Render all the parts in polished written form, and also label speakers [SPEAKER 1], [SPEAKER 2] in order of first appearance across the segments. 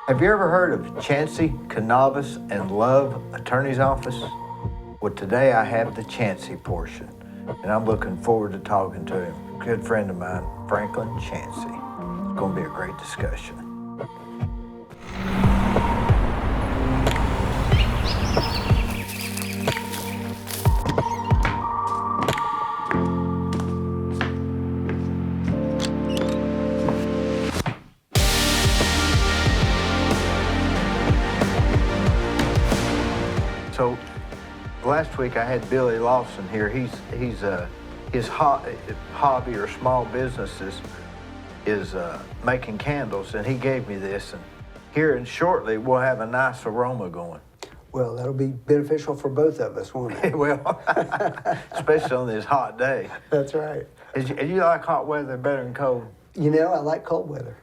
[SPEAKER 1] Have you ever heard of Chancey, Cannabis, and Love Attorney's Office? Well, today I have the Chancey portion, and I'm looking forward to talking to him. A good friend of mine, Franklin Chancey. It's going to be a great discussion. So last week I had Billy Lawson here. His hobby or small business is making candles, and he gave me this. And here and shortly we'll have a nice aroma going.
[SPEAKER 2] Well, that'll be beneficial for both of us, won't it?
[SPEAKER 1] Well, especially on this hot day.
[SPEAKER 2] That's right.
[SPEAKER 1] You like hot weather better than cold?
[SPEAKER 2] You know, I like cold weather.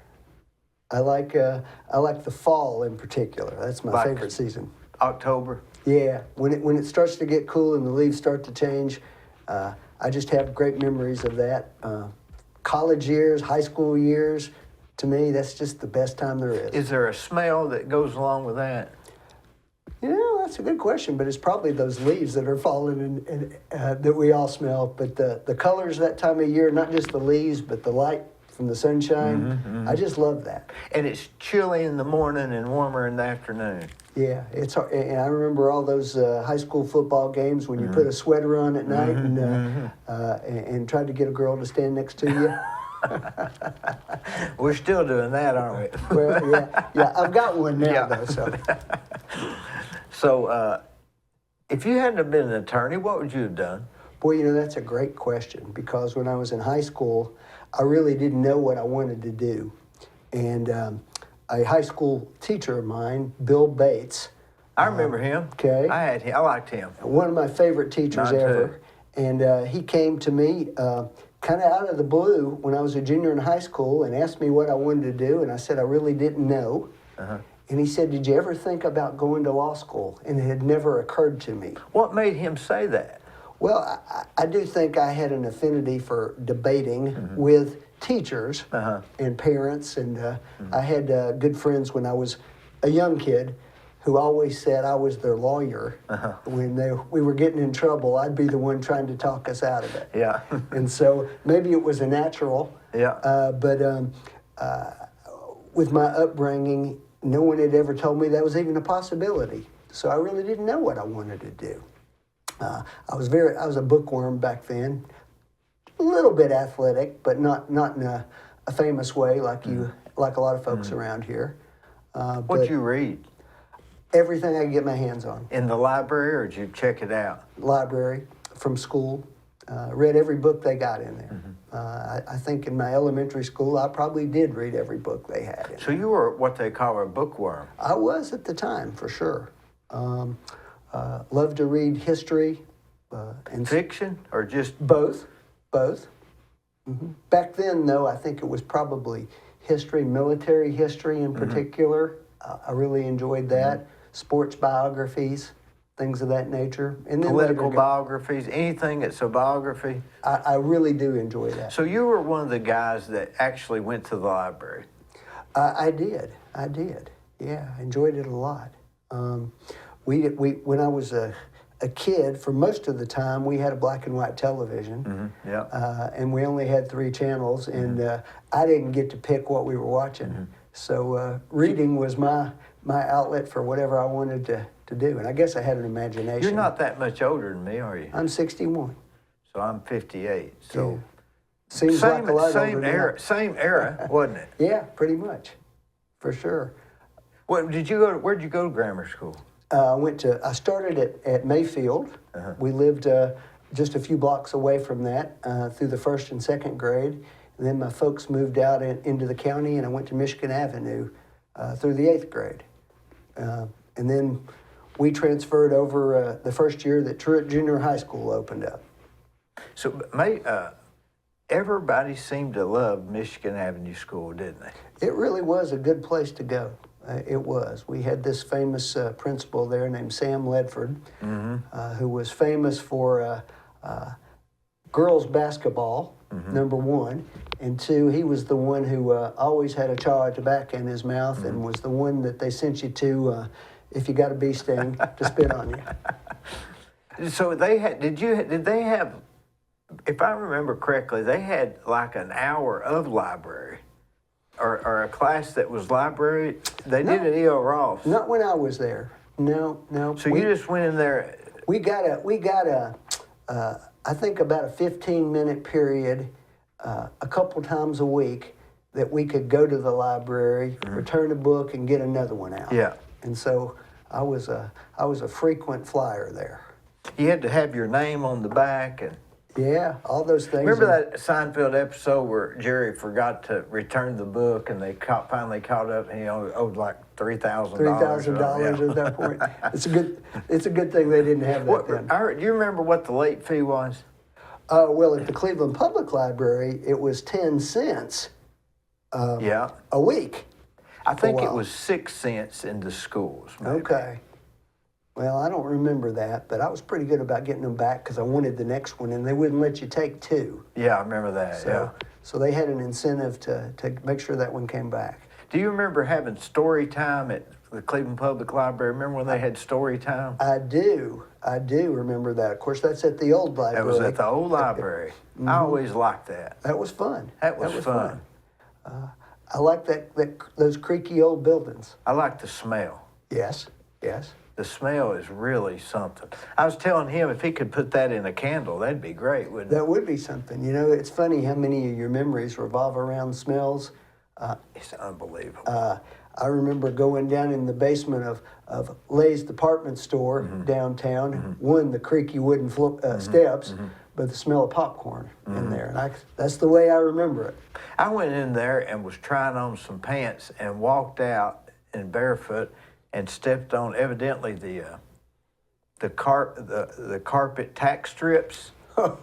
[SPEAKER 2] I like the fall in particular. That's my favorite season.
[SPEAKER 1] October.
[SPEAKER 2] Yeah, when it starts to get cool and the leaves start to change, I just have great memories of that. College years, high school years, to me, that's just the best time there is.
[SPEAKER 1] Is there a smell that goes along with that?
[SPEAKER 2] You know, that's a good question, but it's probably those leaves that are falling and that we all smell. But the colors that time of year, not just the leaves, but the light from the sunshine, I just love that.
[SPEAKER 1] And it's chilly in the morning and warmer in the afternoon.
[SPEAKER 2] Yeah, it's hard. And I remember all those high school football games when you put a sweater on at night and tried to get a girl to stand next to you.
[SPEAKER 1] We're still doing that, aren't we?
[SPEAKER 2] Well, yeah, I've got one now, though. So,
[SPEAKER 1] so if you hadn't have been an attorney, what would you have done?
[SPEAKER 2] Boy, you know, that's a great question, because when I was in high school, I really didn't know what I wanted to do. And a high school teacher of mine, Bill Bates.
[SPEAKER 1] I remember him.
[SPEAKER 2] Okay.
[SPEAKER 1] I liked him.
[SPEAKER 2] One of my favorite teachers ever. And he came to me kind of out of the blue when I was a junior in high school and asked me what I wanted to do. And I said I really didn't know. And he said, "Did you ever think about going to law school?" And it had never occurred to me.
[SPEAKER 1] What made him say that?
[SPEAKER 2] Well, I do think I had an affinity for debating with teachers and parents, and I had good friends when I was a young kid who always said I was their lawyer. When we were getting in trouble, I'd be the one trying to talk us out of it.
[SPEAKER 1] Yeah.
[SPEAKER 2] And so maybe it was a natural.
[SPEAKER 1] Yeah.
[SPEAKER 2] But with my upbringing, no one had ever told me that was even a possibility. So I really didn't know what I wanted to do. I was a bookworm back then, a little bit athletic, but not in a famous way like a lot of folks around here.
[SPEAKER 1] What'd you read?
[SPEAKER 2] Everything I could get my hands on.
[SPEAKER 1] In the library, or did you check it out?
[SPEAKER 2] Library, from school. Read every book they got in there. I think in my elementary school, I probably did read every book they had in
[SPEAKER 1] So you were what they call a bookworm.
[SPEAKER 2] I was at the time, for sure. Loved to read history.
[SPEAKER 1] And fiction, or just?
[SPEAKER 2] Both. Back then, though, I think it was probably history, military history in particular. I really enjoyed that. Sports biographies, things of that nature. And then
[SPEAKER 1] political biographies, anything that's a biography?
[SPEAKER 2] I really do enjoy that.
[SPEAKER 1] So you were one of the guys that actually went to the library?
[SPEAKER 2] I did. Yeah, I enjoyed it a lot. When I was a kid, for most of the time, we had a black and white television. And we only had 3 channels, and I didn't get to pick what we were watching. So reading was my outlet for whatever I wanted to do. And I guess I had an imagination.
[SPEAKER 1] You're not that much older than me, are you?
[SPEAKER 2] I'm 61.
[SPEAKER 1] So I'm 58. So
[SPEAKER 2] yeah. Seems like a lot older now.
[SPEAKER 1] Same era, wasn't it?
[SPEAKER 2] Yeah, pretty much, for sure.
[SPEAKER 1] Where'd you go to grammar school?
[SPEAKER 2] I started at Mayfield. We lived just a few blocks away from that through the 1st and 2nd grade. And then my folks moved out into the county, and I went to Michigan Avenue through the 8th grade. And then we transferred over the first year that Truett Junior High School opened up.
[SPEAKER 1] So everybody seemed to love Michigan Avenue School, didn't they?
[SPEAKER 2] It really was a good place to go. It was. We had this famous principal there named Sam Ledford, who was famous for girls basketball number one. And two, he was the one who always had a jar of tobacco in his mouth and was the one that they sent you to if you got a bee sting to spit on you.
[SPEAKER 1] So they had, did they have, if I remember correctly, they had like an hour of library or a class that was library? They did at E.O. Ross.
[SPEAKER 2] Not when I was there. No.
[SPEAKER 1] So you just went in there.
[SPEAKER 2] We got a I think about a 15-minute period a couple times a week that we could go to the library, return a book, and get another one out.
[SPEAKER 1] Yeah.
[SPEAKER 2] And so I was a frequent flyer there.
[SPEAKER 1] You had to have your name on the back and.
[SPEAKER 2] Yeah, all those things.
[SPEAKER 1] Remember that Seinfeld episode where Jerry forgot to return the book and they finally caught up and he owed like $3,000.
[SPEAKER 2] $3,000 at that point. It's a good thing they didn't have that then.
[SPEAKER 1] Do you remember what the late fee was?
[SPEAKER 2] Well, at the Cleveland Public Library, it was 10 cents a week.
[SPEAKER 1] I think it was 6 cents in the schools. Maybe.
[SPEAKER 2] Okay. Well, I don't remember that, but I was pretty good about getting them back because I wanted the next one, and they wouldn't let you take two.
[SPEAKER 1] Yeah, I remember that,
[SPEAKER 2] So they had an incentive to make sure that one came back.
[SPEAKER 1] Do you remember having story time at the Cleveland Public Library? Remember when they had story time?
[SPEAKER 2] I do remember that. Of course, that's at the old library.
[SPEAKER 1] That was at the old library. I always liked that.
[SPEAKER 2] That was fun.
[SPEAKER 1] That was fun.
[SPEAKER 2] I like those creaky old buildings.
[SPEAKER 1] I like the smell.
[SPEAKER 2] Yes.
[SPEAKER 1] The smell is really something. I was telling him if he could put that in a candle, that'd be great, wouldn't it?
[SPEAKER 2] That would be something. You know, it's funny how many of your memories revolve around smells.
[SPEAKER 1] It's unbelievable.
[SPEAKER 2] I remember going down in the basement of Lay's department store downtown. One, the creaky wooden steps, but the smell of popcorn in there. And that's the way I remember it.
[SPEAKER 1] I went in there and was trying on some pants and walked out in barefoot and stepped on evidently the carpet tack strips. I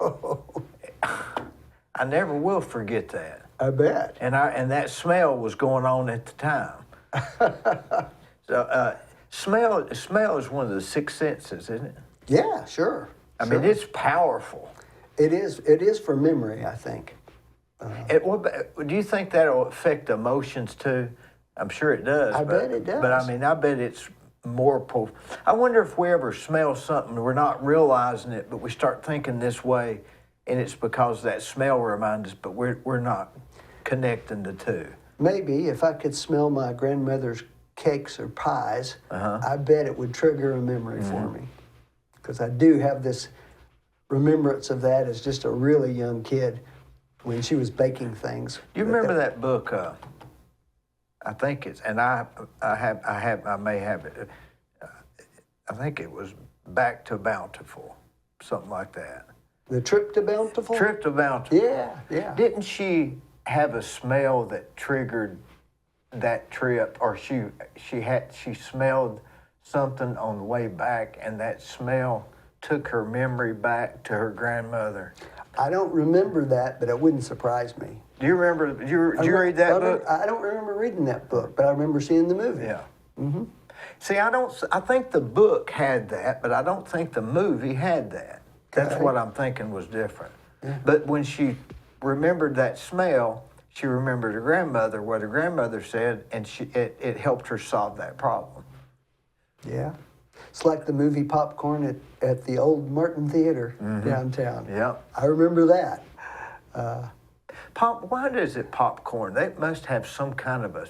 [SPEAKER 1] never will forget that.
[SPEAKER 2] I bet.
[SPEAKER 1] And that smell was going on at the time. So smell is one of the six senses, isn't it?
[SPEAKER 2] Yeah, sure.
[SPEAKER 1] I mean, it's powerful.
[SPEAKER 2] It is for memory, I think.
[SPEAKER 1] Do you think that'll affect emotions too? I'm sure it does.
[SPEAKER 2] I bet it does.
[SPEAKER 1] But I mean, I bet it's more. I wonder if we ever smell something, we're not realizing it, but we start thinking this way, and it's because that smell reminds us, but we're not connecting the two.
[SPEAKER 2] Maybe if I could smell my grandmother's cakes or pies, I bet it would trigger a memory for me. Because I do have this remembrance of that as just a really young kid when she was baking things.
[SPEAKER 1] You remember that book? I think it's, and I may have it. I think it was Back to Bountiful, something like that.
[SPEAKER 2] The Trip to Bountiful?
[SPEAKER 1] Trip to Bountiful.
[SPEAKER 2] Yeah.
[SPEAKER 1] Didn't she have a smell that triggered that trip, or she smelled something on the way back, and that smell took her memory back to her grandmother?
[SPEAKER 2] I don't remember that, but it wouldn't surprise me.
[SPEAKER 1] Do you remember? Did you read that book?
[SPEAKER 2] I don't remember reading that book, but I remember seeing the movie.
[SPEAKER 1] Yeah. See, I think the book had that, but I don't think the movie had that. That's what I'm thinking was different. Yeah. But when she remembered that smell, she remembered her grandmother, what her grandmother said, and it helped her solve that problem.
[SPEAKER 2] Yeah. It's like the movie Popcorn at the old Martin Theater downtown.
[SPEAKER 1] Yeah.
[SPEAKER 2] I remember that.
[SPEAKER 1] Why is it popcorn? They must have some kind of a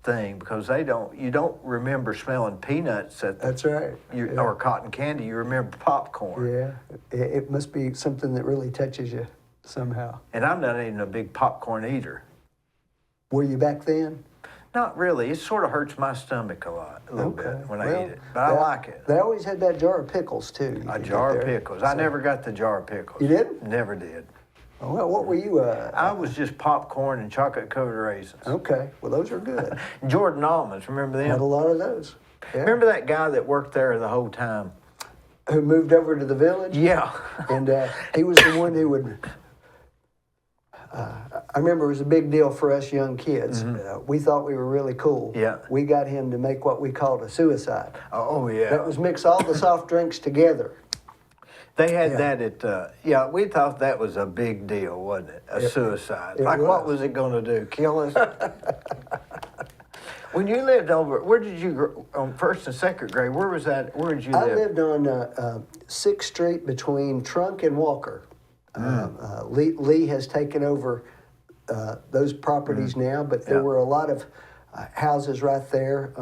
[SPEAKER 1] thing because you don't remember smelling peanuts
[SPEAKER 2] That's right.
[SPEAKER 1] Or cotton candy. You remember popcorn.
[SPEAKER 2] Yeah. It must be something that really touches you somehow.
[SPEAKER 1] And I'm not even a big popcorn eater.
[SPEAKER 2] Were you back then?
[SPEAKER 1] Not really. It sort of hurts my stomach a little bit when I eat it. But I like it.
[SPEAKER 2] They always had that jar of pickles, too.
[SPEAKER 1] A jar of pickles. I never got the jar of pickles.
[SPEAKER 2] You didn't?
[SPEAKER 1] Never did.
[SPEAKER 2] Oh, well, what were you?
[SPEAKER 1] I was just popcorn and chocolate-covered raisins.
[SPEAKER 2] Okay. Well, those are good.
[SPEAKER 1] Jordan almonds, remember them?
[SPEAKER 2] Had a lot of those. Yeah.
[SPEAKER 1] Remember that guy that worked there the whole time?
[SPEAKER 2] Who moved over to the village?
[SPEAKER 1] Yeah.
[SPEAKER 2] And he was the one who would... I remember it was a big deal for us young kids. We thought we were really cool.
[SPEAKER 1] Yeah.
[SPEAKER 2] We got him to make what we called a suicide.
[SPEAKER 1] Oh, yeah.
[SPEAKER 2] That was mix all the soft drinks together.
[SPEAKER 1] They had
[SPEAKER 2] Yeah.
[SPEAKER 1] that at, yeah, we thought that was a big deal, wasn't it? A suicide.
[SPEAKER 2] it
[SPEAKER 1] Like, what
[SPEAKER 2] was.
[SPEAKER 1] was it going to do? Kill us? When you lived over, where did you, on first and second grade, where was that? Where did you
[SPEAKER 2] I
[SPEAKER 1] live?
[SPEAKER 2] lived on 6th Street between Trunk and Walker. Lee has taken over those properties now, but there
[SPEAKER 1] Yeah.
[SPEAKER 2] were a lot of houses right there.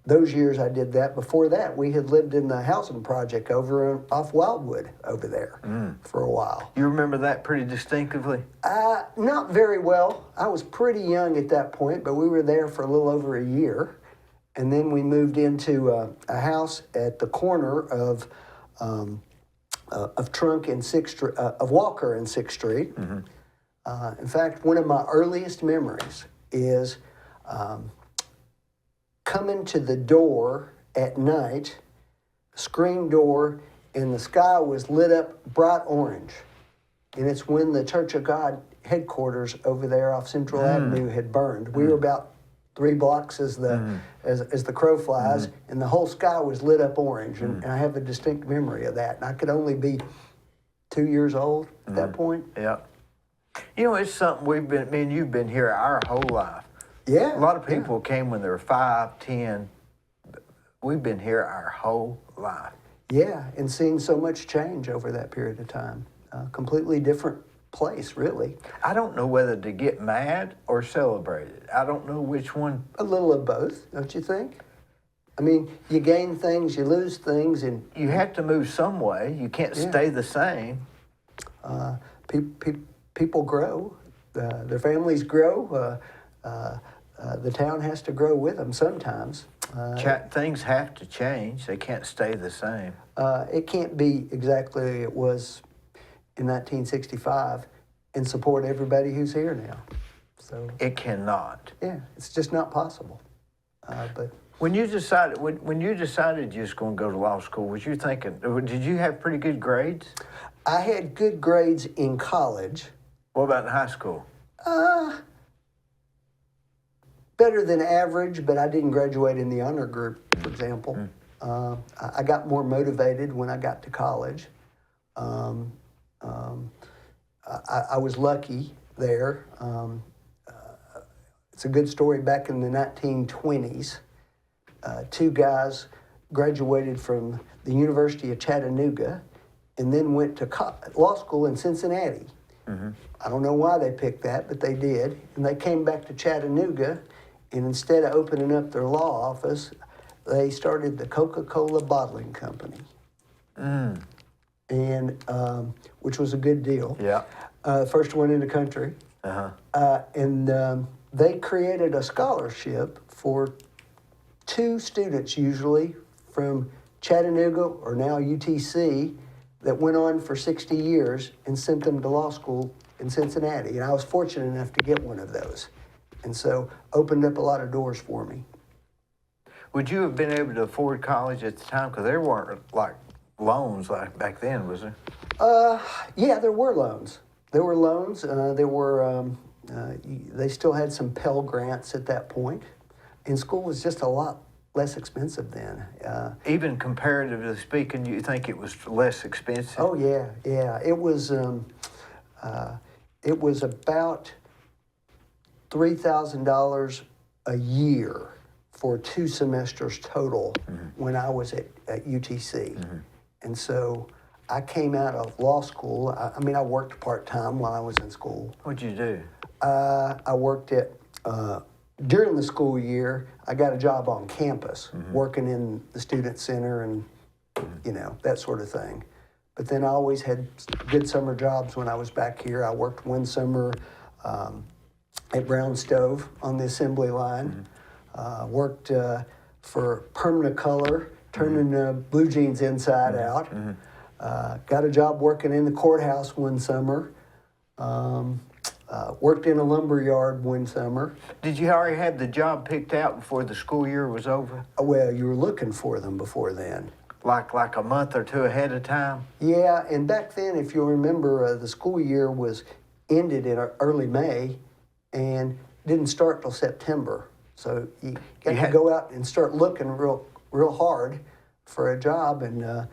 [SPEAKER 2] Those years I did that. Before that, we had lived in the housing project off Wildwood over there for a while.
[SPEAKER 1] You remember that pretty distinctively?
[SPEAKER 2] Not very well. I was pretty young at that point, but we were there for a little over a year. And then we moved into a house at the corner of Trunk and 6th Street, of Walker and 6th Street. In fact, one of my earliest memories is coming to the door at night, screen door, and the sky was lit up bright orange. And it's when the Church of God headquarters over there off Central Avenue had burned. We were about 3 blocks as the crow flies, and the whole sky was lit up orange. And I have a distinct memory of that. And I could only be 2 years old at that point.
[SPEAKER 1] Yeah. You know, it's something me and you've been here our whole life.
[SPEAKER 2] Yeah.
[SPEAKER 1] A lot of people came when they were 5, 10. We've been here our whole life.
[SPEAKER 2] Yeah, and seeing so much change over that period of time. Completely different place, really.
[SPEAKER 1] I don't know whether to get mad or celebrate it. I don't know which one.
[SPEAKER 2] A little of both, don't you think? I mean, you gain things, you lose things, and
[SPEAKER 1] You have to move some way. You can't stay the same.
[SPEAKER 2] people grow. Their families grow. The town has to grow with them sometimes.
[SPEAKER 1] Things have to change. They can't stay the same.
[SPEAKER 2] It can't be exactly it was in 1965 and support everybody who's here now. So
[SPEAKER 1] It cannot.
[SPEAKER 2] yeah, it's just not possible. But
[SPEAKER 1] When you decided you was going to go to law school, was you thinking? Did you have pretty good grades?
[SPEAKER 2] I had good grades in college.
[SPEAKER 1] What about in high school?
[SPEAKER 2] Better than average, but I didn't graduate in the honor group, for example. I got more motivated when I got to college. I was lucky there. It's a good story. Back in the 1920s, 2 guys graduated from the University of Chattanooga and then went to law school in Cincinnati. I don't know why they picked that, but they did. And they came back to Chattanooga, and instead of opening up their law office, they started the Coca-Cola Bottling Company. And which was a good deal.
[SPEAKER 1] Yeah.
[SPEAKER 2] First one in the country. And they created a scholarship for 2 students, usually from Chattanooga or now UTC, that went on for 60 years and sent them to law school in Cincinnati. And I was fortunate enough to get one of those. And so opened up a lot of doors for me.
[SPEAKER 1] Would you have been able to afford college at the time? Because there weren't like loans like back then, was there?
[SPEAKER 2] Yeah, there were loans. There were loans. They still had some Pell Grants at that point. And school was just a lot less expensive then.
[SPEAKER 1] Even comparatively speaking, you think it was less expensive?
[SPEAKER 2] Oh yeah. It was about $3,000 a year for 2 semesters total when I was at UTC. And so I came out of law school. I mean, I worked part-time while I was in school.
[SPEAKER 1] What'd you do?
[SPEAKER 2] I worked at, during the school year, I got a job on campus, working in the student center and, that sort of thing. But then I always had good summer jobs when I was back here. I worked one summer at Brown Stove on the assembly line. Worked for Permacolor, turning blue jeans inside out. Got a job working in the courthouse one summer. Worked in a lumber yard one summer.
[SPEAKER 1] Did you already have the job picked out before the school year was over?
[SPEAKER 2] Well, you were looking for them before then.
[SPEAKER 1] Like a month or 2 ahead of time?
[SPEAKER 2] Yeah, and back then, if you'll remember, the school year was ended in early May and didn't start till September. So you got to go out and start looking real hard for a job. And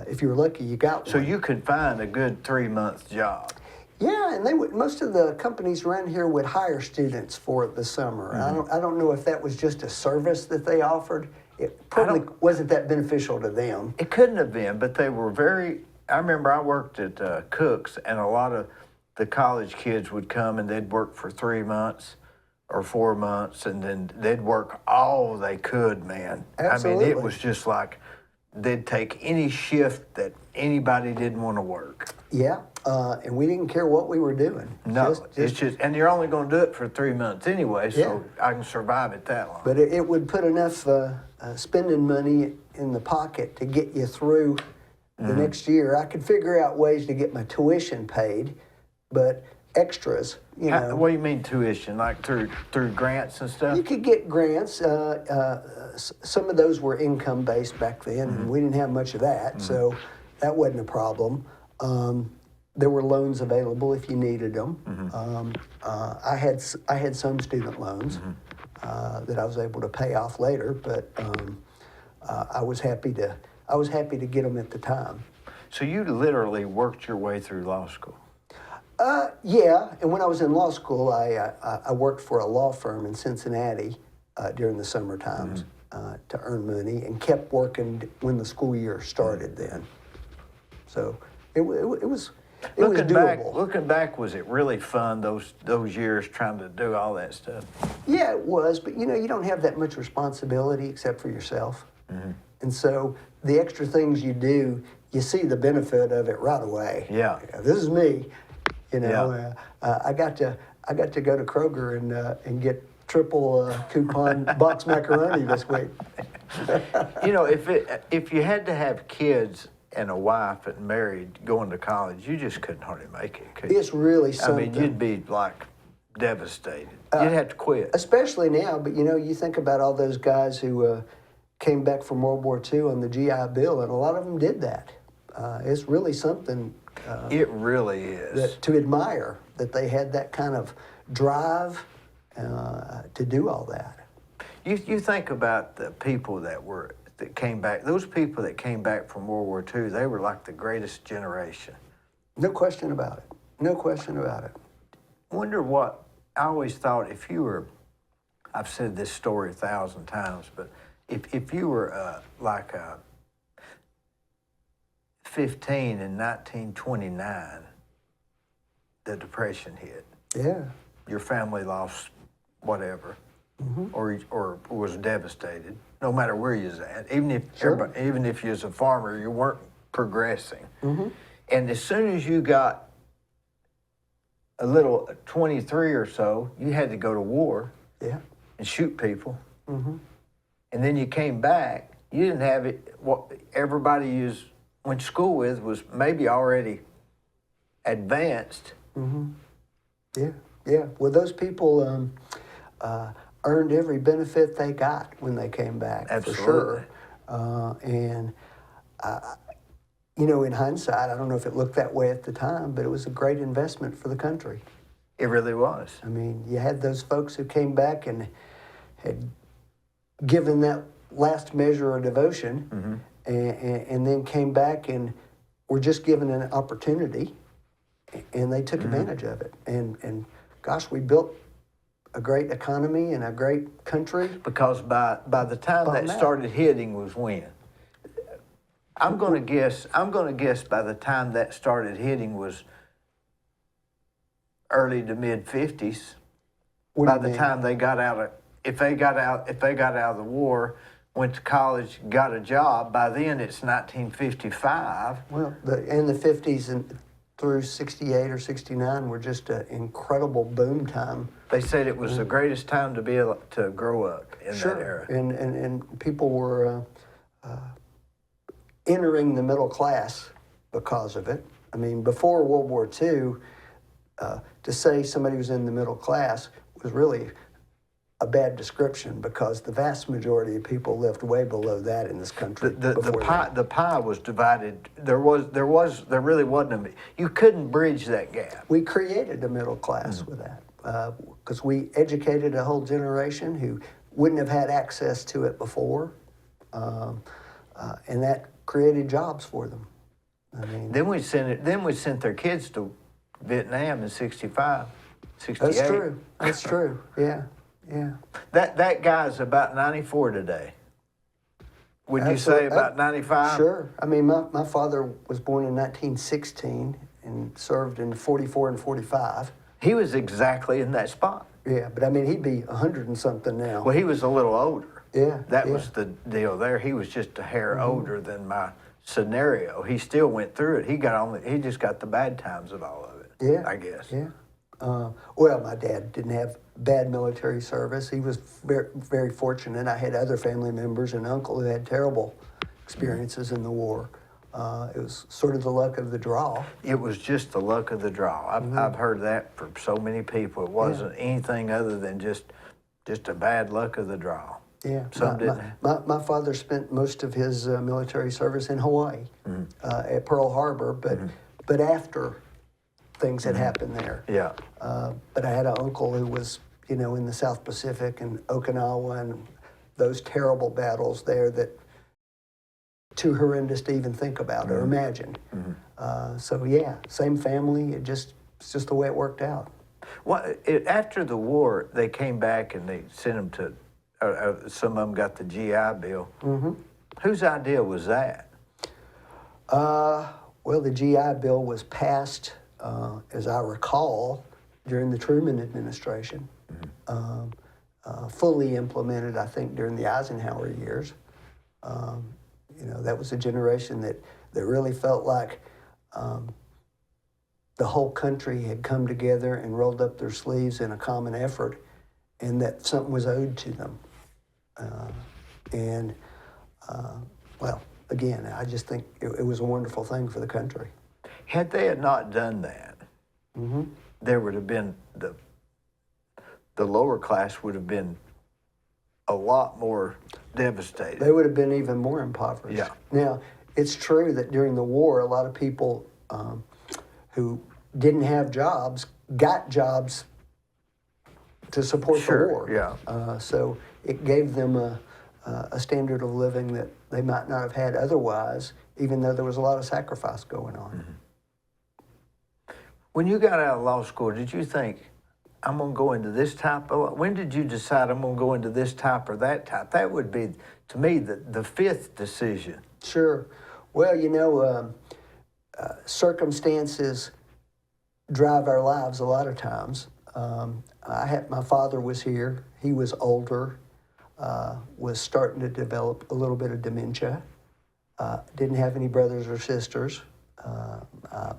[SPEAKER 2] if you were lucky, you got
[SPEAKER 1] So
[SPEAKER 2] one.
[SPEAKER 1] you could find a good 3-month job.
[SPEAKER 2] Yeah, and most of the companies around here would hire students for the summer. I don't know if that was just a service that they offered. It probably wasn't that beneficial to them.
[SPEAKER 1] It couldn't have been, but they were I remember I worked at Cook's, and a lot of the college kids would come and they'd work for 3 months or 4 months, and then they'd work all they could, man.
[SPEAKER 2] Absolutely.
[SPEAKER 1] I mean, it was just like they'd take any shift that anybody didn't want to work.
[SPEAKER 2] Yeah, and we didn't care what we were doing.
[SPEAKER 1] No, it's just, and you're only going to do it for 3 months anyway, so I can survive it that long.
[SPEAKER 2] But it would put enough spending money in the pocket to get you through the next year. I could figure out ways to get my tuition paid, but extras, you know.
[SPEAKER 1] What do you mean tuition? Like through grants and stuff?
[SPEAKER 2] You could get grants. Some of those were income-based back then, and we didn't have much of that, so that wasn't a problem. There were loans available if you needed them. I had some student loans that I was able to pay off later, but I was happy to get them at the time.
[SPEAKER 1] So you literally worked your way through law school?
[SPEAKER 2] Yeah, and when I was in law school, I worked for a law firm in Cincinnati during the summer times to earn money, and kept working when the school year started then. So it was doable.
[SPEAKER 1] Looking back, was it really fun those years trying to do all that stuff?
[SPEAKER 2] Yeah, it was, but you know, you don't have that much responsibility except for yourself. And so the extra things you do, you see the benefit of it right away.
[SPEAKER 1] Yeah.
[SPEAKER 2] This is me. You know, I got to go to Kroger and get triple coupon box macaroni this week.
[SPEAKER 1] You know, if you had to have kids and a wife and married going to college, you just couldn't hardly make it, could you?
[SPEAKER 2] It's really something.
[SPEAKER 1] I mean, you'd be like devastated. You'd have to quit.
[SPEAKER 2] Especially now, but you know, you think about all those guys who came back from World War II on the GI Bill, and a lot of them did that. It's really something.
[SPEAKER 1] It really is.
[SPEAKER 2] To admire that they had that kind of drive to do all that.
[SPEAKER 1] You think about the people that came back. Those people that came back from World War II, they were like the greatest generation.
[SPEAKER 2] No question about it. No question about it.
[SPEAKER 1] Wonder what, I always thought if you were, I've said this story 1,000 times, but if you were like 15 in 1929, the Depression hit.
[SPEAKER 2] Yeah.
[SPEAKER 1] Your family lost whatever, or was devastated. No matter where you was at, even if you was a farmer, you weren't progressing. And as soon as you got a little 23 or so, you had to go to war.
[SPEAKER 2] Yeah.
[SPEAKER 1] And shoot people. And then you came back. You didn't have it. What everybody you went to school with was maybe already advanced.
[SPEAKER 2] Yeah. Yeah. Well, those people earned every benefit they got when they came back.
[SPEAKER 1] Absolutely.
[SPEAKER 2] For sure. And you know, in hindsight, I don't know if it looked that way at the time, but it was a great investment for the country.
[SPEAKER 1] It really was.
[SPEAKER 2] I mean, you had those folks who came back and had given that last measure of devotion, and then came back and were just given an opportunity, and they took advantage of it. And gosh, we built a great economy and a great country.
[SPEAKER 1] Because by the time that started hitting was when? I'm going to guess by the time that started hitting was early to mid 50s. By the time they got out of, if they got out of the war, went to college, got a job, by then it's 1955.
[SPEAKER 2] Well, in the 50s and through 68 or 69 were just an incredible boom time.
[SPEAKER 1] They said it was the greatest time to be able to grow up in that era.
[SPEAKER 2] And people were entering the middle class because of it. I mean, before World War II, to say somebody was in the middle class was really a bad description, because the vast majority of people lived way below that in this country.
[SPEAKER 1] The pie was divided. There really wasn't you couldn't bridge that gap.
[SPEAKER 2] We created a middle class with that, because we educated a whole generation who wouldn't have had access to it before, and created jobs for them. I mean,
[SPEAKER 1] Then we sent their kids to Vietnam in 65, 68.
[SPEAKER 2] that's true. That's true. Yeah, yeah.
[SPEAKER 1] That guy's about 94 today. Would you say about 95?
[SPEAKER 2] Sure. I mean, my father was born in 1916 and served in 44 and 45.
[SPEAKER 1] He was exactly in that spot.
[SPEAKER 2] Yeah, but I mean, he'd be 100 and something now.
[SPEAKER 1] Well, he was a little older.
[SPEAKER 2] Yeah.
[SPEAKER 1] That was the deal there. He was just a hair older than my scenario. He still went through it. He just got the bad times of all of it.
[SPEAKER 2] Yeah.
[SPEAKER 1] I guess.
[SPEAKER 2] Yeah. Well, my dad didn't have bad military service. He was very, very fortunate. I had other family members and uncle who had terrible experiences in the war. It was sort of the luck of the draw.
[SPEAKER 1] It was just the luck of the draw. I've heard that from so many people. It wasn't anything other than just a bad luck of the draw.
[SPEAKER 2] Yeah,
[SPEAKER 1] Some didn't.
[SPEAKER 2] my father spent most of his military service in Hawaii, at Pearl Harbor, but after things had happened there.
[SPEAKER 1] Yeah.
[SPEAKER 2] But I had an uncle who was, in the South Pacific and Okinawa and those terrible battles there that too horrendous to even think about or imagine. So yeah, same family. It's just the way it worked out.
[SPEAKER 1] Well, after the war, they came back and they sent them to. Some of them got the GI Bill. Whose idea was that?
[SPEAKER 2] Well, the GI Bill was passed, as I recall, during the Truman administration. Fully implemented, I think, during the Eisenhower years. That was a generation that really felt like the whole country had come together and rolled up their sleeves in a common effort, and that something was owed to them. Well, again, I just think it was a wonderful thing for the country.
[SPEAKER 1] Had they not done that, there would have been the lower class would have been a lot more devastated.
[SPEAKER 2] They would have been even more impoverished.
[SPEAKER 1] Yeah.
[SPEAKER 2] Now, it's true that during the war, a lot of people who didn't have jobs got jobs to support the war.
[SPEAKER 1] Yeah.
[SPEAKER 2] So it gave them a standard of living that they might not have had otherwise, even though there was a lot of sacrifice going on.
[SPEAKER 1] When you got out of law school, did you think, I'm going to go into this type of, when did you decide I'm going to go into this type or that type? That would be, to me, the fifth decision.
[SPEAKER 2] Sure. Well, circumstances drive our lives a lot of times. My father was here. He was older, was starting to develop a little bit of dementia. Didn't have any brothers or sisters.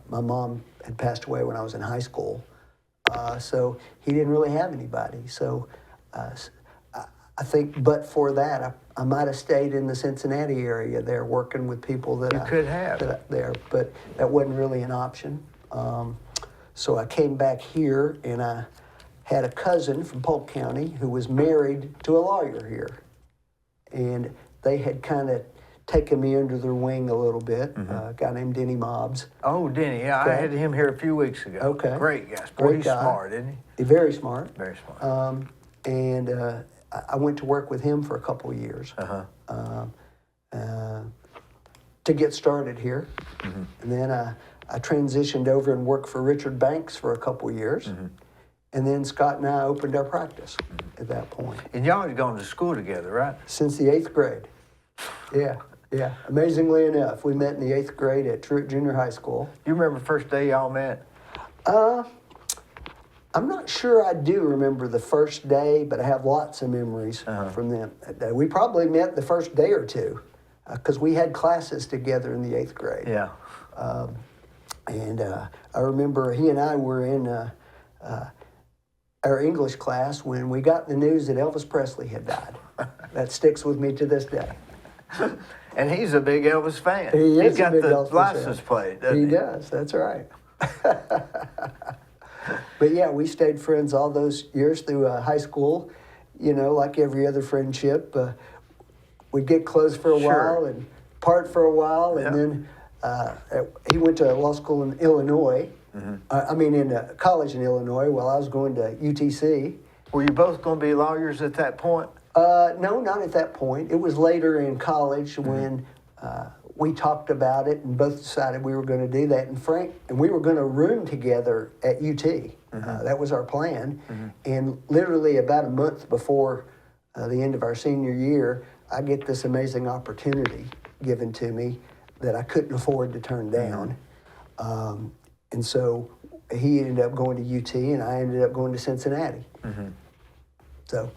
[SPEAKER 2] My mom had passed away when I was in high school. So he didn't really have anybody. So I think, but for that, I might have stayed in the Cincinnati area there, working with people that
[SPEAKER 1] could have
[SPEAKER 2] but that wasn't really an option. So I came back here, and I had a cousin from Polk County who was married to a lawyer here, and they had kind of taken me under their wing a little bit. A guy named Denny Mobbs.
[SPEAKER 1] Oh, Denny, yeah, I had him here a few weeks ago.
[SPEAKER 2] Okay.
[SPEAKER 1] Great guy.
[SPEAKER 2] Great
[SPEAKER 1] He's
[SPEAKER 2] guy.
[SPEAKER 1] smart, isn't he?
[SPEAKER 2] Very smart.
[SPEAKER 1] Very smart.
[SPEAKER 2] And I went to work with him for a couple of years to get started here. And then I transitioned over and worked for Richard Banks for a couple of years. And then Scott and I opened our practice at that point.
[SPEAKER 1] And y'all had gone to school together, right?
[SPEAKER 2] Since the 8th grade. Yeah. Amazingly enough, we met in the 8th grade at Truett Junior High School.
[SPEAKER 1] You remember the first day y'all met?
[SPEAKER 2] I'm not sure I do remember the first day, but I have lots of memories from them. We probably met the first day or two because we had classes together in the 8th grade.
[SPEAKER 1] Yeah.
[SPEAKER 2] And I remember he and I were in our English class when we got the news that Elvis Presley had died. That sticks with me to this day.
[SPEAKER 1] And he's a big Elvis fan.
[SPEAKER 2] He is
[SPEAKER 1] He's got
[SPEAKER 2] a big
[SPEAKER 1] the
[SPEAKER 2] Elvis
[SPEAKER 1] license
[SPEAKER 2] fan.
[SPEAKER 1] plate, doesn't he?
[SPEAKER 2] He does, that's right. But yeah, we stayed friends all those years through high school. Like every other friendship, we'd get close for a while and part for a while, and then he went to law school in Illinois. In college in Illinois while I was going to UTC.
[SPEAKER 1] Were you both going to be lawyers at that point?
[SPEAKER 2] No, not at that point. It was later in college when we talked about it and both decided we were going to do that. And we were going to room together at UT. That was our plan. And literally about a month before the end of our senior year, I get this amazing opportunity given to me that I couldn't afford to turn down. And so he ended up going to UT and I ended up going to Cincinnati. So,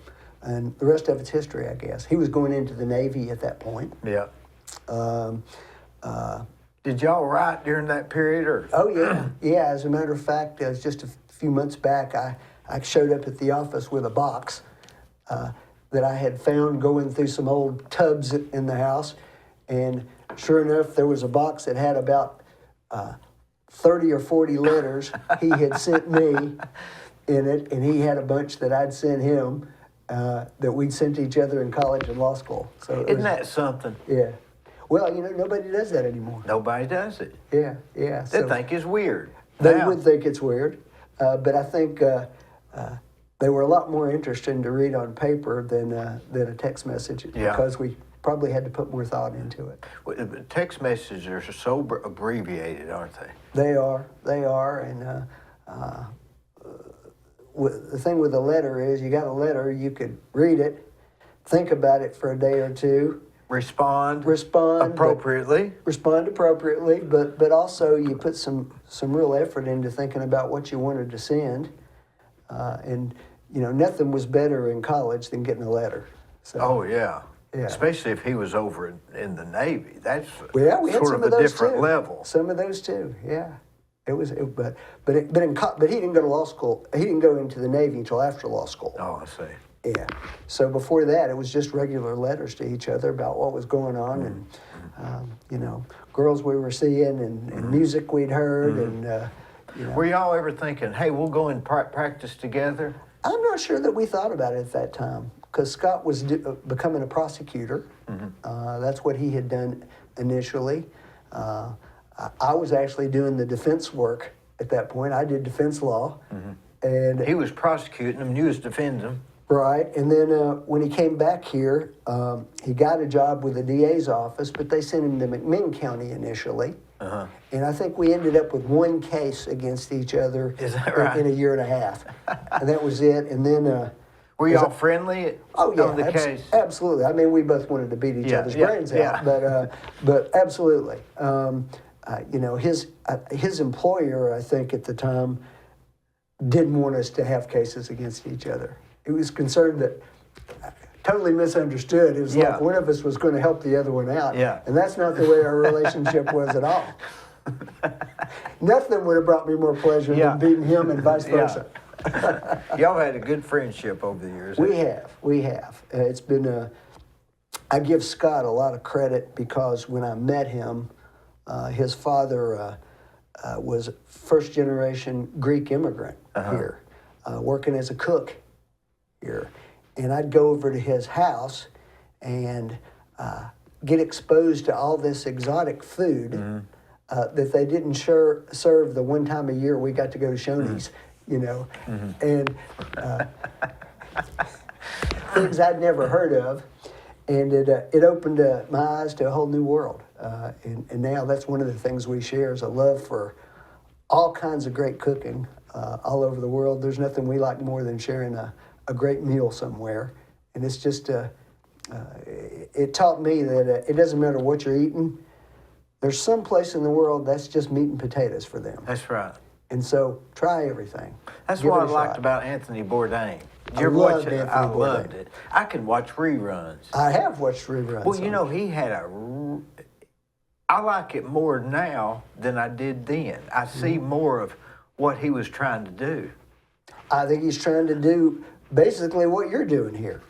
[SPEAKER 2] and the rest of it's history, I guess. He was going into the Navy at that point.
[SPEAKER 1] Yeah. Did y'all write during that period, or?
[SPEAKER 2] Oh yeah, yeah. As a matter of fact, just a few months back, I showed up at the office with a box that I had found going through some old tubs in the house, and sure enough, there was a box that had about 30 or 40 letters he had sent me in it, and he had a bunch that I'd sent him that we'd sent each other in college and law school. So
[SPEAKER 1] isn't that something?
[SPEAKER 2] Yeah. Well, nobody does that anymore.
[SPEAKER 1] Nobody does it.
[SPEAKER 2] Yeah, yeah.
[SPEAKER 1] They think it's weird.
[SPEAKER 2] They
[SPEAKER 1] Now,
[SPEAKER 2] would think it's weird, but I think they were a lot more interesting to read on paper than a text message because we probably had to put more thought into it.
[SPEAKER 1] text messages are so abbreviated, aren't they?
[SPEAKER 2] They are, and the thing with a letter is you got a letter, you could read it, think about it for a day or two,
[SPEAKER 1] Respond
[SPEAKER 2] appropriately,
[SPEAKER 1] appropriately.
[SPEAKER 2] but also you put some real effort into thinking about what you wanted to send, and nothing was better in college than getting a letter. So,
[SPEAKER 1] Oh yeah.
[SPEAKER 2] Yeah.
[SPEAKER 1] Especially if he was over in the Navy. That's
[SPEAKER 2] we had
[SPEAKER 1] sort
[SPEAKER 2] some
[SPEAKER 1] of
[SPEAKER 2] of
[SPEAKER 1] a
[SPEAKER 2] those
[SPEAKER 1] different
[SPEAKER 2] too.
[SPEAKER 1] level.
[SPEAKER 2] Some of those too, yeah. But he didn't go to law school. He didn't go into the Navy until after law school.
[SPEAKER 1] Oh, I see.
[SPEAKER 2] Yeah. So before that, it was just regular letters to each other about what was going on, and girls we were seeing, and music we'd heard, and
[SPEAKER 1] Were y'all ever thinking, hey, we'll go and practice together?
[SPEAKER 2] I'm not sure that we thought about it at that time because Scott was becoming a prosecutor. That's what he had done initially. I was actually doing the defense work at that point. I did defense law, and
[SPEAKER 1] He was prosecuting them, you was defending them.
[SPEAKER 2] right. And then when he came back here, he got a job with the DA's office, but they sent him to McMinn County initially. And I think we ended up with one case against each other
[SPEAKER 1] Is that right?
[SPEAKER 2] in a year and a half, and that was it. And then
[SPEAKER 1] Were y'all friendly
[SPEAKER 2] oh
[SPEAKER 1] on the
[SPEAKER 2] yeah,
[SPEAKER 1] case?
[SPEAKER 2] absolutely. I mean, we both wanted to beat each other's brains out, but absolutely. His employer, I think at the time, didn't want us to have cases against each other. He was concerned that, totally misunderstood. It was like one of us was going to help the other one out.
[SPEAKER 1] Yeah.
[SPEAKER 2] And that's not the way our relationship was at all. Nothing would have brought me more pleasure than beating him and vice versa.
[SPEAKER 1] Y'all had a good friendship over the years.
[SPEAKER 2] We have. It's been I give Scott a lot of credit because when I met him, his father was first generation Greek immigrant here, working as a cook here. And I'd go over to his house and get exposed to all this exotic food that they didn't serve the one time a year we got to go to Shoney's, and things I'd never heard of. And it opened my eyes to a whole new world. And now that's one of the things we share is a love for all kinds of great cooking all over the world. There's nothing we like more than sharing a great meal somewhere. And it's just, it taught me that it doesn't matter what you're eating. There's some place in the world that's just meat and potatoes for them.
[SPEAKER 1] That's right.
[SPEAKER 2] And so try everything.
[SPEAKER 1] That's
[SPEAKER 2] Give
[SPEAKER 1] what I
[SPEAKER 2] it a
[SPEAKER 1] liked
[SPEAKER 2] shot.
[SPEAKER 1] about Anthony Bourdain. Did
[SPEAKER 2] I
[SPEAKER 1] you ever
[SPEAKER 2] loved
[SPEAKER 1] watch it?
[SPEAKER 2] Anthony
[SPEAKER 1] I
[SPEAKER 2] Bourdain.
[SPEAKER 1] loved it. I could watch reruns.
[SPEAKER 2] I have watched reruns.
[SPEAKER 1] Well, he had I like it more now than I did then. I see more of what he was trying to do.
[SPEAKER 2] I think he's trying to do basically what you're doing here.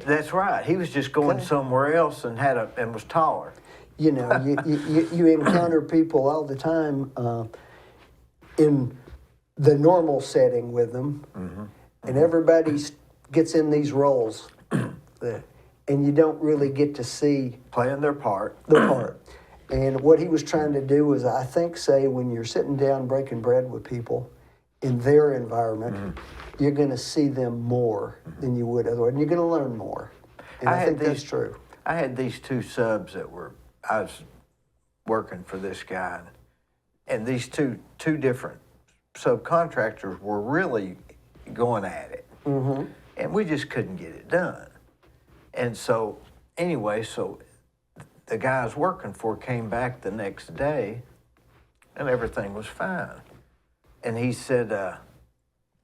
[SPEAKER 1] That's right. He was just going somewhere else and was taller.
[SPEAKER 2] You encounter people all the time in the normal setting with them, and everybody gets in these roles, and you don't really get to see
[SPEAKER 1] Playing their part.
[SPEAKER 2] the part. And what he was trying to do was, I think, say when you're sitting down breaking bread with people in their environment, you're going to see them more than you would otherwise, and you're going to learn more. And I think that's true.
[SPEAKER 1] I had these two subs that I was working for this guy, and these two different subcontractors were really going at it, and we just couldn't get it done. And so anyway, so the guy I was working for came back the next day, and everything was fine. And he said,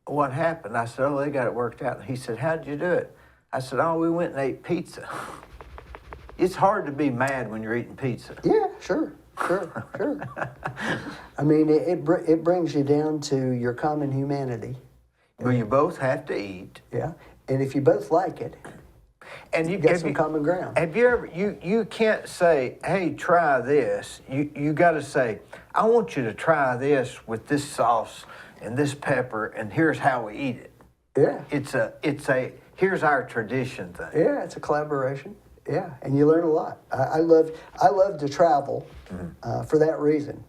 [SPEAKER 1] what happened? I said, oh, they got it worked out. And he said, how'd you do it? I said, oh, we went and ate pizza. It's hard to be mad when you're eating pizza.
[SPEAKER 2] Yeah, sure. I mean, it brings you down to your common humanity.
[SPEAKER 1] Well, you both have to eat.
[SPEAKER 2] Yeah, and if you both like it,
[SPEAKER 1] and
[SPEAKER 2] you got some common ground.
[SPEAKER 1] Have you ever, you can't say, hey, try this. You got to say, I want you to try this with this sauce and this pepper, and here's how we eat it.
[SPEAKER 2] Yeah.
[SPEAKER 1] It's a here's our tradition thing.
[SPEAKER 2] Yeah, it's a collaboration. Yeah, and you learn a lot. I love to travel for that reason.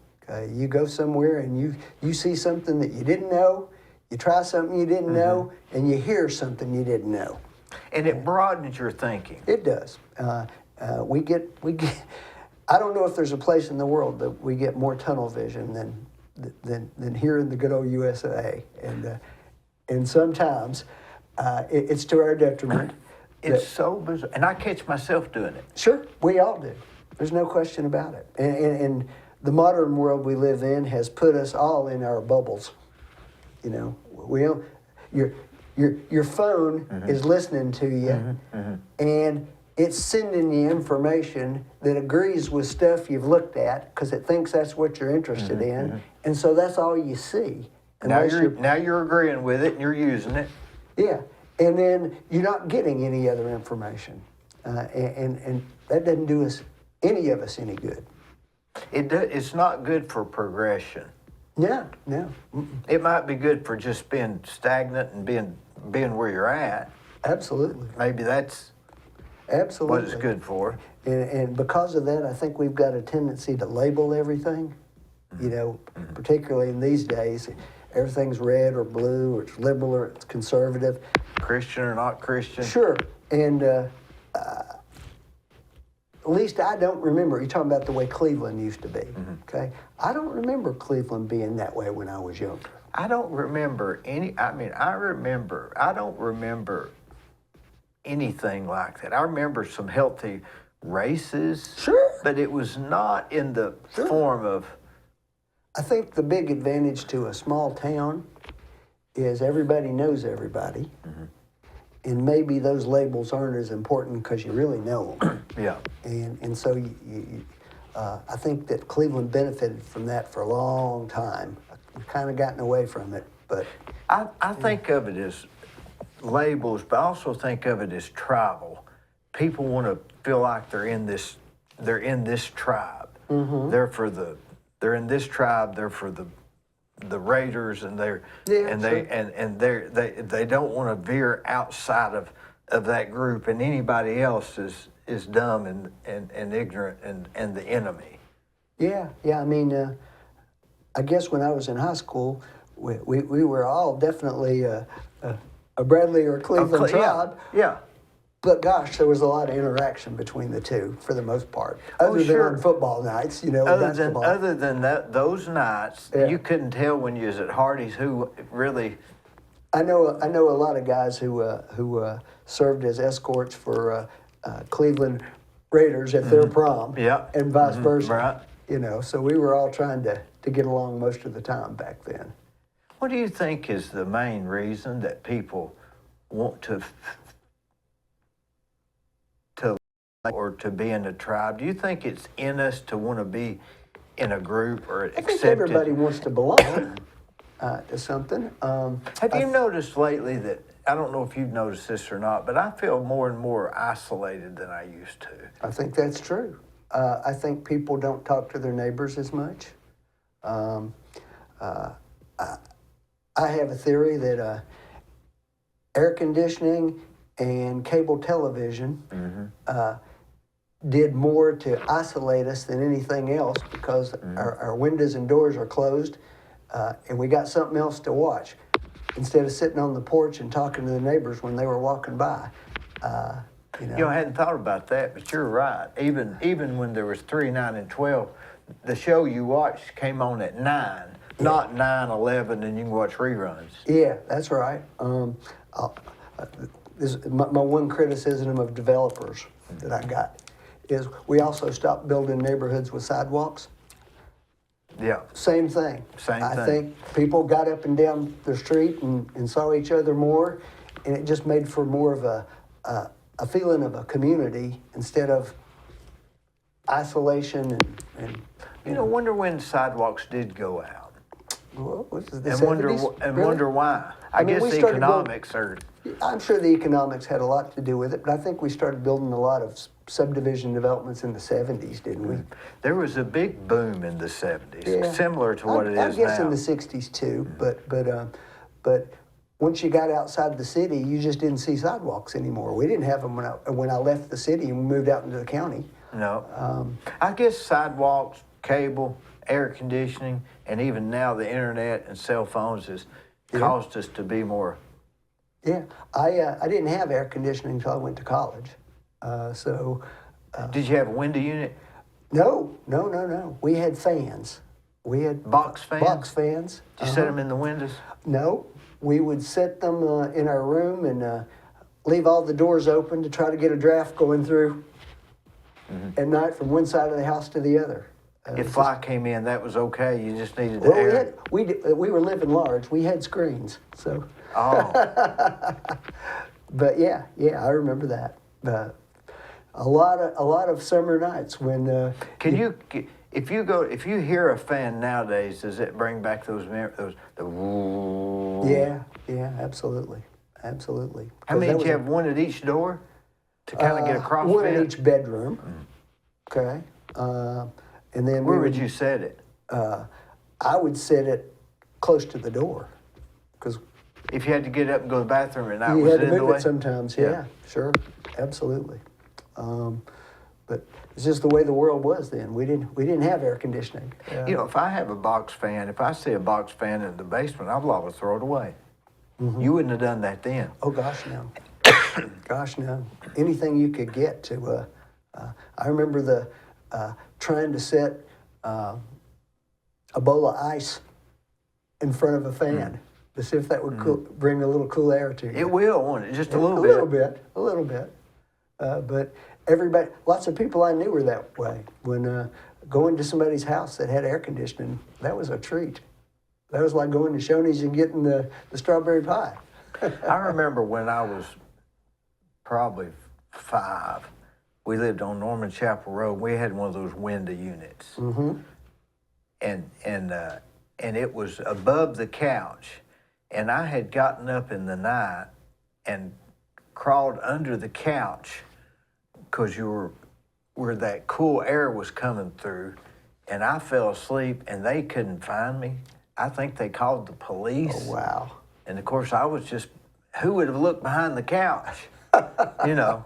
[SPEAKER 2] You go somewhere and you see something that you didn't know, you try something you didn't know, and you hear something you didn't know.
[SPEAKER 1] And it broadens your thinking.
[SPEAKER 2] It does. We get. I don't know if there's a place in the world that we get more tunnel vision than here in the good old USA, and sometimes it's to our detriment.
[SPEAKER 1] It's so bizarre, and I catch myself doing it.
[SPEAKER 2] Sure, we all do. There's no question about it. And the modern world we live in has put us all in our bubbles. You know, your phone is listening to you, and it's sending you information that agrees with stuff you've looked at because it thinks that's what you're interested in, and so that's all you see.
[SPEAKER 1] Now you're agreeing with it and you're using it.
[SPEAKER 2] Yeah. And then you're not getting any other information, and that doesn't do any of us any good.
[SPEAKER 1] It's not good for progression.
[SPEAKER 2] No.
[SPEAKER 1] It might be good for just being stagnant and being where you're at.
[SPEAKER 2] Absolutely.
[SPEAKER 1] Maybe that's what it's good for.
[SPEAKER 2] And because of that, I think we've got a tendency to label everything. You know, particularly in these days. Everything's red or blue, or it's liberal or it's conservative.
[SPEAKER 1] Christian or not Christian.
[SPEAKER 2] Sure. And at least I don't remember. You're talking about the way Cleveland used to be, okay? I don't remember Cleveland being that way when I was younger.
[SPEAKER 1] I don't remember I don't remember anything like that. I remember some healthy races.
[SPEAKER 2] Sure.
[SPEAKER 1] But it was not in the form of...
[SPEAKER 2] I think the big advantage to a small town is everybody knows everybody, and maybe those labels aren't as important because you really know them.
[SPEAKER 1] Yeah.
[SPEAKER 2] And so I think that Cleveland benefited from that for a long time. We've kind of gotten away from it, but...
[SPEAKER 1] I think of it as labels, but I also think of it as tribal. People want to feel like they're in this tribe. They're in this tribe. They're for the Raiders, and they don't want to veer outside of that group, and anybody else is dumb and ignorant and the enemy.
[SPEAKER 2] Yeah. I mean, I guess when I was in high school, we were all definitely a Bradley or Cleveland tribe.
[SPEAKER 1] Yeah.
[SPEAKER 2] But gosh, there was a lot of interaction between the two for the most part. Other than on football nights, you know.
[SPEAKER 1] Other than those nights, you couldn't tell when you was at Hardee's who really.
[SPEAKER 2] I know a lot of guys who served as escorts for Cleveland Raiders at their prom, and vice versa.
[SPEAKER 1] Right.
[SPEAKER 2] You know, so we were all trying to get along most of the time back then.
[SPEAKER 1] What do you think is the main reason that people want to or to be in a tribe? Do you think it's in us to want to be in a group or accepted?
[SPEAKER 2] I think everybody wants to belong to something.
[SPEAKER 1] Have you noticed lately that, I don't know if you've noticed this or not, but I feel more and more isolated than I used to.
[SPEAKER 2] I think that's true. I think people don't talk to their neighbors as much. I have a theory that air conditioning and cable television did more to isolate us than anything else because our windows and doors are closed, and we got something else to watch instead of sitting on the porch and talking to the neighbors when they were walking by. You know,
[SPEAKER 1] I hadn't thought about that, but you're right. Even when there was 3, 9, and 12, the show you watched came on at 9, not 9/11, and you can watch reruns.
[SPEAKER 2] Yeah, that's right. My one criticism of developers that I got is we also stopped building neighborhoods with sidewalks.
[SPEAKER 1] Yeah.
[SPEAKER 2] Same thing.
[SPEAKER 1] Same
[SPEAKER 2] I
[SPEAKER 1] thing.
[SPEAKER 2] think people got up and down the street and saw each other more, and it just made for more of a feeling of a community instead of isolation and
[SPEAKER 1] You know, wonder when sidewalks did go out.
[SPEAKER 2] well, was it the
[SPEAKER 1] And
[SPEAKER 2] 70s? Really?
[SPEAKER 1] wonder why. I
[SPEAKER 2] mean,
[SPEAKER 1] guess
[SPEAKER 2] we
[SPEAKER 1] the
[SPEAKER 2] started
[SPEAKER 1] economics are.
[SPEAKER 2] I'm sure the economics had a lot to do with it, but I think we started building a lot of subdivision developments in the 70s, didn't we?
[SPEAKER 1] There was a big boom in the 70s,
[SPEAKER 2] Yeah.
[SPEAKER 1] similar to what it is
[SPEAKER 2] I guess
[SPEAKER 1] now.
[SPEAKER 2] in the 60s too, but once you got outside the city, you just didn't see sidewalks anymore. We didn't have them when I left the city and we moved out into the county.
[SPEAKER 1] No. I guess sidewalks, cable, air conditioning, and even now the internet and cell phones has caused us to be more.
[SPEAKER 2] Yeah, I didn't have air conditioning until I went to college, so.
[SPEAKER 1] Did you have a window unit?
[SPEAKER 2] No. We had fans. We had
[SPEAKER 1] Box fans?
[SPEAKER 2] Box fans.
[SPEAKER 1] Did you set them in the windows?
[SPEAKER 2] No, we would set them in our room and leave all the doors open to try to get a draft going through at night from one side of the house to the other.
[SPEAKER 1] If fly came in, that was okay. You just needed the
[SPEAKER 2] Well,
[SPEAKER 1] air.
[SPEAKER 2] we were living large. We had screens, so.
[SPEAKER 1] Oh,
[SPEAKER 2] But yeah, I remember that. A lot of summer nights when.
[SPEAKER 1] can you? If you hear a fan nowadays, does it bring back those memories?
[SPEAKER 2] Yeah, absolutely.
[SPEAKER 1] How
[SPEAKER 2] 'Cause
[SPEAKER 1] many
[SPEAKER 2] that
[SPEAKER 1] did
[SPEAKER 2] was
[SPEAKER 1] you have? One at each door to kind of get across.
[SPEAKER 2] one in
[SPEAKER 1] fence?
[SPEAKER 2] each bedroom. Okay. And then
[SPEAKER 1] Where would you set it?
[SPEAKER 2] I would set it close to the door, because
[SPEAKER 1] If you had to get up and go to the bathroom at night,
[SPEAKER 2] you
[SPEAKER 1] was
[SPEAKER 2] had
[SPEAKER 1] it
[SPEAKER 2] to
[SPEAKER 1] in the
[SPEAKER 2] move
[SPEAKER 1] way?
[SPEAKER 2] it sometimes.
[SPEAKER 1] Yeah.
[SPEAKER 2] Yeah, sure, absolutely. But it's just the way the world was then. We didn't have air conditioning.
[SPEAKER 1] You know, if I have a box fan, if I see a box fan in the basement, I'll always throw it away. You wouldn't have done that then.
[SPEAKER 2] Oh gosh, no. Gosh, no. Anything you could get to. I remember trying to set a bowl of ice in front of a fan to see if that would bring a little cool air to you.
[SPEAKER 1] It will, won't it? Just a little bit.
[SPEAKER 2] A little bit. But lots of people I knew were that way. When going to somebody's house that had air conditioning, that was a treat. That was like going to Shoney's and getting the strawberry pie.
[SPEAKER 1] I remember when I was probably 5, we lived on Norman Chapel Road. We had one of those window units. And it was above the couch. And I had gotten up in the night and crawled under the couch because where that cool air was coming through. And I fell asleep and they couldn't find me. I think they called the police.
[SPEAKER 2] Oh, wow.
[SPEAKER 1] And of course, I was just, who would have looked behind the couch? You know.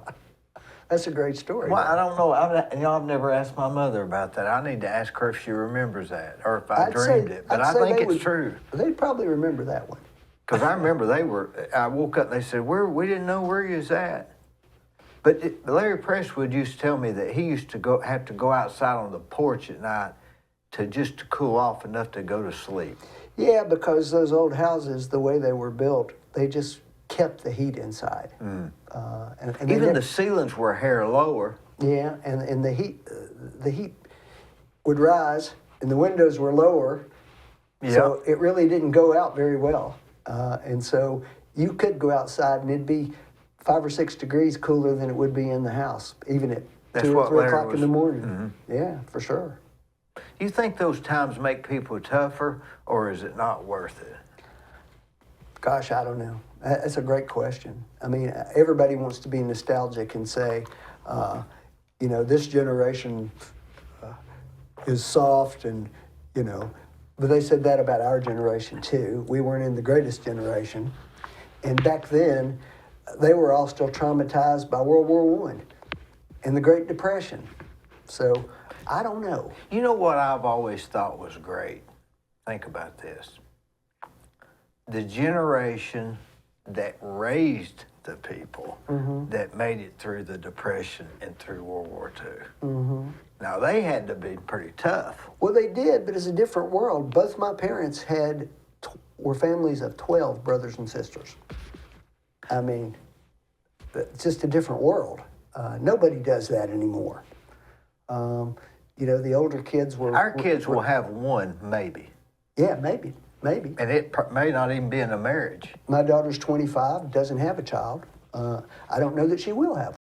[SPEAKER 2] That's a great story.
[SPEAKER 1] Well, I don't know. I've never asked my mother about that. I need to ask her if she remembers that or if I dreamed it. But I think it's true.
[SPEAKER 2] They'd probably remember that one.
[SPEAKER 1] Because I remember I woke up and they said, we didn't know where you was at. But Larry Presswood used to tell me that he used to have to go outside on the porch at night just to cool off enough to go to sleep.
[SPEAKER 2] Yeah, because those old houses, the way they were built, they just kept the heat inside. And
[SPEAKER 1] Even the ceilings were a hair lower.
[SPEAKER 2] Yeah, and the heat would rise, and the windows were lower, so it really didn't go out very well. And so you could go outside, and it'd be 5 or 6 degrees cooler than it would be in the house, even at 2 or 3 o'clock in the morning. Yeah, for sure.
[SPEAKER 1] Do you think those times make people tougher, or is it not worth it?
[SPEAKER 2] Gosh, I don't know. That's a great question. I mean, everybody wants to be nostalgic and say, this generation is soft and, but they said that about our generation too. We weren't in the greatest generation. And back then, they were all still traumatized by World War I and the Great Depression. So, I don't know.
[SPEAKER 1] You know what I've always thought was great? Think about this. The generation that raised the people that made it through the Depression and through World War II. Now, they had to be pretty tough.
[SPEAKER 2] Well, they did, but it's a different world. Both my parents were families of 12 brothers and sisters. I mean, it's just a different world. Nobody does that anymore. You know, the older kids were...
[SPEAKER 1] Our kids will have one, maybe.
[SPEAKER 2] Yeah, maybe.
[SPEAKER 1] And it may not even be in a marriage.
[SPEAKER 2] My daughter's 25, doesn't have a child. I don't know that she will have.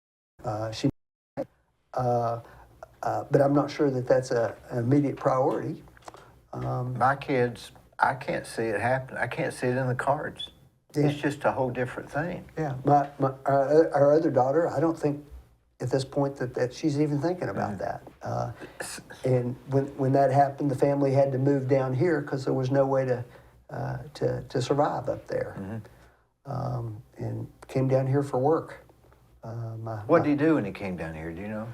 [SPEAKER 2] But I'm not sure that that's an immediate priority.
[SPEAKER 1] My kids, I can't see it happen. I can't see it in the cards.
[SPEAKER 2] Yeah.
[SPEAKER 1] It's just a whole different thing.
[SPEAKER 2] Yeah, our other daughter, I don't think at this point that she's even thinking about that. And when that happened, the family had to move down here because there was no way to survive up there. And came down here for work.
[SPEAKER 1] What did he do when he came down here? Do you know?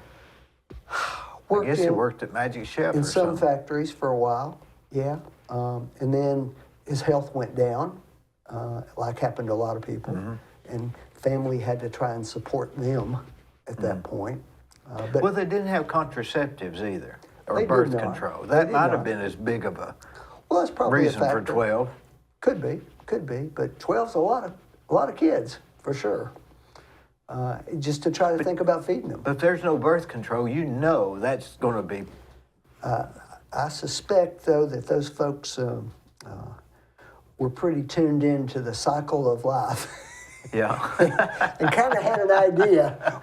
[SPEAKER 1] I guess he worked at Magic Chef
[SPEAKER 2] in
[SPEAKER 1] or
[SPEAKER 2] some
[SPEAKER 1] something.
[SPEAKER 2] factories for a while. Yeah, and then his health went down, like happened to a lot of people, and family had to try and support them at that point. But
[SPEAKER 1] Well, they didn't have contraceptives either, or
[SPEAKER 2] They did
[SPEAKER 1] birth
[SPEAKER 2] not.
[SPEAKER 1] control.
[SPEAKER 2] They
[SPEAKER 1] That
[SPEAKER 2] did
[SPEAKER 1] might have
[SPEAKER 2] not.
[SPEAKER 1] been as big of a
[SPEAKER 2] well, that's probably
[SPEAKER 1] reason
[SPEAKER 2] a
[SPEAKER 1] for
[SPEAKER 2] factor.
[SPEAKER 1] 12.
[SPEAKER 2] Could be, but 12's a lot of kids for sure. Just to try to think about feeding them.
[SPEAKER 1] But if there's no birth control, you know that's going to be...
[SPEAKER 2] I suspect, though, that those folks were pretty tuned in to the cycle of life
[SPEAKER 1] Yeah.
[SPEAKER 2] and kind of had an idea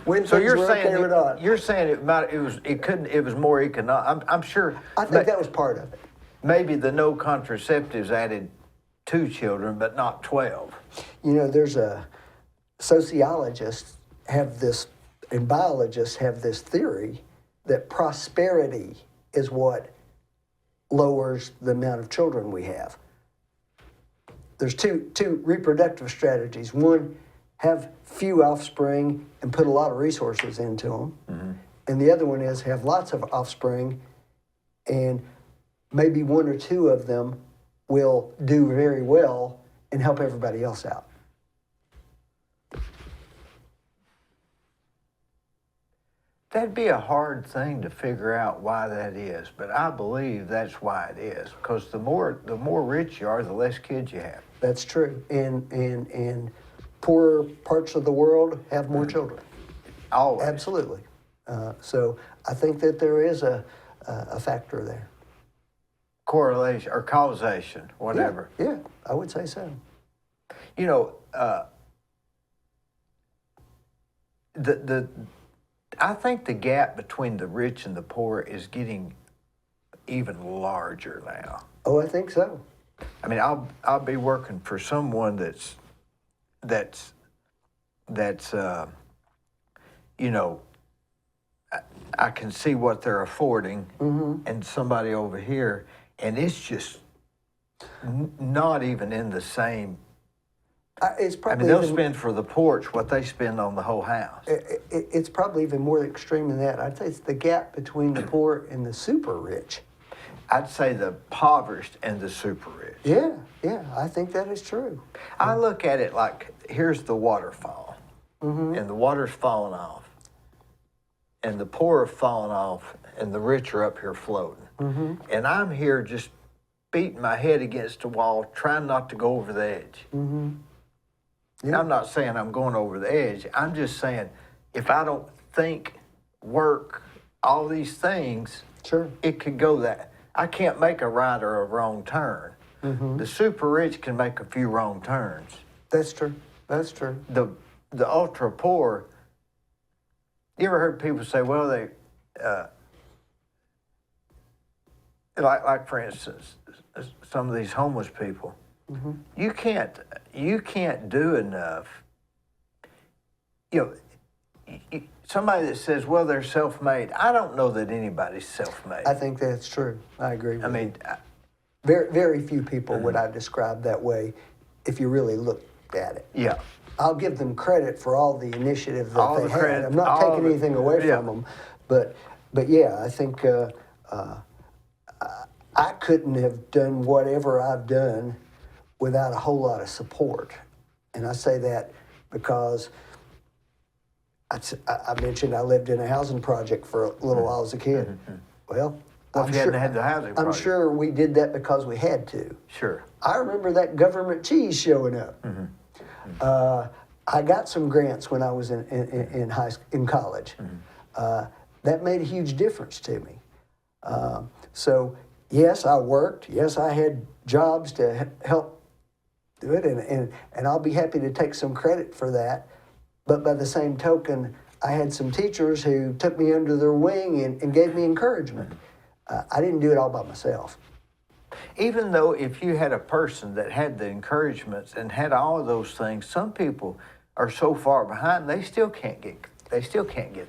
[SPEAKER 2] when
[SPEAKER 1] So
[SPEAKER 2] things
[SPEAKER 1] you're
[SPEAKER 2] were
[SPEAKER 1] saying
[SPEAKER 2] okay or not.
[SPEAKER 1] you're saying it was more economic. I'm sure.
[SPEAKER 2] I think that was part of it.
[SPEAKER 1] Maybe the no contraceptives added 2 children, but not 12.
[SPEAKER 2] You know, there's sociologists have this, and biologists have this theory that prosperity is what lowers the amount of children we have. There's two reproductive strategies. One, have few offspring and put a lot of resources into them. And the other one is have lots of offspring and maybe 1 or 2 of them will do very well and help everybody else out.
[SPEAKER 1] That'd be a hard thing to figure out why that is, but I believe that's why it is. Because the more rich you are, the less kids you have.
[SPEAKER 2] That's true. And poorer parts of the world have more children.
[SPEAKER 1] Always.
[SPEAKER 2] Absolutely. So I think that there is a factor there.
[SPEAKER 1] Correlation or causation, whatever.
[SPEAKER 2] Yeah, I would say so.
[SPEAKER 1] You know, I think the gap between the rich and the poor is getting even larger now.
[SPEAKER 2] Oh, I think so.
[SPEAKER 1] I mean, I'll be working for someone that's you know, I can see what they're affording, and somebody over here, and it's just not even in the same.
[SPEAKER 2] It's
[SPEAKER 1] I
[SPEAKER 2] probably
[SPEAKER 1] mean, they'll
[SPEAKER 2] even,
[SPEAKER 1] spend for the porch what they spend on the whole house.
[SPEAKER 2] it's probably even more extreme than that. I'd say it's the gap between the poor and the super rich.
[SPEAKER 1] I'd say the impoverished and the super rich.
[SPEAKER 2] Yeah, I think that is true.
[SPEAKER 1] I look at it like, here's the waterfall, and the water's falling off, and the poor are falling off, and the rich are up here floating. And I'm here just beating my head against the wall, trying not to go over the edge.
[SPEAKER 2] Yeah.
[SPEAKER 1] I'm not saying I'm going over the edge. I'm just saying, if I don't think, work, all these things,
[SPEAKER 2] Sure.
[SPEAKER 1] it could go that. I can't make a right or a wrong turn. The super rich can make a few wrong turns.
[SPEAKER 2] That's true. That's true.
[SPEAKER 1] The ultra poor, you ever heard people say, well, they, like for instance, some of these homeless people, you can't do enough. You know, somebody that says, well, they're self-made, I don't know that anybody's self-made.
[SPEAKER 2] I think that's true. I agree with
[SPEAKER 1] I
[SPEAKER 2] you.
[SPEAKER 1] mean,
[SPEAKER 2] Very, very few people would I describe that way if you really looked at it.
[SPEAKER 1] yeah.
[SPEAKER 2] I'll give them credit for all the initiative that
[SPEAKER 1] All
[SPEAKER 2] they
[SPEAKER 1] the
[SPEAKER 2] had.
[SPEAKER 1] credit,
[SPEAKER 2] I'm not
[SPEAKER 1] all
[SPEAKER 2] taking
[SPEAKER 1] the-
[SPEAKER 2] anything away
[SPEAKER 1] yeah.
[SPEAKER 2] from them, but yeah, I think I couldn't have done whatever I've done without a whole lot of support, and I say that because I mentioned I lived in a housing project for a little while as a kid. Well,
[SPEAKER 1] If you hadn't had the housing
[SPEAKER 2] I'm
[SPEAKER 1] project.
[SPEAKER 2] sure we did that because we had to.
[SPEAKER 1] Sure.
[SPEAKER 2] I remember that government cheese showing up. I got some grants when I was in college. That made a huge difference to me. So yes, I worked. Yes, I had jobs to help do it, and I'll be happy to take some credit for that. But by the same token, I had some teachers who took me under their wing and gave me encouragement. I didn't do it all by myself.
[SPEAKER 1] Even though if you had a person that had the encouragements and had all of those things, some people are so far behind they still can't get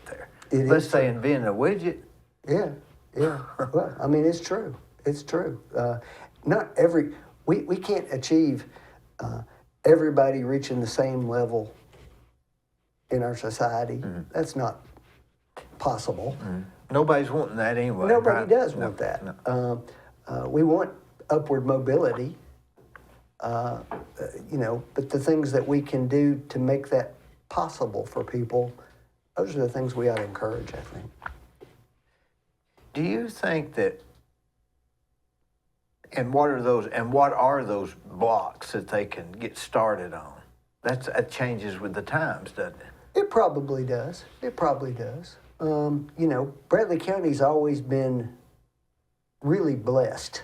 [SPEAKER 1] there. Let's say inventing a widget.
[SPEAKER 2] Yeah. Well, I mean, it's true. It's true. We can't achieve everybody reaching the same level in our society. That's not possible.
[SPEAKER 1] Nobody's wanting that anyway.
[SPEAKER 2] Nobody
[SPEAKER 1] right?
[SPEAKER 2] does want that.
[SPEAKER 1] No.
[SPEAKER 2] We want upward mobility, but the things that we can do to make that possible for people, those are the things we ought to encourage, I think.
[SPEAKER 1] Do you think that, and what are those blocks that they can get started on? That changes with the times, doesn't it?
[SPEAKER 2] It probably does. Bradley County's always been really blessed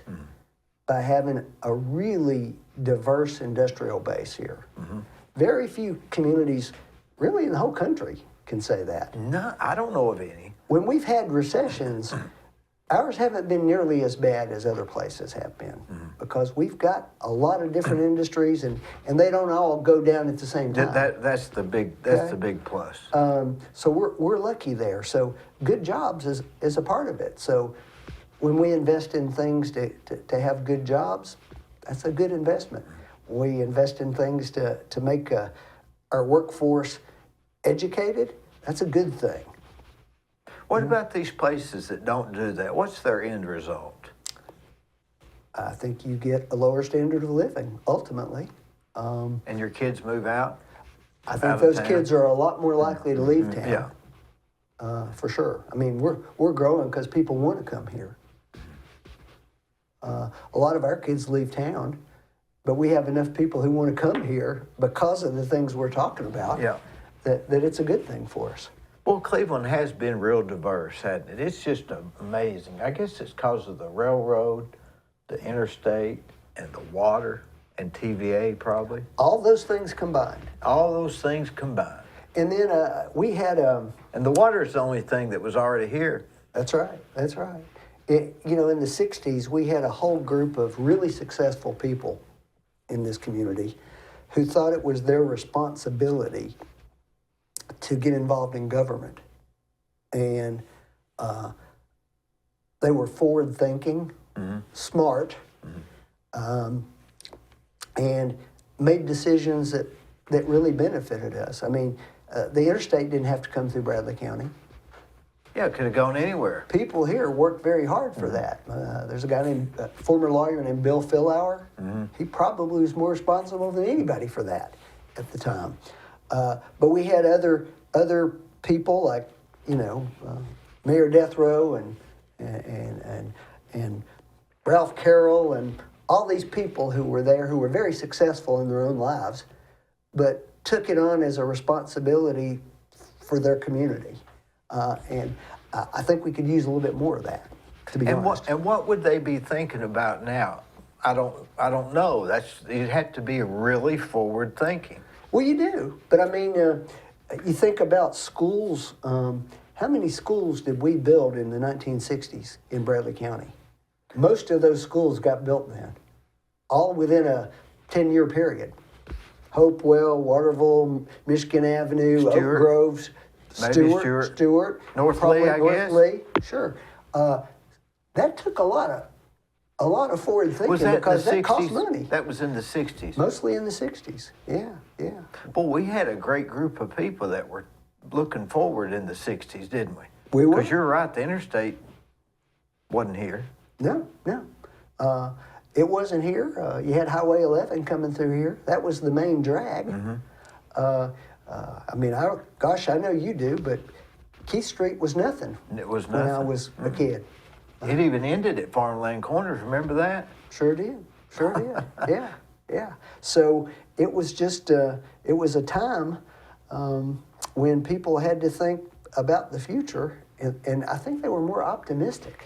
[SPEAKER 2] by having a really diverse industrial base here. Very few communities, really in the whole country, can say that.
[SPEAKER 1] No, I don't know of any.
[SPEAKER 2] When we've had recessions, ours haven't been nearly as bad as other places have been because we've got a lot of different industries and they don't all go down at the same time.
[SPEAKER 1] That's the big plus.
[SPEAKER 2] So we're lucky there. So good jobs is a part of it. So when we invest in things to have good jobs, that's a good investment. We invest in things to make our workforce educated, that's a good thing.
[SPEAKER 1] What about these places that don't do that? What's their end result?
[SPEAKER 2] I think you get a lower standard of living, ultimately.
[SPEAKER 1] And your kids move out?
[SPEAKER 2] I think those kids are a lot more likely to leave town.
[SPEAKER 1] Yeah.
[SPEAKER 2] For sure. I mean, we're growing because people want to come here. A lot of our kids leave town, but we have enough people who want to come here because of the things we're talking about.
[SPEAKER 1] Yeah.
[SPEAKER 2] That it's a good thing for us.
[SPEAKER 1] Well, Cleveland has been real diverse, hasn't it? It's just amazing. I guess it's because of the railroad, the interstate, and the water, and TVA probably.
[SPEAKER 2] All those things combined.
[SPEAKER 1] All those things combined.
[SPEAKER 2] And then we had...
[SPEAKER 1] and the water is the only thing that was already here.
[SPEAKER 2] That's right. In the 60s, we had a whole group of really successful people in this community who thought it was their responsibility to get involved in government. And they were forward-thinking, smart, and made decisions that really benefited us. I mean, the interstate didn't have to come through Bradley County.
[SPEAKER 1] Yeah, it could have gone anywhere.
[SPEAKER 2] People here worked very hard for that. There's a guy named, former lawyer named Bill Fillauer. He probably was more responsible than anybody for that at the time. But we had other people like, Mayor Death Row and Ralph Carroll and all these people who were there who were very successful in their own lives, but took it on as a responsibility for their community. And I think we could use a little bit more of that, to be honest.
[SPEAKER 1] And what would they be thinking about now? I don't know. You'd have to be really forward thinking.
[SPEAKER 2] Well, you do, but I mean, you think about schools. How many schools did we build in the 1960s in Bradley County? Most of those schools got built then, all within a 10-year period. Hopewell, Waterville, Michigan Avenue,
[SPEAKER 1] Stewart.
[SPEAKER 2] Oak Groves, Stewart,
[SPEAKER 1] North
[SPEAKER 2] probably
[SPEAKER 1] Lee, I
[SPEAKER 2] North
[SPEAKER 1] guess.
[SPEAKER 2] Lee, sure. That took a lot of forward thinking
[SPEAKER 1] Was that
[SPEAKER 2] because
[SPEAKER 1] in the
[SPEAKER 2] that
[SPEAKER 1] 60s?
[SPEAKER 2] cost money.
[SPEAKER 1] That was in the 60s.
[SPEAKER 2] Mostly in the 60s. Yeah.
[SPEAKER 1] Well, we had a great group of people that were looking forward in the 60s, didn't we?
[SPEAKER 2] We were.
[SPEAKER 1] Because you're right, the interstate wasn't here.
[SPEAKER 2] No. It wasn't here. You had Highway 11 coming through here. That was the main drag. I mean, gosh, I know you do, but Keith Street was nothing.
[SPEAKER 1] It was nothing.
[SPEAKER 2] When I was a kid.
[SPEAKER 1] It even ended at Farmland Corners. Remember that?
[SPEAKER 2] Sure did. Sure did. Yeah, yeah. So it was just, it was a time when people had to think about the future, and I think they were more optimistic.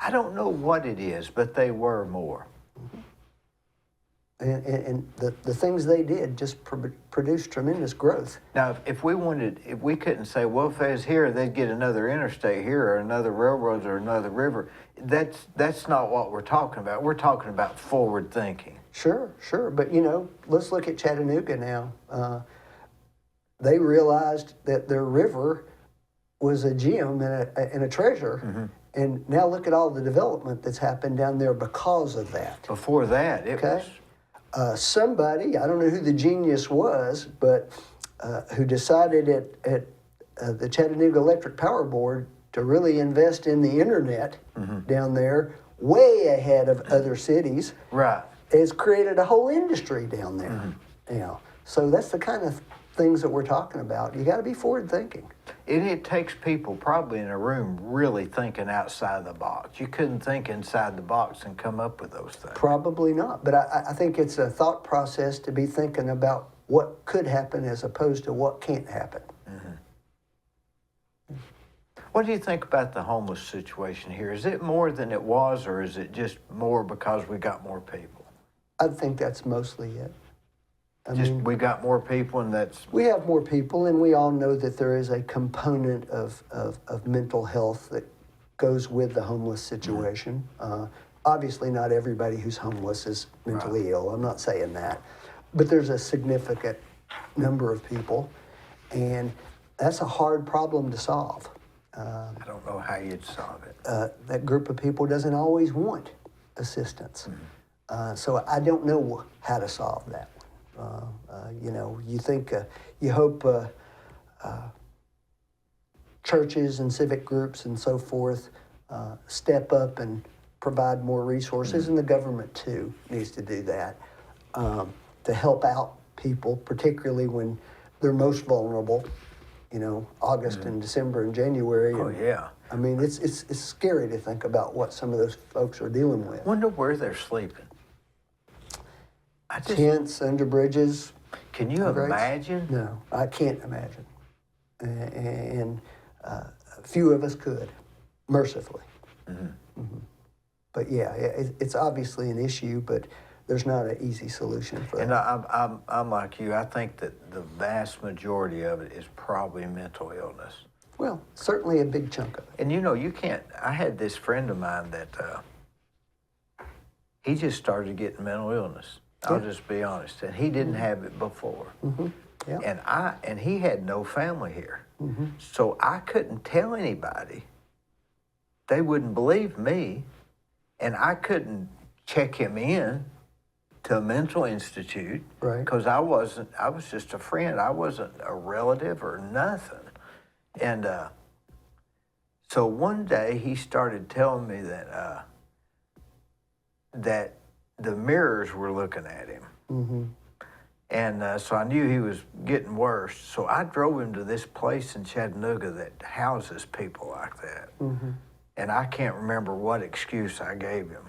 [SPEAKER 1] I don't know what it is, but they were more.
[SPEAKER 2] And the things they did just produced tremendous growth.
[SPEAKER 1] Now, if we couldn't say, well, if they was here, they'd get another interstate here or another railroad or another river. That's not what we're talking about. We're talking about forward thinking.
[SPEAKER 2] Sure, sure. But, you know, let's look at Chattanooga now. They realized that their river was a gem and a treasure. Mm-hmm. And now look at all the development that's happened down there because of that.
[SPEAKER 1] Before that, it was...
[SPEAKER 2] somebody, I don't know who the genius was, but who decided at the Chattanooga Electric Power Board to really invest in the internet down there, way ahead of other cities.
[SPEAKER 1] Right.
[SPEAKER 2] Has created a whole industry down there. You know, so that's the kind of things that we're talking about. You got to be forward thinking.
[SPEAKER 1] It takes people probably in a room really thinking outside the box. You couldn't think inside the box and come up with those things.
[SPEAKER 2] Probably not. But I think it's a thought process to be thinking about what could happen as opposed to what can't happen.
[SPEAKER 1] Mm-hmm. What do you think about the homeless situation here? Is it more than it was, or is it just more because we got more people?
[SPEAKER 2] I think that's mostly it. I mean,
[SPEAKER 1] we got more people, and that's...
[SPEAKER 2] We have more people, and we all know that there is a component of mental health that goes with the homeless situation. Obviously, not everybody who's homeless is mentally ill. I'm not saying that. But there's a significant number of people, and that's a hard problem to solve.
[SPEAKER 1] I don't know how you'd solve it.
[SPEAKER 2] That group of people doesn't always want assistance. So I don't know how to solve that one. You know, you hope churches and civic groups and so forth step up and provide more resources, and the government too needs to do that to help out people, particularly when they're most vulnerable. You know, August and December and January.
[SPEAKER 1] Oh, yeah.
[SPEAKER 2] I mean, it's scary to think about what some of those folks are dealing with.
[SPEAKER 1] Wonder where they're sleeping.
[SPEAKER 2] Tents, under bridges.
[SPEAKER 1] Can you imagine?
[SPEAKER 2] No, I can't imagine. And a few of us could, mercifully. But yeah, it's obviously an issue, but there's not an easy solution for that.
[SPEAKER 1] And I'm like you. I think that the vast majority of it is probably mental illness.
[SPEAKER 2] Well, certainly a big chunk of it.
[SPEAKER 1] And you know, you can't... I had this friend of mine that he just started getting mental illness. I'll just be honest. And he didn't have it before.
[SPEAKER 2] Yeah.
[SPEAKER 1] And he had no family here. So I couldn't tell anybody. They wouldn't believe me. And I couldn't check him in to a mental institute.
[SPEAKER 2] Right.
[SPEAKER 1] Because I was just a friend. I wasn't a relative or nothing. And so one day he started telling me that that the mirrors were looking at him. And so I knew he was getting worse. So I drove him to this place in Chattanooga that houses people like that. And I can't remember what excuse I gave him.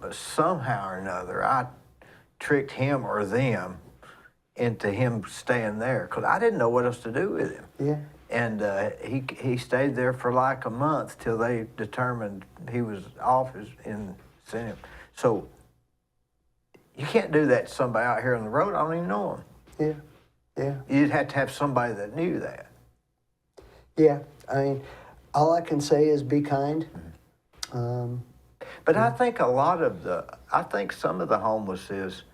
[SPEAKER 1] But somehow or another, I tricked him or them into him staying there, because I didn't know what else to do with him.
[SPEAKER 2] Yeah.
[SPEAKER 1] And he stayed there for like a month till they determined he was off and sent him. So you can't do that to somebody out here on the road. I don't even know him.
[SPEAKER 2] Yeah.
[SPEAKER 1] You'd have to have somebody that knew that.
[SPEAKER 2] Yeah. I mean, all I can say is be kind.
[SPEAKER 1] But I think I think some of the homeless is,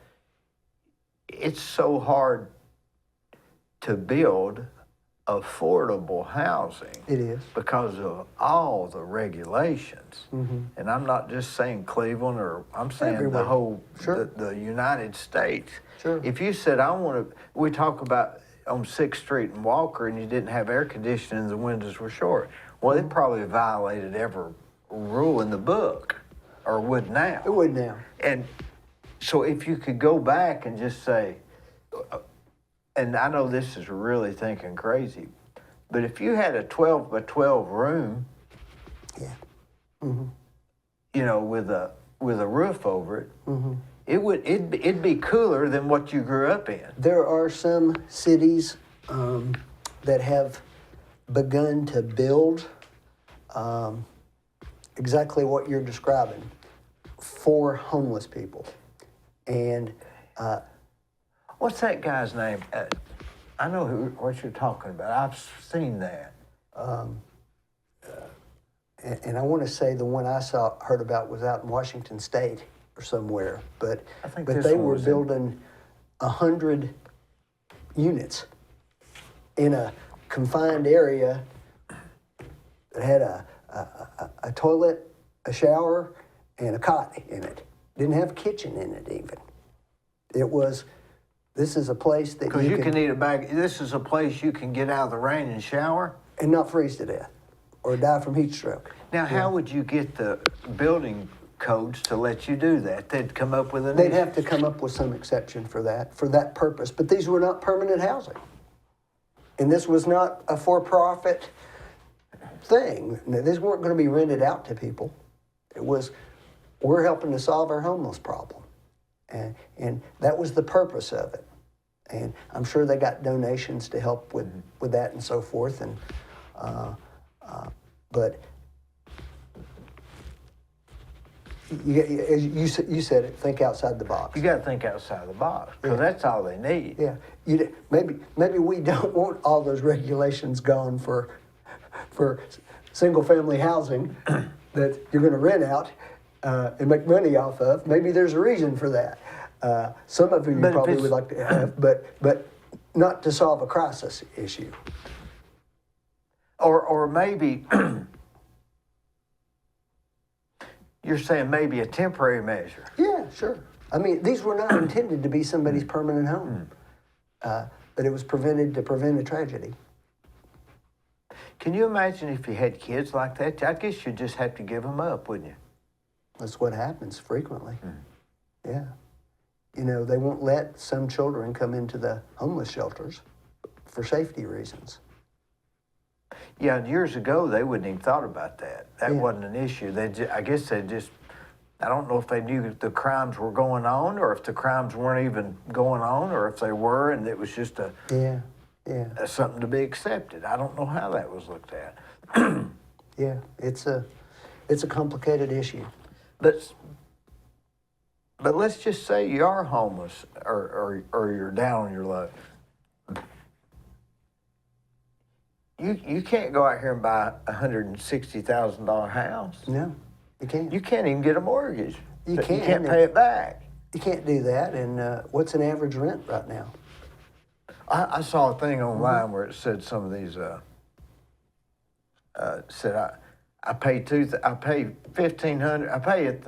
[SPEAKER 1] it's so hard to build affordable housing.
[SPEAKER 2] It is.
[SPEAKER 1] Because of all the regulations. And I'm not just saying Cleveland, or I'm saying
[SPEAKER 2] Everywhere.
[SPEAKER 1] the whole,
[SPEAKER 2] Sure.
[SPEAKER 1] the United States.
[SPEAKER 2] Sure.
[SPEAKER 1] If you said, we talk about on 6th Street in Walker and you didn't have air conditioning and the windows were short, well, it probably violated every rule in the book, or would now.
[SPEAKER 2] It would now.
[SPEAKER 1] And so if you could go back and just say, and I know this is really thinking crazy, but if you had a 12 by 12 room,
[SPEAKER 2] Yeah.
[SPEAKER 1] you know, with a roof over it,
[SPEAKER 2] Mm-hmm.
[SPEAKER 1] it'd be cooler than what you grew up in.
[SPEAKER 2] There are some cities that have begun to build exactly what you're describing for homeless people. And
[SPEAKER 1] What's that guy's name? I know what you're talking about. I've seen that.
[SPEAKER 2] and I want to say the one I heard about was out in Washington State or somewhere, but
[SPEAKER 1] I think
[SPEAKER 2] but
[SPEAKER 1] this
[SPEAKER 2] they
[SPEAKER 1] one
[SPEAKER 2] were
[SPEAKER 1] was
[SPEAKER 2] building 100 units in a confined area that had a toilet, a shower, and a cot in it. Didn't have a kitchen in it even. It was. This is a place that
[SPEAKER 1] Because you can eat a bag. This is a place you can get out of the rain and shower.
[SPEAKER 2] and not freeze to death or die from heat stroke.
[SPEAKER 1] Now, how would you get the building codes to let you do that? They'd come up with an.
[SPEAKER 2] They'd have to come up with some exception for that purpose. But these were not permanent housing. And this was not a for-profit thing. These weren't going to be rented out to people. It was, we're helping to solve our homeless problem. And that was the purpose of it. And I'm sure they got donations to help with that and so forth. And but you said it, think outside the box.
[SPEAKER 1] You got to think outside the box because that's all they need.
[SPEAKER 2] Yeah, maybe we don't want all those regulations gone for single-family housing that you're going to rent out and make money off of. Maybe there's a reason for that. Some of you probably would like to have, but not to solve a crisis issue.
[SPEAKER 1] Or maybe you're saying maybe a temporary measure.
[SPEAKER 2] Yeah, sure. I mean, these were not intended to be somebody's permanent home, but it was prevented to prevent a tragedy.
[SPEAKER 1] Can you imagine if you had kids like that? I guess you'd just have to give them up, wouldn't you?
[SPEAKER 2] That's what happens frequently. Yeah. You know, they won't let some children come into the homeless shelters for safety reasons.
[SPEAKER 1] Yeah, and years ago, they wouldn't even thought about that. That
[SPEAKER 2] Yeah.
[SPEAKER 1] wasn't an issue. I guess they just, I don't know if they knew the crimes were going on or if the crimes weren't even going on or if they were and it was just something to be accepted. I don't know how that was looked at.
[SPEAKER 2] Yeah, it's a complicated issue.
[SPEAKER 1] But let's just say you are homeless or you're down on your luck. You can't go out here and buy a $160,000 house.
[SPEAKER 2] No, you can't.
[SPEAKER 1] You can't even get a mortgage.
[SPEAKER 2] You
[SPEAKER 1] You
[SPEAKER 2] can't.
[SPEAKER 1] can't pay it back.
[SPEAKER 2] You can't do that. And what's an average rent right now?
[SPEAKER 1] I saw a thing online where it said some of these said I pay $1,500. I pay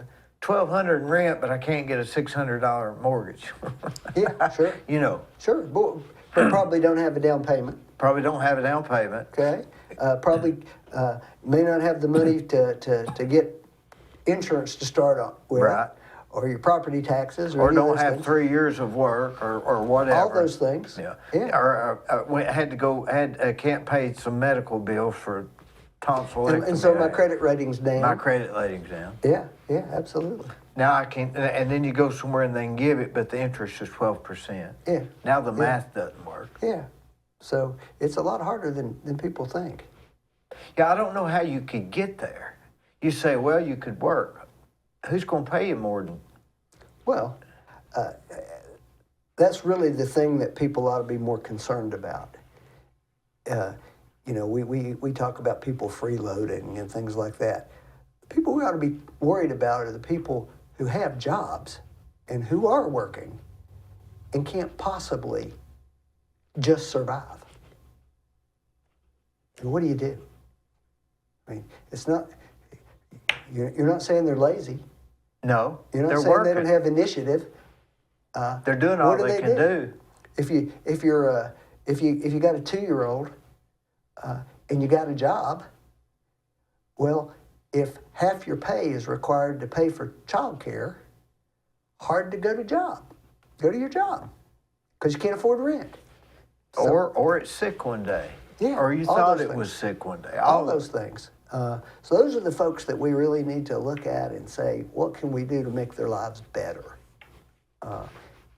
[SPEAKER 1] $1,200 in rent, but I can't get a $600 mortgage.
[SPEAKER 2] Yeah, sure.
[SPEAKER 1] You know,
[SPEAKER 2] Sure, but probably don't have a down payment.
[SPEAKER 1] probably don't have a down payment.
[SPEAKER 2] Okay, probably may not have the money to get insurance to start on with,
[SPEAKER 1] Right.
[SPEAKER 2] or your property taxes,
[SPEAKER 1] Or
[SPEAKER 2] any of
[SPEAKER 1] don't
[SPEAKER 2] those
[SPEAKER 1] have
[SPEAKER 2] things.
[SPEAKER 1] 3 years of work or whatever.
[SPEAKER 2] All those things.
[SPEAKER 1] Yeah.
[SPEAKER 2] Yeah.
[SPEAKER 1] Or can't pay some medical bills for tonsillectomy.
[SPEAKER 2] And so my credit rating's down.
[SPEAKER 1] My credit rating's down.
[SPEAKER 2] Yeah, absolutely.
[SPEAKER 1] Now I can, and then you go somewhere and they can give it, but the interest is 12%.
[SPEAKER 2] Yeah.
[SPEAKER 1] Now the math doesn't work.
[SPEAKER 2] Yeah. So it's a lot harder than people think.
[SPEAKER 1] Yeah, I don't know how you could get there. You say, well, you could work. Who's going to pay you more than?
[SPEAKER 2] Well, that's really the thing that people ought to be more concerned about. You know, we talk about people freeloading and things like that. The people we ought to be worried about are the people who have jobs and who are working and can't possibly just survive. And what do you do? I mean, it's not, you're not saying they're lazy.
[SPEAKER 1] No,
[SPEAKER 2] You're not
[SPEAKER 1] they're
[SPEAKER 2] saying
[SPEAKER 1] working.
[SPEAKER 2] they don't have initiative.
[SPEAKER 1] They're doing all
[SPEAKER 2] What do
[SPEAKER 1] they can do.
[SPEAKER 2] If you got a 2-year-old and you got a job, well, if half your pay is required to pay for childcare, hard to go to your job. because you can't afford rent. So,
[SPEAKER 1] or it's sick one day.
[SPEAKER 2] Yeah,
[SPEAKER 1] Or you
[SPEAKER 2] all
[SPEAKER 1] thought
[SPEAKER 2] those
[SPEAKER 1] it
[SPEAKER 2] things.
[SPEAKER 1] was sick one day.
[SPEAKER 2] all those things. So those are the folks that we really need to look at and say, what can we do to make their lives better?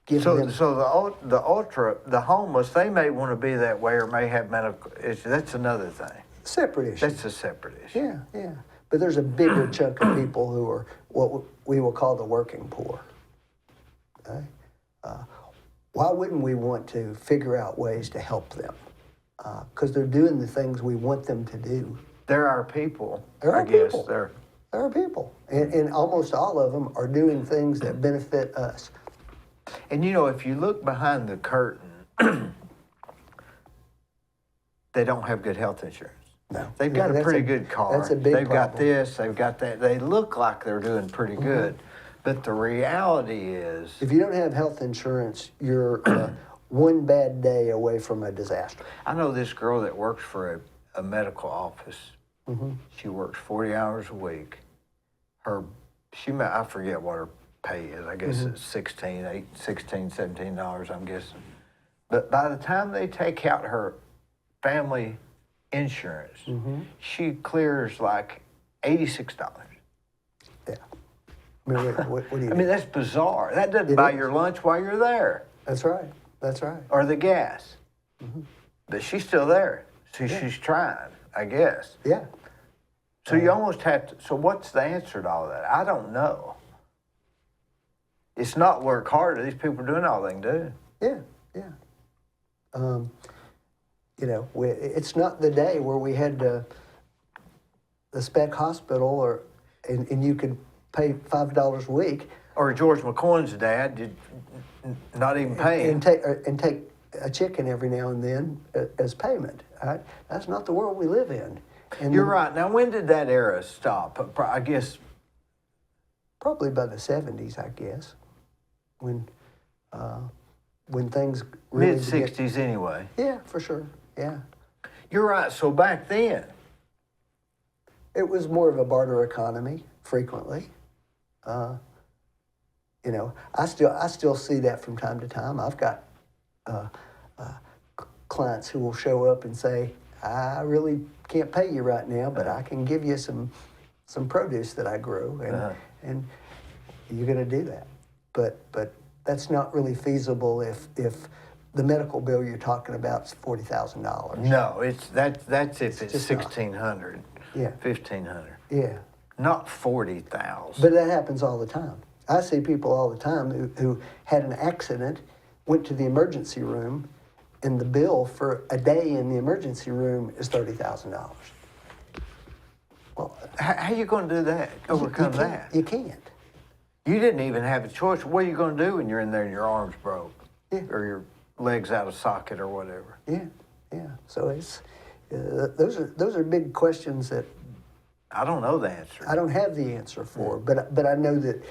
[SPEAKER 2] Give
[SPEAKER 1] So,
[SPEAKER 2] them.
[SPEAKER 1] the homeless, they may want to be that way or may have medical issues. That's another thing.
[SPEAKER 2] Separate issue.
[SPEAKER 1] That's a separate issue.
[SPEAKER 2] Yeah, yeah. But there's a bigger chunk of people who are what we will call the working poor. Okay? Why wouldn't we want to figure out ways to help them? Because they're doing the things we want them to do.
[SPEAKER 1] There are people.
[SPEAKER 2] There are
[SPEAKER 1] I guess,
[SPEAKER 2] people.
[SPEAKER 1] There.
[SPEAKER 2] There are people. And almost all of them are doing things that benefit us.
[SPEAKER 1] And you know, if you look behind the curtain, they don't have good health insurance.
[SPEAKER 2] No.
[SPEAKER 1] They've got a pretty good car.
[SPEAKER 2] That's a big
[SPEAKER 1] They've got
[SPEAKER 2] problem.
[SPEAKER 1] this, they've got that. They look like they're doing pretty good. But the reality is,
[SPEAKER 2] If you don't have health insurance, you're one bad day away from a disaster.
[SPEAKER 1] I know this girl that works for a medical office. She works 40 hours a week. I forget what her pay is. I guess it's $16, $17, I'm guessing. But by the time they take out her family insurance, she clears like $86.
[SPEAKER 2] Yeah. I mean, what do you
[SPEAKER 1] I mean, that's bizarre. That doesn't buy your lunch while you're there,
[SPEAKER 2] That's right. That's right.
[SPEAKER 1] or the gas. But she's still there. So she's trying, I guess.
[SPEAKER 2] Yeah.
[SPEAKER 1] So you almost have to. So what's the answer to all of that? I don't know. It's not work harder. These people are doing all they can do.
[SPEAKER 2] Yeah. Yeah. You know, it's not the day where we had the spec hospital, and you could pay $5 a week
[SPEAKER 1] Or George McCoy's dad did not even pay him.
[SPEAKER 2] and take a chicken every now and then as payment. Right? That's not the world we live in. And
[SPEAKER 1] You're right. Now, when did that era stop? I guess
[SPEAKER 2] probably by the 70s, I guess, when things really
[SPEAKER 1] mid '60s anyway.
[SPEAKER 2] Yeah, for sure. Yeah.
[SPEAKER 1] You're right. So back then,
[SPEAKER 2] It was more of a barter economy frequently. You know, I still see that from time to time. I've got clients who will show up and say, "I really can't pay you right now, but I can give you some produce that I grew, and you're going to do that." But that's not really feasible if the medical bill you're talking about is $40,000.
[SPEAKER 1] no, that's if it's
[SPEAKER 2] just not.
[SPEAKER 1] 1,600,
[SPEAKER 2] Yeah.
[SPEAKER 1] 1,500,
[SPEAKER 2] Yeah.
[SPEAKER 1] not 40,000.
[SPEAKER 2] But that happens all the time. I see people all the time who had an accident, went to the emergency room, and the bill for a day in the emergency room is $30,000. Well,
[SPEAKER 1] How you going to do that? Overcome
[SPEAKER 2] you
[SPEAKER 1] that?
[SPEAKER 2] You can't.
[SPEAKER 1] You didn't even have a choice. What are you going to do when you're in there and your arm's broke,
[SPEAKER 2] Yeah.
[SPEAKER 1] or your legs out of socket, or whatever?
[SPEAKER 2] Yeah, yeah. So it's those are big questions that
[SPEAKER 1] I don't know the answer.
[SPEAKER 2] I don't have the answer for, but I know that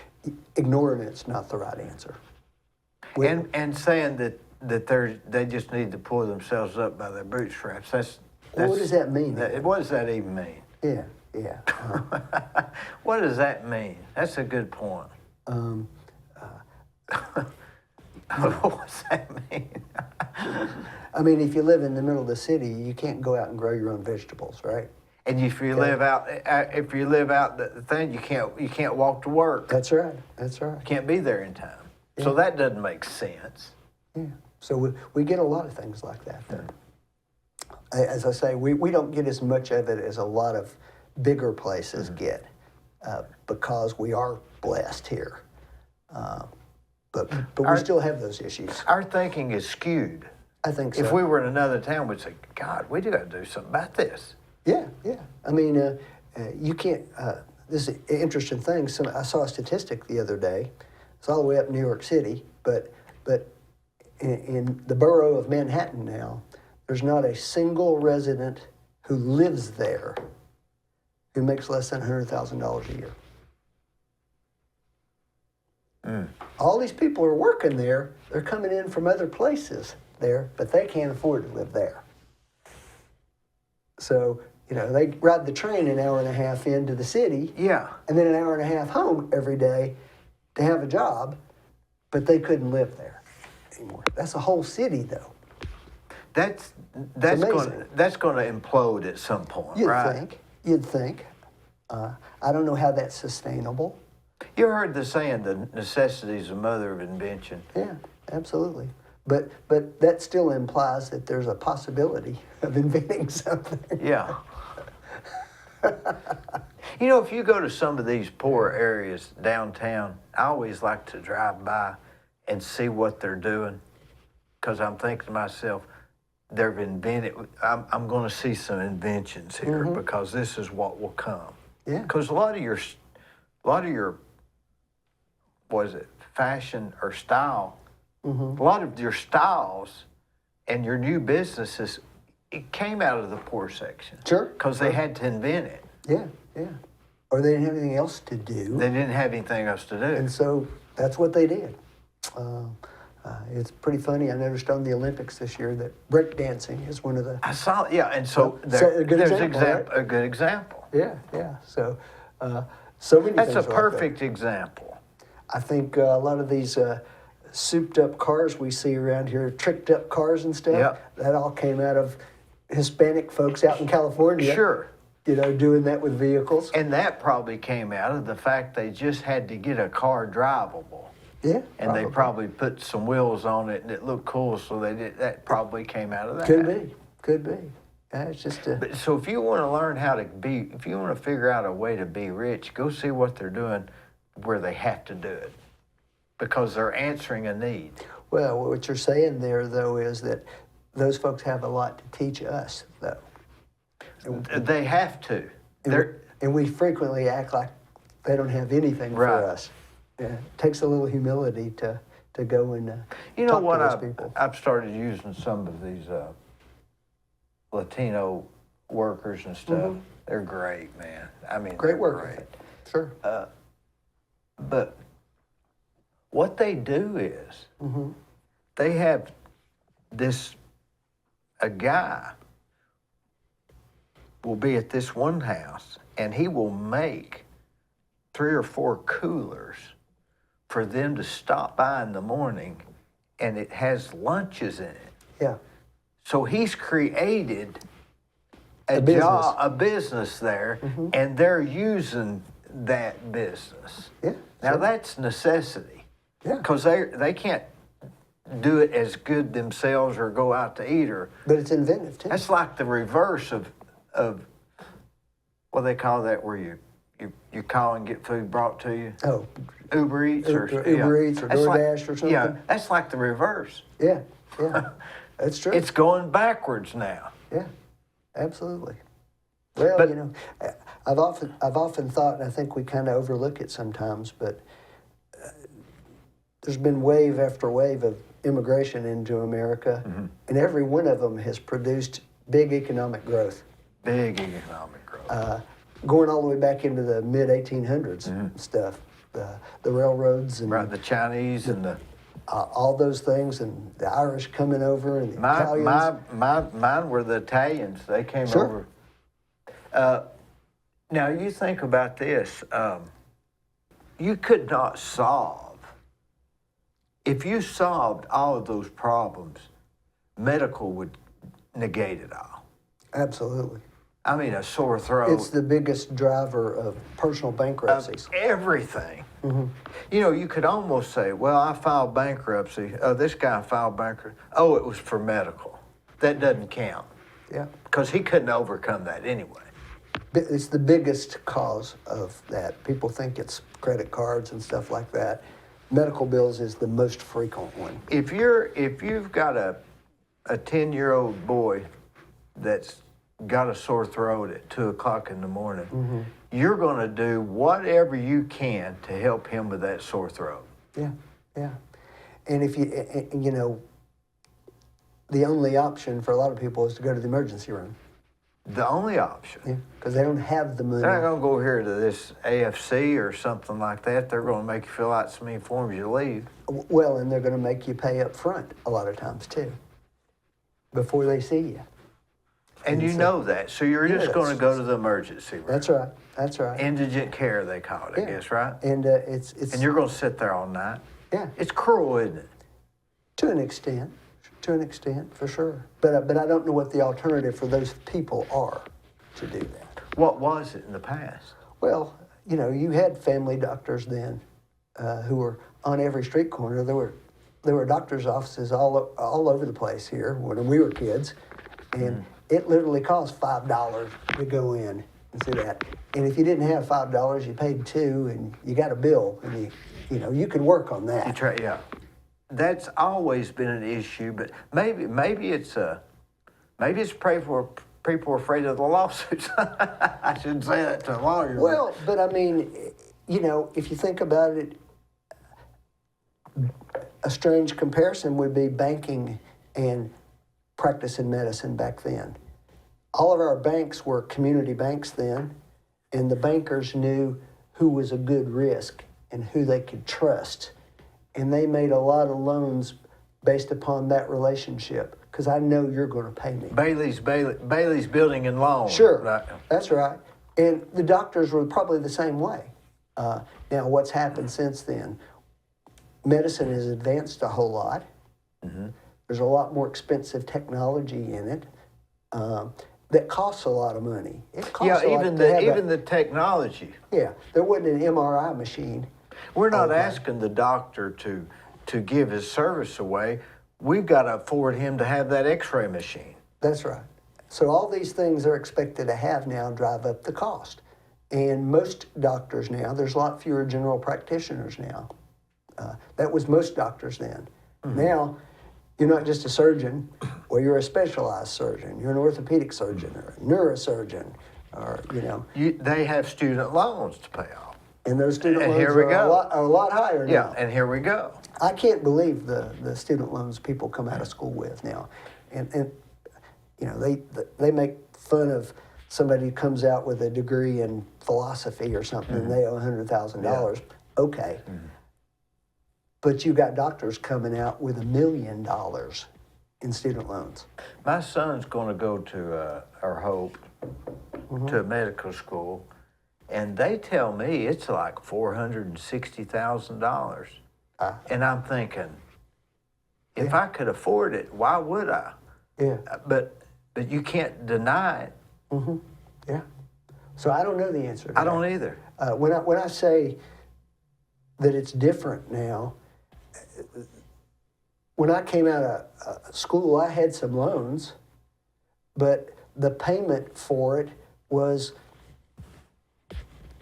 [SPEAKER 2] ignoring it's not the right answer.
[SPEAKER 1] And saying that they just need to pull themselves up by their bootstraps. That's
[SPEAKER 2] What does that mean?
[SPEAKER 1] What does that even mean?
[SPEAKER 2] Yeah, yeah.
[SPEAKER 1] What does that mean? That's a good point. What's that mean?
[SPEAKER 2] I mean, if you live in the middle of the city, you can't go out and grow your own vegetables, right?
[SPEAKER 1] And if you live out the thing, you can't walk to work.
[SPEAKER 2] That's right. That's right.
[SPEAKER 1] You can't be there in time. So that doesn't make sense.
[SPEAKER 2] Yeah. So we get a lot of things like that there. As I say, we don't get as much of it as a lot of bigger places get because we are blessed here. But we still have those issues.
[SPEAKER 1] Our thinking is skewed.
[SPEAKER 2] I think so.
[SPEAKER 1] If we were in another town, we'd say, God, we do got to do something about this.
[SPEAKER 2] Yeah, yeah. I mean, you can't. This is an interesting thing. I saw a statistic the other day. It's all the way up in New York City, but in the borough of Manhattan now, there's not a single resident who lives there who makes less than $100,000 a year. All these people are working there. They're coming in from other places there, but they can't afford to live there. So, they ride the train an hour and a half into the city.
[SPEAKER 1] Yeah.
[SPEAKER 2] And then an hour and a half home every day to have a job, but they couldn't live there. anymore. That's a whole city, though.
[SPEAKER 1] That's
[SPEAKER 2] amazing.
[SPEAKER 1] that's going to implode at some point,
[SPEAKER 2] You'd
[SPEAKER 1] right?
[SPEAKER 2] think. You'd think. I don't know how that's sustainable.
[SPEAKER 1] You heard the saying, "The necessity is the mother of invention."
[SPEAKER 2] Yeah, absolutely. But that still implies that there's a possibility of inventing something.
[SPEAKER 1] Yeah. You know, if you go to some of these poor areas downtown, I always like to drive by and see what they're doing, because I'm thinking to myself, they've invented. I'm going to see some inventions here because this is what will come.
[SPEAKER 2] Yeah.
[SPEAKER 1] Because a lot of your, what is it, fashion or style, a lot of your styles and your new businesses, it came out of the poor section.
[SPEAKER 2] Sure.
[SPEAKER 1] Because they had to invent it.
[SPEAKER 2] Yeah, yeah. Or they didn't have anything else to do.
[SPEAKER 1] They didn't have anything else to do.
[SPEAKER 2] And so that's what they did. It's pretty funny. I noticed on the Olympics this year that breakdancing is one of the.
[SPEAKER 1] I saw, yeah, and so
[SPEAKER 2] a good
[SPEAKER 1] there's
[SPEAKER 2] example, right?
[SPEAKER 1] a good example.
[SPEAKER 2] Yeah, yeah. So, so many
[SPEAKER 1] That's a
[SPEAKER 2] things like that.
[SPEAKER 1] perfect example.
[SPEAKER 2] I think a lot of these souped up cars we see around here, tricked up cars and stuff,
[SPEAKER 1] Yep.
[SPEAKER 2] that all came out of Hispanic folks out in California.
[SPEAKER 1] Sure.
[SPEAKER 2] You know, doing that with vehicles.
[SPEAKER 1] And that probably came out of the fact they just had to get a car drivable.
[SPEAKER 2] Yeah.
[SPEAKER 1] And they probably put some wheels on it and it looked cool, so they did. That probably came out of that.
[SPEAKER 2] Could be. It's just a.
[SPEAKER 1] But so if you want to learn how to be, if you want to figure out a way to be rich, go see what they're doing where they have to do it, because they're answering a need.
[SPEAKER 2] Well, what you're saying there, though, is that those folks have a lot to teach us, though.
[SPEAKER 1] They have to.
[SPEAKER 2] And we frequently act like they don't have anything
[SPEAKER 1] Right.
[SPEAKER 2] for us. Yeah, it takes a little humility to go and
[SPEAKER 1] You know
[SPEAKER 2] talk
[SPEAKER 1] what?
[SPEAKER 2] to those people.
[SPEAKER 1] I've started using some of these Latino workers and stuff. They're great, man. I mean,
[SPEAKER 2] Great
[SPEAKER 1] they're
[SPEAKER 2] work
[SPEAKER 1] great.
[SPEAKER 2] ethic. Sure.
[SPEAKER 1] But what they do is they have a guy will be at this one house and he will make 3 or 4 coolers for them to stop by in the morning, and it has lunches in it.
[SPEAKER 2] Yeah.
[SPEAKER 1] So he's created
[SPEAKER 2] A business.
[SPEAKER 1] a business there, and they're using that business.
[SPEAKER 2] Yeah.
[SPEAKER 1] Now
[SPEAKER 2] sure.
[SPEAKER 1] that's necessity.
[SPEAKER 2] Yeah.
[SPEAKER 1] Because they can't do it as good themselves or go out to eat, or
[SPEAKER 2] But it's inventive too.
[SPEAKER 1] that's like the reverse of what they call that, where you call and get food brought to you.
[SPEAKER 2] Oh,
[SPEAKER 1] Uber Eats or
[SPEAKER 2] Uber Eats or
[SPEAKER 1] That's like-
[SPEAKER 2] DoorDash or something.
[SPEAKER 1] Yeah, that's like the reverse.
[SPEAKER 2] yeah, that's true.
[SPEAKER 1] It's going backwards now.
[SPEAKER 2] Yeah, absolutely. Well,
[SPEAKER 1] But-
[SPEAKER 2] you know, I've often thought, and I think we kind of overlook it sometimes, but there's been wave after wave of immigration into America, and every one of them has produced big economic growth.
[SPEAKER 1] Big economic growth.
[SPEAKER 2] Going all the way back into the mid 1800s and stuff, the railroads and
[SPEAKER 1] Right, the Chinese and the
[SPEAKER 2] all those things, and the Irish coming over and the Italians.
[SPEAKER 1] mine were the Italians. They came
[SPEAKER 2] Sure.
[SPEAKER 1] over. Now you think about this. You could not solve, if you solved all of those problems, medical would negate it all.
[SPEAKER 2] Absolutely.
[SPEAKER 1] I mean, a sore throat.
[SPEAKER 2] It's the biggest driver of personal bankruptcies.
[SPEAKER 1] Everything. You know, you could almost say, well, I filed bankruptcy. Oh, this guy filed bankruptcy. Oh, it was for medical. That doesn't count,
[SPEAKER 2] Yeah.
[SPEAKER 1] because he couldn't overcome that anyway.
[SPEAKER 2] It's the biggest cause of that. People think it's credit cards and stuff like that. Medical bills is the most frequent one.
[SPEAKER 1] If you've got a 10-year-old boy that's got a sore throat at 2 o'clock in the morning, you're going to do whatever you can to help him with that sore throat.
[SPEAKER 2] Yeah, yeah. And if you know, the only option for a lot of people is to go to the emergency room.
[SPEAKER 1] The only option.
[SPEAKER 2] Yeah, because they don't have the money.
[SPEAKER 1] They're not going to go here to this AFC or something like that. They're going to make you fill out so many forms you leave.
[SPEAKER 2] Well, and they're going to make you pay up front a lot of times too, before they see you.
[SPEAKER 1] And you know that, so you're just
[SPEAKER 2] Yes.
[SPEAKER 1] going to go to the emergency room.
[SPEAKER 2] That's right. That's right.
[SPEAKER 1] Indigent care, they call it, I
[SPEAKER 2] Yeah.
[SPEAKER 1] guess, right?
[SPEAKER 2] And it's
[SPEAKER 1] And you're going to sit there all night.
[SPEAKER 2] yeah.
[SPEAKER 1] It's cruel, isn't it?
[SPEAKER 2] To an extent, for sure. But I don't know what the alternative for those people are to do that.
[SPEAKER 1] What was it in the past?
[SPEAKER 2] Well, you had family doctors then who were on every street corner. There were doctors' offices all over the place here when we were kids, and it literally cost $5 to go in and see that. And if you didn't have $5, you paid $2, and you got a bill, and you could work on that.
[SPEAKER 1] Yeah. That's always been an issue, but maybe it's people are afraid of the lawsuits. I shouldn't say that to a lawyer.
[SPEAKER 2] Well, but I mean, if you think about it, a strange comparison would be banking and practicing medicine back then. All of our banks were community banks then, and the bankers knew who was a good risk and who they could trust. And they made a lot of loans based upon that relationship, because I know you're going to pay me.
[SPEAKER 1] Bailey's Building and Loan.
[SPEAKER 2] Sure,
[SPEAKER 1] right?
[SPEAKER 2] That's right. And the doctors were probably the same way. Now, what's happened since then? Medicine has advanced a whole lot. Mm-hmm. There's a lot more expensive technology in it that costs a lot of money. It costs a lot
[SPEAKER 1] even the technology.
[SPEAKER 2] Yeah, there wasn't an MRI machine.
[SPEAKER 1] We're not asking the doctor to give his service away. We've got to afford him to have that X-ray machine.
[SPEAKER 2] That's right. So all these things they're expected to have now drive up the cost. And most doctors now, there's a lot fewer general practitioners now. That was most doctors then. Mm-hmm. Now, you're not just a surgeon, well, you're a specialized surgeon. You're an orthopedic surgeon or a neurosurgeon, or,
[SPEAKER 1] They have student loans to pay off.
[SPEAKER 2] And those student loans are a lot higher now.
[SPEAKER 1] Yeah, and here we go.
[SPEAKER 2] I can't believe the student loans people come out of school with now. And they make fun of somebody who comes out with a degree in philosophy or something, and they owe $100,000. Yeah. Okay. Mm-hmm. But you got doctors coming out with $1 million in student loans.
[SPEAKER 1] My son's going to go to, or hope, to a medical school, and they tell me it's like $460,000. And I'm thinking, if I could afford it, why would I?
[SPEAKER 2] Yeah.
[SPEAKER 1] But you can't deny it.
[SPEAKER 2] Mm-hmm. Yeah. So I don't know the answer to that.
[SPEAKER 1] I don't either.
[SPEAKER 2] When I say that it's different now, when I came out of school, I had some loans, but the payment for it was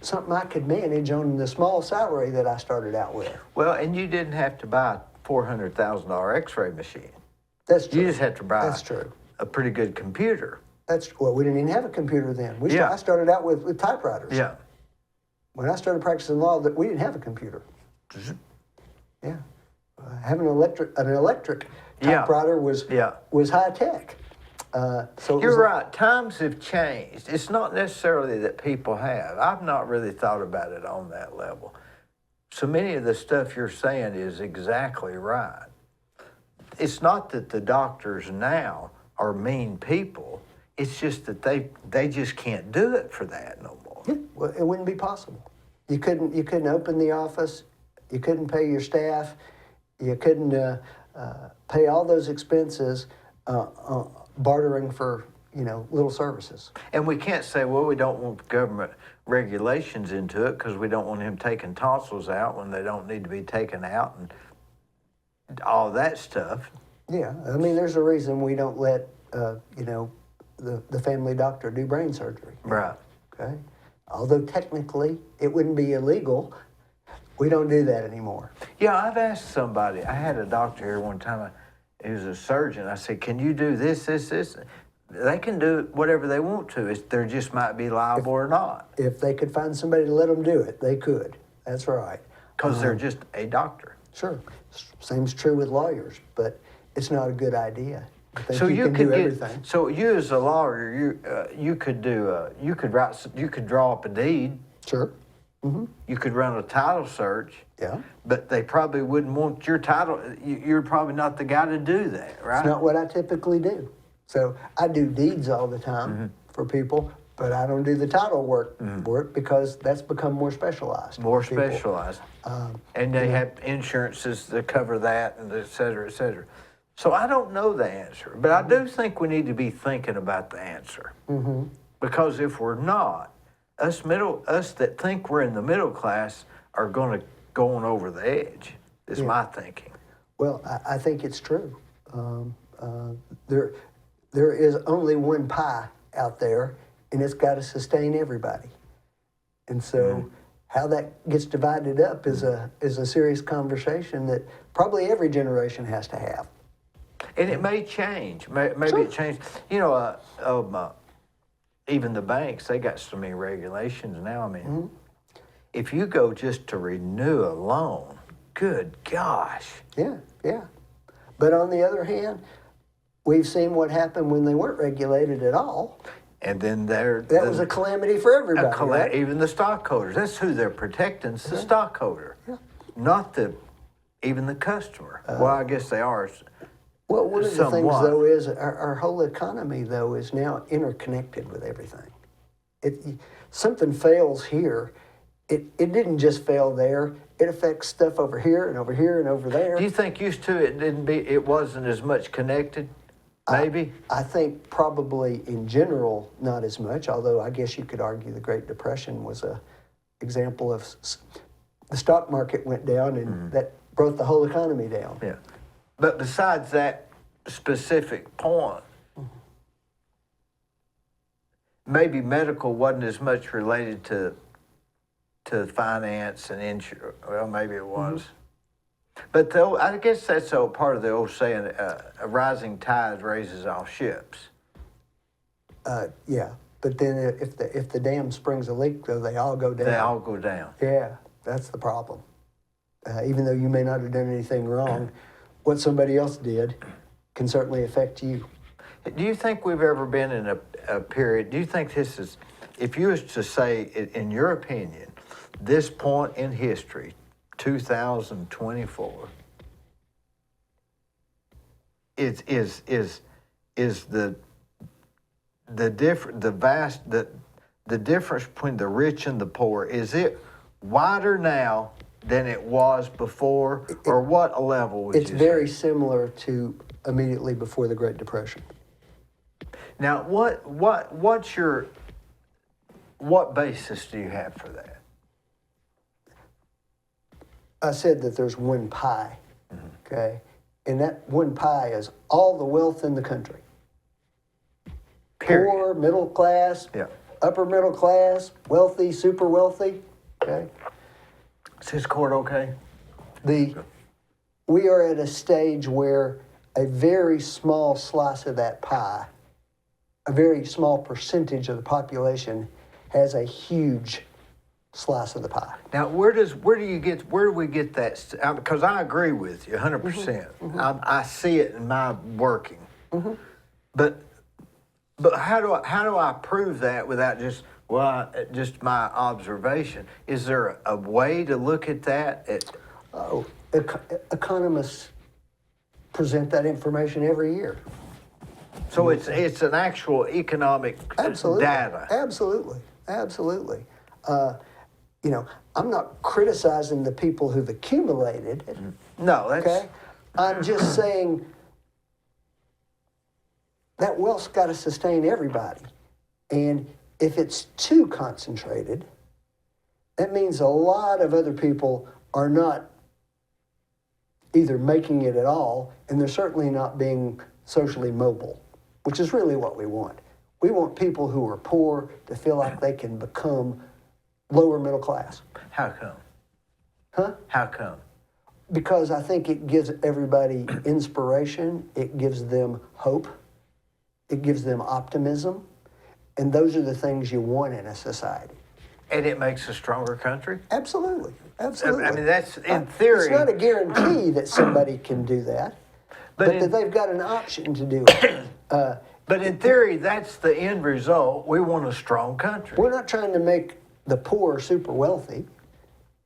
[SPEAKER 2] something I could manage on the small salary that I started out with.
[SPEAKER 1] Well, and you didn't have to buy a $400,000 X-ray machine.
[SPEAKER 2] That's true.
[SPEAKER 1] You just had to buy
[SPEAKER 2] That's true.
[SPEAKER 1] a pretty good computer.
[SPEAKER 2] Well, we didn't even have a computer then. I started out with typewriters.
[SPEAKER 1] Yeah.
[SPEAKER 2] When I started practicing law, we didn't have a computer. Yeah. Having an electric typewriter was high tech. So
[SPEAKER 1] you're right. Times have changed. It's not necessarily that people have. I've not really thought about it on that level. So many of the stuff you're saying is exactly right. It's not that the doctors now are mean people. It's just that they just can't do it for that no more.
[SPEAKER 2] Yeah, well, it wouldn't be possible. You couldn't open the office. You couldn't pay your staff. You couldn't pay all those expenses bartering for little services.
[SPEAKER 1] And we can't say, well, we don't want government regulations into it because we don't want him taking tonsils out when they don't need to be taken out and all that stuff.
[SPEAKER 2] Yeah, I mean, there's a reason we don't let the family doctor do brain surgery.
[SPEAKER 1] Right.
[SPEAKER 2] Okay. Although technically it wouldn't be illegal, we don't do that anymore.
[SPEAKER 1] Yeah, I've asked somebody. I had a doctor here one time. He was a surgeon. I said, "Can you do this, this, this?" They can do whatever they want to. There just might be liable or not.
[SPEAKER 2] If they could find somebody to let them do it, they could. That's right.
[SPEAKER 1] Because they're just a doctor.
[SPEAKER 2] Sure. Same's true with lawyers, but it's not a good idea.
[SPEAKER 1] So you could do everything. So you, as a lawyer, you could draw up a deed.
[SPEAKER 2] Sure. Mm-hmm.
[SPEAKER 1] You could run a title search.
[SPEAKER 2] Yeah.
[SPEAKER 1] But they probably wouldn't want your title. You're probably not the guy to do that, right?
[SPEAKER 2] It's not what I typically do. So I do deeds all the time for people, but I don't do the title work because that's become more specialized.
[SPEAKER 1] More
[SPEAKER 2] for people.
[SPEAKER 1] specialized. And they have insurances that cover that, and et cetera, et cetera. So I don't know the answer, but I do think we need to be thinking about the answer. Because if we're not, us that think we're in the middle class are going over the edge, is my thinking.
[SPEAKER 2] Well, I think it's true. There is only one pie out there, and it's got to sustain everybody. And so how that gets divided up is a serious conversation that probably every generation has to have.
[SPEAKER 1] And it may change. Maybe
[SPEAKER 2] Sure.
[SPEAKER 1] it changed. You know, even the banks, they got so many regulations now. I mean, if you go just to renew a loan, good gosh.
[SPEAKER 2] Yeah. But on the other hand, we've seen what happened when they weren't regulated at all.
[SPEAKER 1] And then
[SPEAKER 2] That was a calamity for everybody. Right?
[SPEAKER 1] Even the stockholders. That's who they're protecting. It's the stockholder, not even the customer. Well, I guess they are.
[SPEAKER 2] Well, one of the things,
[SPEAKER 1] Somewhat.
[SPEAKER 2] though, is our whole economy, though, is now interconnected with everything. Something fails here, it didn't just fail there. It affects stuff over here and over here and over there.
[SPEAKER 1] Do you think used to it wasn't as much connected? Maybe?
[SPEAKER 2] I think probably in general, not as much, although I guess you could argue the Great Depression was a example of the stock market went down and that brought the whole economy down.
[SPEAKER 1] Yeah. But besides that specific point, maybe medical wasn't as much related to finance and insurance. Well, maybe it was. But though, I guess that's a part of the old saying, a rising tide raises all ships.
[SPEAKER 2] Yeah, but then if the dam springs a leak, though, they all go down.
[SPEAKER 1] They all go down.
[SPEAKER 2] Yeah, that's the problem. Even though you may not have done anything wrong, what somebody else did can certainly affect you.
[SPEAKER 1] Do you think we've ever been in a period, do you think this is, if you was to say, in your opinion, this point in history, 2024, is the difference between the rich and the poor, is it wider now than it was before, or what level would you say?
[SPEAKER 2] It's very similar to immediately before the Great Depression.
[SPEAKER 1] Now, what basis do you have for that?
[SPEAKER 2] I said that there's one pie, okay? And that one pie is all the wealth in the country.
[SPEAKER 1] Period.
[SPEAKER 2] Poor, middle class, upper middle class, wealthy, super wealthy, okay?
[SPEAKER 1] Is this court okay?
[SPEAKER 2] We are at a stage where a very small slice of that pie, a very small percentage of the population has a huge slice of the pie.
[SPEAKER 1] Now, where do we get that? Because I agree with you 100%. I see it in my working. But how do I prove that without just my observation? Is there a way to look at that?
[SPEAKER 2] Economists present that information every year.
[SPEAKER 1] So it's an actual economic data.
[SPEAKER 2] Absolutely. I'm not criticizing the people who've accumulated it.
[SPEAKER 1] No, that's...
[SPEAKER 2] Okay? I'm just saying that wealth's got to sustain everybody. And if it's too concentrated, that means a lot of other people are not either making it at all, and they're certainly not being socially mobile, which is really what we want. We want people who are poor to feel like they can become lower middle class.
[SPEAKER 1] How come?
[SPEAKER 2] Huh?
[SPEAKER 1] How come?
[SPEAKER 2] Because I think it gives everybody inspiration, it gives them hope, it gives them optimism, and those are the things you want in a society.
[SPEAKER 1] And it makes a stronger country?
[SPEAKER 2] Absolutely.
[SPEAKER 1] I mean, that's in theory.
[SPEAKER 2] It's not a guarantee that somebody can do that, but that they've got an option to do it.
[SPEAKER 1] But in theory, that's the end result. We want a strong country.
[SPEAKER 2] We're not trying to make the poor super wealthy.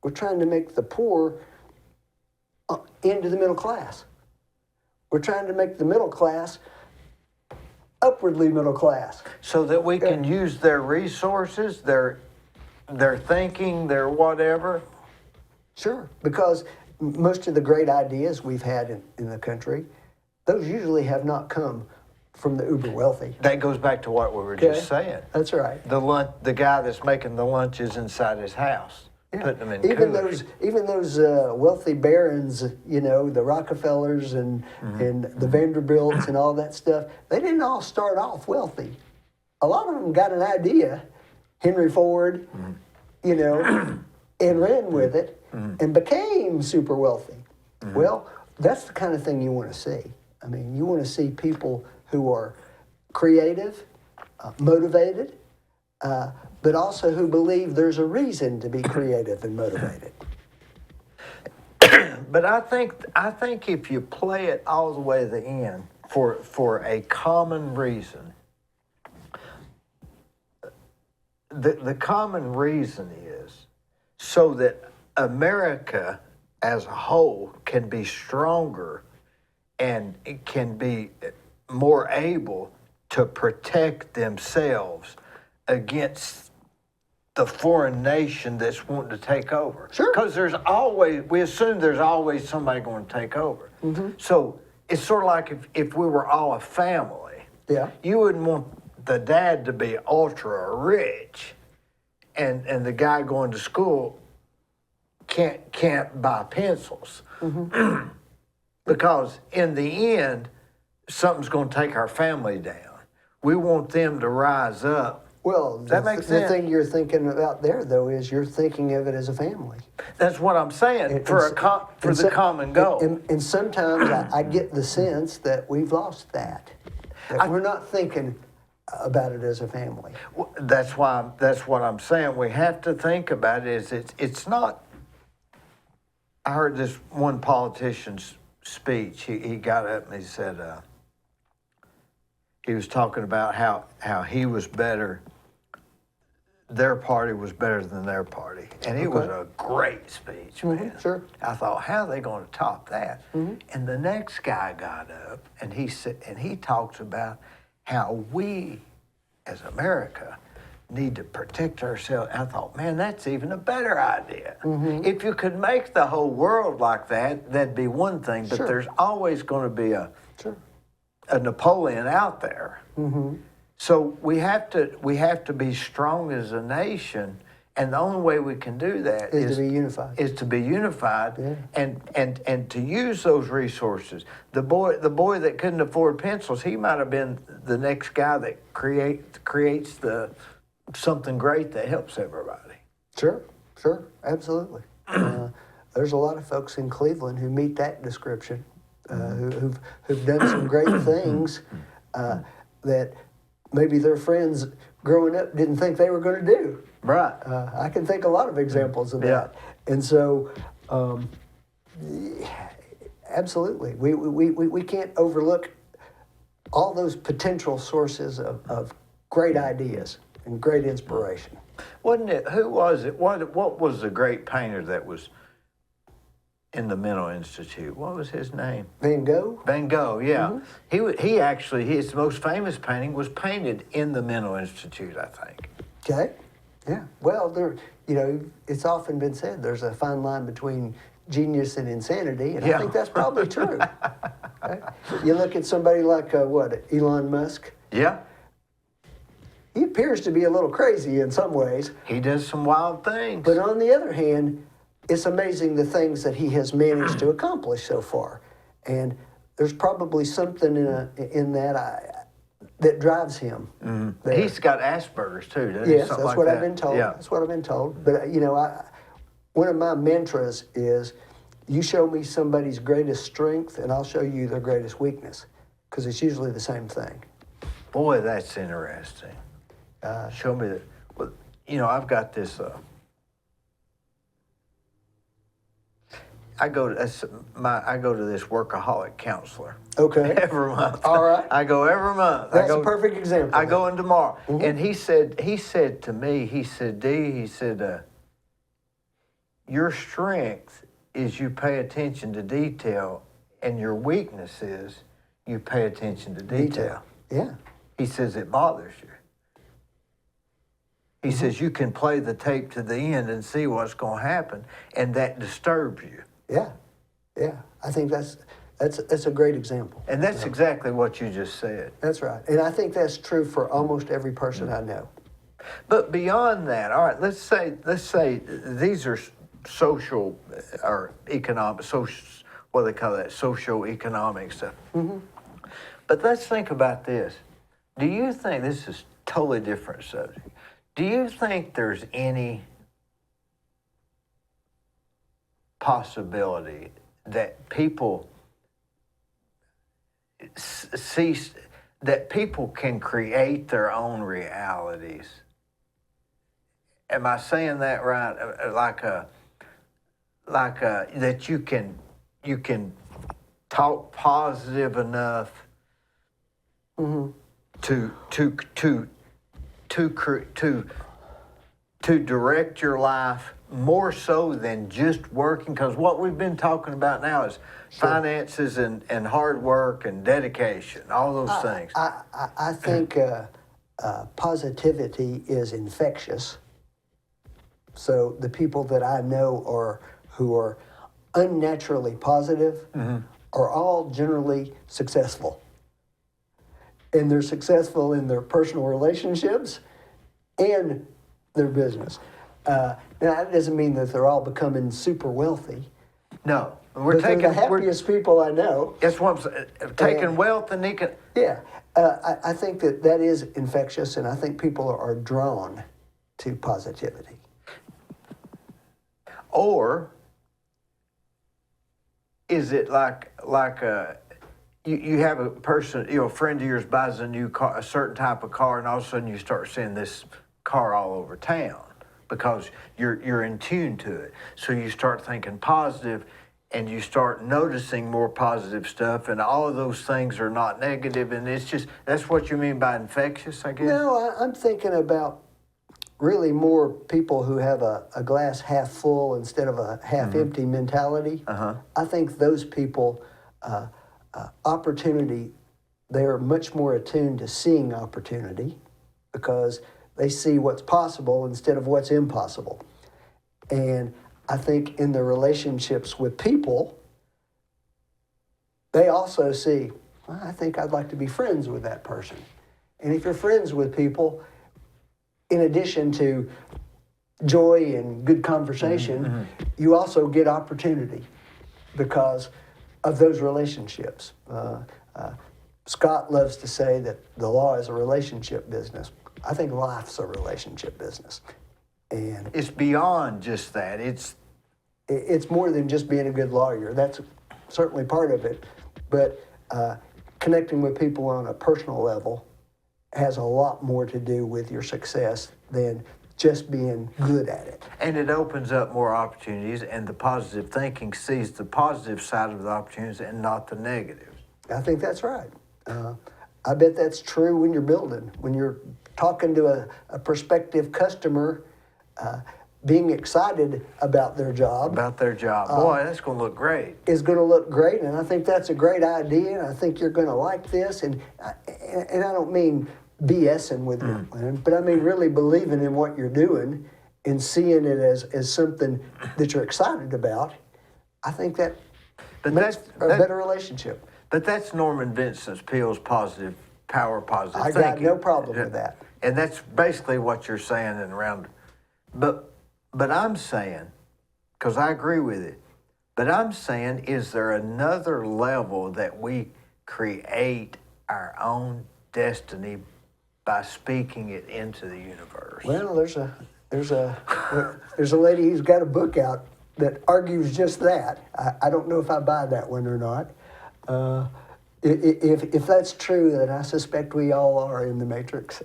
[SPEAKER 2] We're trying to make the poor into the middle class. We're trying to make the middle class upwardly middle class.
[SPEAKER 1] So that we can use their resources, their thinking, their whatever.
[SPEAKER 2] Sure, because most of the great ideas we've had in the country, those usually have not come from the uber wealthy.
[SPEAKER 1] That goes back to what we were just saying.
[SPEAKER 2] That's right.
[SPEAKER 1] The guy that's making the lunches inside his house, putting them in coolers.
[SPEAKER 2] Even those wealthy barons, you know, the Rockefellers and the Vanderbilts and all that stuff, they didn't all start off wealthy. A lot of them got an idea, Henry Ford, you know, and ran with it and became super wealthy. Well, that's the kind of thing you want to see. I mean, you want to see people who are creative, motivated, but also who believe there's a reason to be creative and motivated.
[SPEAKER 1] But I think if you play it all the way to the end for a common reason, the common reason is so that America as a whole can be stronger and it can be more able to protect themselves against the foreign nation that's wanting to take over.
[SPEAKER 2] Sure.
[SPEAKER 1] Because we assume there's always somebody going to take over. So it's sort of like if we were all a family, you wouldn't want the dad to be ultra rich and the guy going to school can't buy pencils. Because in the end, something's going to take our family down. We want them to rise up.
[SPEAKER 2] Well,
[SPEAKER 1] that makes sense.
[SPEAKER 2] The thing you're thinking about there, though, is you're thinking of it as a family.
[SPEAKER 1] That's what I'm saying, for the common goal.
[SPEAKER 2] And sometimes I get the sense that we've lost that. We're not thinking about it as a family.
[SPEAKER 1] That's what I'm saying. We have to think about it as it's not. I heard this one politician's speech. He got up and he said he was talking about how he was better. Their party was better than their party, and it was a great speech, man.
[SPEAKER 2] Sure.
[SPEAKER 1] I thought, how are they going to top that? And the next guy got up and he said, and he talks about how we, as America, need to protect ourselves. I thought, man, that's even a better idea. If you could make the whole world like that, that'd be one thing. But there's always going to be a Napoleon out there. So we have to be strong as a nation, and the only way we can do that
[SPEAKER 2] is to be unified.
[SPEAKER 1] And to use those resources. The boy that couldn't afford pencils, he might have been the next guy that creates something great that helps everybody.
[SPEAKER 2] Sure, absolutely. There's a lot of folks in Cleveland who meet that description, who've done some great things that maybe their friends growing up didn't think they were going to do.
[SPEAKER 1] Right.
[SPEAKER 2] I can think a lot of examples of that. And so, absolutely, we can't overlook all those potential sources of great ideas and great inspiration.
[SPEAKER 1] Wasn't it? Who was it? What was the great painter that was in the Mental Institute? What was his name?
[SPEAKER 2] Van Gogh?
[SPEAKER 1] Van Gogh, yeah. He actually, his most famous painting was painted in the Mental Institute, I think.
[SPEAKER 2] Okay. Yeah. Well, it's often been said there's a fine line between genius and insanity, and I think that's probably true. Right? You look at somebody like, Elon Musk?
[SPEAKER 1] Yeah.
[SPEAKER 2] He appears to be a little crazy in some ways.
[SPEAKER 1] He does some wild things.
[SPEAKER 2] But on the other hand, it's amazing the things that he has managed to accomplish so far. And there's probably something in that that drives him.
[SPEAKER 1] He's got Asperger's too, doesn't he?
[SPEAKER 2] Yes, that's what I've been told.
[SPEAKER 1] Yeah.
[SPEAKER 2] That's what I've been told. But, one of my mantras is, you show me somebody's greatest strength and I'll show you their greatest weakness, because it's usually the same thing.
[SPEAKER 1] Boy, that's interesting. Show me that. Well, I've got this. I go to this workaholic counselor.
[SPEAKER 2] Okay.
[SPEAKER 1] Every month.
[SPEAKER 2] All right.
[SPEAKER 1] I go every month.
[SPEAKER 2] That's a perfect example.
[SPEAKER 1] I go in tomorrow, and he said to me, Dee, your strength is you pay attention to detail, and your weakness is you pay attention to detail.
[SPEAKER 2] Yeah.
[SPEAKER 1] He says it bothers you. He says you can play the tape to the end and see what's going to happen, and that disturbs you.
[SPEAKER 2] Yeah, yeah. I think that's a great example.
[SPEAKER 1] And that's exactly what you just said.
[SPEAKER 2] That's right. And I think that's true for almost every person I know.
[SPEAKER 1] But beyond that, all right, let's say these are social or economic, social, what do they call that, socio-economic stuff. But let's think about this. Do you think, this is totally different subject, do you think there's any possibility that people cease, that people can create their own realities? Am I saying that right? That you can talk positive enough to direct your life more so than just working, because what we've been talking about now is finances and hard work and dedication, all those things.
[SPEAKER 2] I think positivity is infectious. So the people that I know who are unnaturally positive are all generally successful. And they're successful in their personal relationships and their business. Now, that doesn't mean that they're all becoming super wealthy.
[SPEAKER 1] No.
[SPEAKER 2] They're the happiest people I know.
[SPEAKER 1] That's what I'm saying. Taking wealth and
[SPEAKER 2] Yeah. I think that is infectious, and I think people are drawn to positivity.
[SPEAKER 1] Or is it like you have a person, a friend of yours buys a new car, a certain type of car, and all of a sudden you start seeing this car all over town because you're in tune to it. So you start thinking positive, and you start noticing more positive stuff, and all of those things are not negative, and it's just, that's what you mean by infectious, I guess?
[SPEAKER 2] No, I'm thinking about really more people who have a glass half full instead of a half empty mentality. I think those people, opportunity, they're much more attuned to seeing opportunity because they see what's possible instead of what's impossible. And I think in their relationships with people, they also see, well, I think I'd like to be friends with that person. And if you're friends with people, in addition to joy and good conversation, you also get opportunity because of those relationships. Scott loves to say that the law is a relationship business. I think life's a relationship business. And
[SPEAKER 1] it's beyond just that.
[SPEAKER 2] It's more than just being a good lawyer. That's certainly part of it. But connecting with people on a personal level has a lot more to do with your success than just being good at it.
[SPEAKER 1] And it opens up more opportunities, and the positive thinking sees the positive side of the opportunities and not the negative.
[SPEAKER 2] I think that's right. I bet that's true when you're building. When you're talking to a prospective customer, being excited about their job.
[SPEAKER 1] Boy, that's going to look great.
[SPEAKER 2] Is going to look great, and I think that's a great idea, and I think you're going to like this. And I don't mean BSing with you, but I mean really believing in what you're doing and seeing it as something that you're excited about. I think that makes a better relationship.
[SPEAKER 1] But that's Norman Vincent Peale's positive thinking.
[SPEAKER 2] I got no problem with that.
[SPEAKER 1] And that's basically what you're saying in around. But I'm saying, because I agree with it, but I'm saying, is there another level that we create our own destiny by speaking it into the universe?
[SPEAKER 2] Well, there's a lady who's got a book out that argues just that. I don't know if I buy that one or not. If that's true, then I suspect we all are in the Matrix.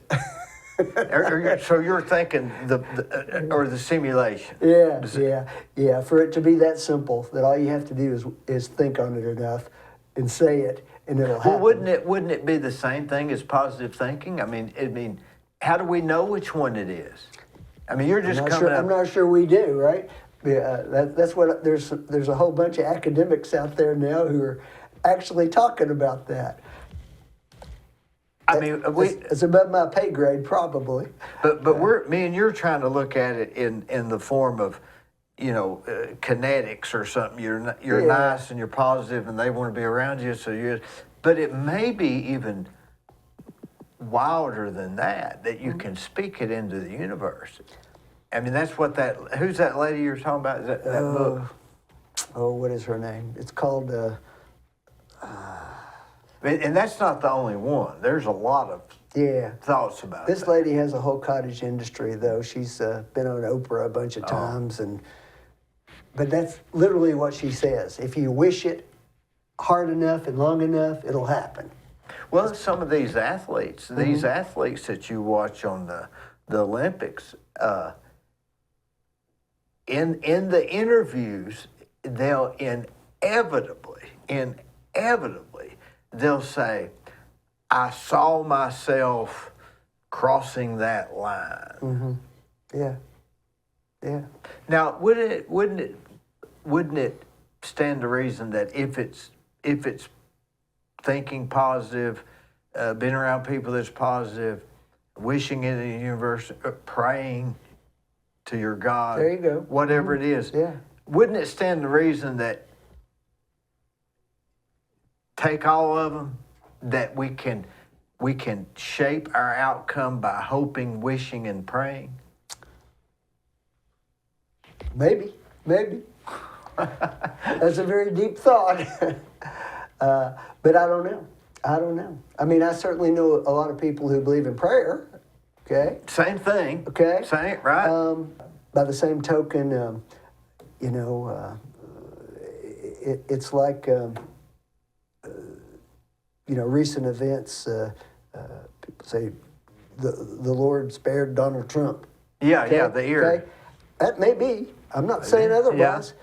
[SPEAKER 1] So you're thinking the simulation?
[SPEAKER 2] Yeah. For it to be that simple, that all you have to do is think on it enough and say it, and it'll happen.
[SPEAKER 1] Well, wouldn't it be the same thing as positive thinking? I mean, how do we know which one it is? I mean, you're just
[SPEAKER 2] I'm not sure we do, right? Yeah, that's what there's a whole bunch of academics out there now who are actually talking about that.
[SPEAKER 1] I mean,
[SPEAKER 2] it's above my pay grade, probably.
[SPEAKER 1] but me and you're trying to look at it in the form of, kinetics or something. You're
[SPEAKER 2] Yeah.
[SPEAKER 1] nice and you're positive, and they want to be around you. But it may be even wilder than that you can speak it into the universe. I mean, that's what who's that lady you're talking about? Is that book?
[SPEAKER 2] Oh, what is her name? It's called.
[SPEAKER 1] And that's not the only one. There's a lot of thoughts about
[SPEAKER 2] This
[SPEAKER 1] that.
[SPEAKER 2] lady has a whole cottage industry, though. She's been on Oprah a bunch of times, but that's literally what she says. If you wish it hard enough and long enough, it'll happen.
[SPEAKER 1] Well, some of these athletes that you watch on the Olympics, in the interviews, they'll inevitably, they'll say, I saw myself crossing that line.
[SPEAKER 2] Mm-hmm. Yeah. Yeah.
[SPEAKER 1] Now, wouldn't it stand to reason that if it's thinking positive, being around people that's positive, wishing it in the universe, praying to your God,
[SPEAKER 2] There you go.
[SPEAKER 1] whatever it is, wouldn't it stand to reason that take all of them, that we can shape our outcome by hoping, wishing, and praying?
[SPEAKER 2] Maybe. That's a very deep thought. But I don't know. I mean, I certainly know a lot of people who believe in prayer. Okay.
[SPEAKER 1] Same thing.
[SPEAKER 2] Okay.
[SPEAKER 1] Same, right?
[SPEAKER 2] By the same token, it's like, recent events. People say the Lord spared Donald Trump.
[SPEAKER 1] Yeah,
[SPEAKER 2] Okay?
[SPEAKER 1] the ear.
[SPEAKER 2] Okay? That may be. I'm not saying otherwise.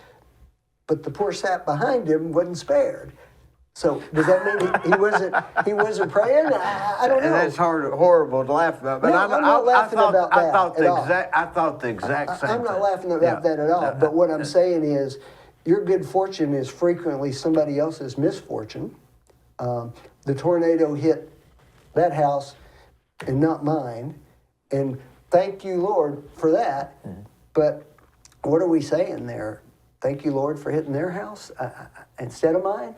[SPEAKER 2] But the poor sap behind him wasn't spared. So does that mean he wasn't praying? I don't know.
[SPEAKER 1] And that's horrible to laugh about. But
[SPEAKER 2] No, I'm not laughing about that
[SPEAKER 1] I thought
[SPEAKER 2] at all.
[SPEAKER 1] I thought the exact same.
[SPEAKER 2] I'm not
[SPEAKER 1] thing.
[SPEAKER 2] laughing about that at all. But what I'm saying is, your good fortune is frequently somebody else's misfortune. The tornado hit that house and not mine, and thank you, Lord, for that. Mm-hmm. But what are we saying there? Thank you, Lord, for hitting their house instead of mine.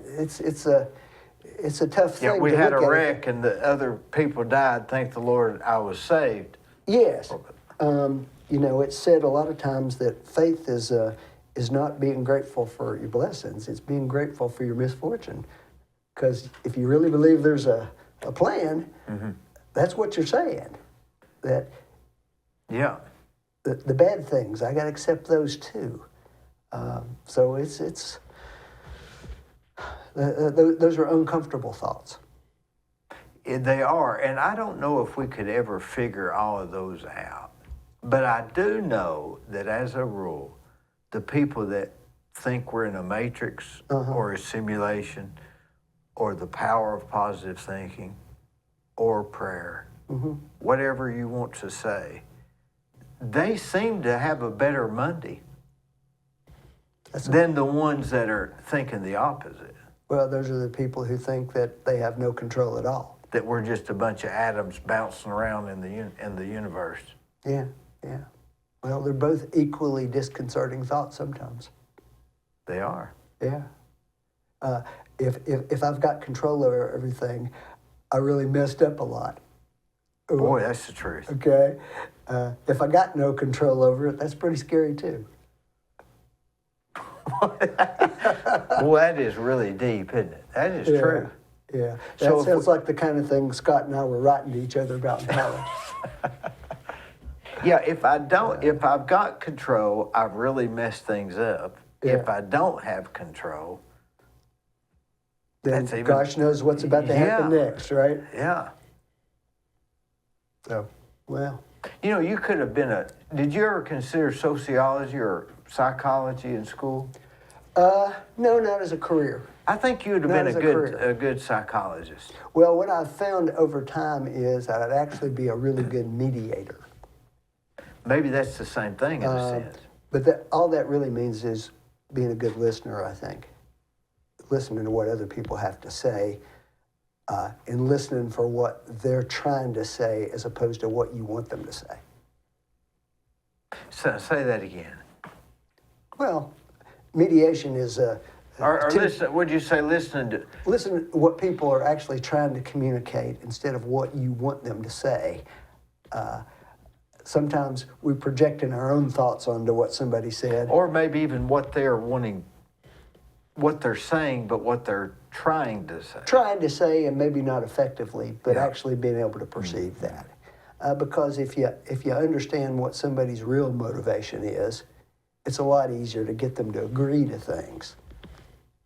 [SPEAKER 2] It's a tough thing.
[SPEAKER 1] Yeah, we
[SPEAKER 2] to
[SPEAKER 1] had a
[SPEAKER 2] look at
[SPEAKER 1] wreck and the other people died. Thank the Lord, I was saved.
[SPEAKER 2] Yes, it's said a lot of times that faith is not being grateful for your blessings; it's being grateful for your misfortune. Because if you really believe there's a plan, that's what you're saying. That the bad things, I got to accept those too. So it's those are uncomfortable thoughts.
[SPEAKER 1] They are, and I don't know if we could ever figure all of those out. But I do know that as a rule, the people that think we're in a matrix or a simulation or the power of positive thinking or prayer, whatever you want to say, they seem to have a better Monday than the ones that are thinking the opposite.
[SPEAKER 2] Well, those are the people who think that they have no control at all.
[SPEAKER 1] That we're just a bunch of atoms bouncing around in the universe.
[SPEAKER 2] Yeah. Well, they're both equally disconcerting thoughts sometimes.
[SPEAKER 1] They are.
[SPEAKER 2] Yeah. If I've got control over everything, I really messed up a lot.
[SPEAKER 1] Boy, that's the truth.
[SPEAKER 2] Okay. If I got no control over it, that's pretty scary too.
[SPEAKER 1] Well, that is really deep, isn't it? That is true.
[SPEAKER 2] Yeah. That sounds like the kind of thing Scott and I were writing to each other about in college.
[SPEAKER 1] Yeah, if I've got control, I've really messed things up.
[SPEAKER 2] Yeah.
[SPEAKER 1] If I don't have control,
[SPEAKER 2] then gosh knows what's about to happen next, right?
[SPEAKER 1] Yeah.
[SPEAKER 2] So, well.
[SPEAKER 1] You could have been did you ever consider sociology or psychology in school?
[SPEAKER 2] No, not as a career.
[SPEAKER 1] I think you would have been a good psychologist.
[SPEAKER 2] Well, what I've found over time is I'd actually be a really good mediator.
[SPEAKER 1] Maybe that's the same thing in a sense.
[SPEAKER 2] But all that really means is being a good listener, I think. Listening to what other people have to say. and listening for what they're trying to say as opposed to what you want them to say.
[SPEAKER 1] So, say that again.
[SPEAKER 2] Well, mediation is
[SPEAKER 1] Or listen, would you say listening to?
[SPEAKER 2] listen to what people are actually trying to communicate instead of what you want them to say. Sometimes we projecting our own thoughts onto what somebody said.
[SPEAKER 1] Or maybe even what they're wanting, what they're saying, but what they're trying to say.
[SPEAKER 2] Trying to say, and maybe not effectively, but
[SPEAKER 1] Yeah.
[SPEAKER 2] actually being able to perceive that. Because if you understand what somebody's real motivation is, it's a lot easier to get them to agree to things.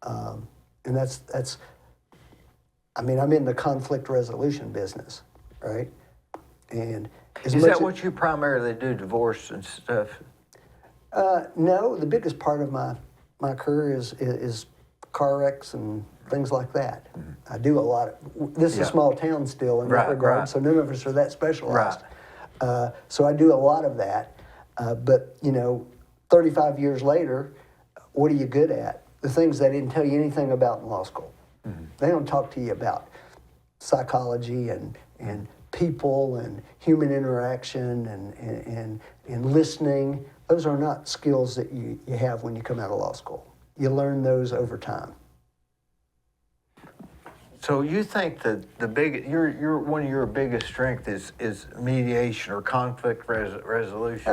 [SPEAKER 2] And that's. I mean, I'm in the conflict resolution business, right? And
[SPEAKER 1] Is that what you primarily do, divorce and stuff?
[SPEAKER 2] No, the biggest part of my career is car wrecks and things like that. I do a lot of, this is a small town still in that regard, so none of us are that specialized. So I do a lot of that, but 35 years later, what are you good at? The things they didn't tell you anything about in law school. They don't talk to you about psychology and people and human interaction and listening. Those are not skills that you have when you come out of law school. You learn those over time.
[SPEAKER 1] So you think that your one of your biggest strength is mediation or conflict resolution?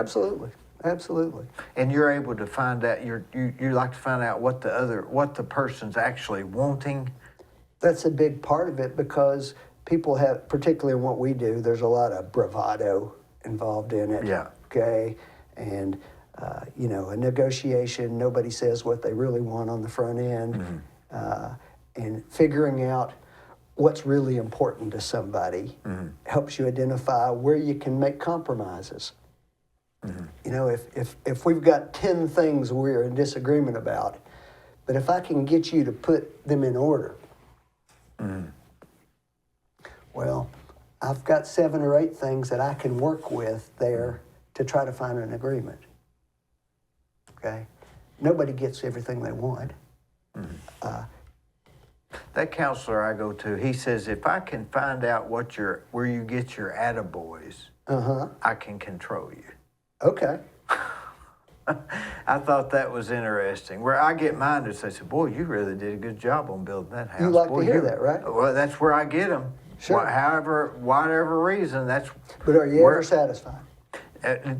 [SPEAKER 2] Absolutely.
[SPEAKER 1] And you're able to find out you like to find out what the person's actually wanting.
[SPEAKER 2] That's a big part of it because people have, particularly in what we do, there's a lot of bravado involved in it.
[SPEAKER 1] Yeah.
[SPEAKER 2] Okay. And a negotiation, nobody says what they really want on the front end. And figuring out what's really important to somebody helps you identify where you can make compromises. If we've got 10 things we're in disagreement about, but if I can get you to put them in order, well, I've got 7 or 8 things that I can work with there to try to find an agreement. Okay? Nobody gets everything they want.
[SPEAKER 1] That counselor I go to, he says, if I can find out where you get your attaboys, I can control you.
[SPEAKER 2] Okay.
[SPEAKER 1] I thought that was interesting. Where I get mine to say, boy, you really did a good job on building that house.
[SPEAKER 2] You like
[SPEAKER 1] boy,
[SPEAKER 2] to hear that, right?
[SPEAKER 1] Well, that's where I get them.
[SPEAKER 2] Sure.
[SPEAKER 1] Whatever reason, that's.
[SPEAKER 2] But are you ever satisfied?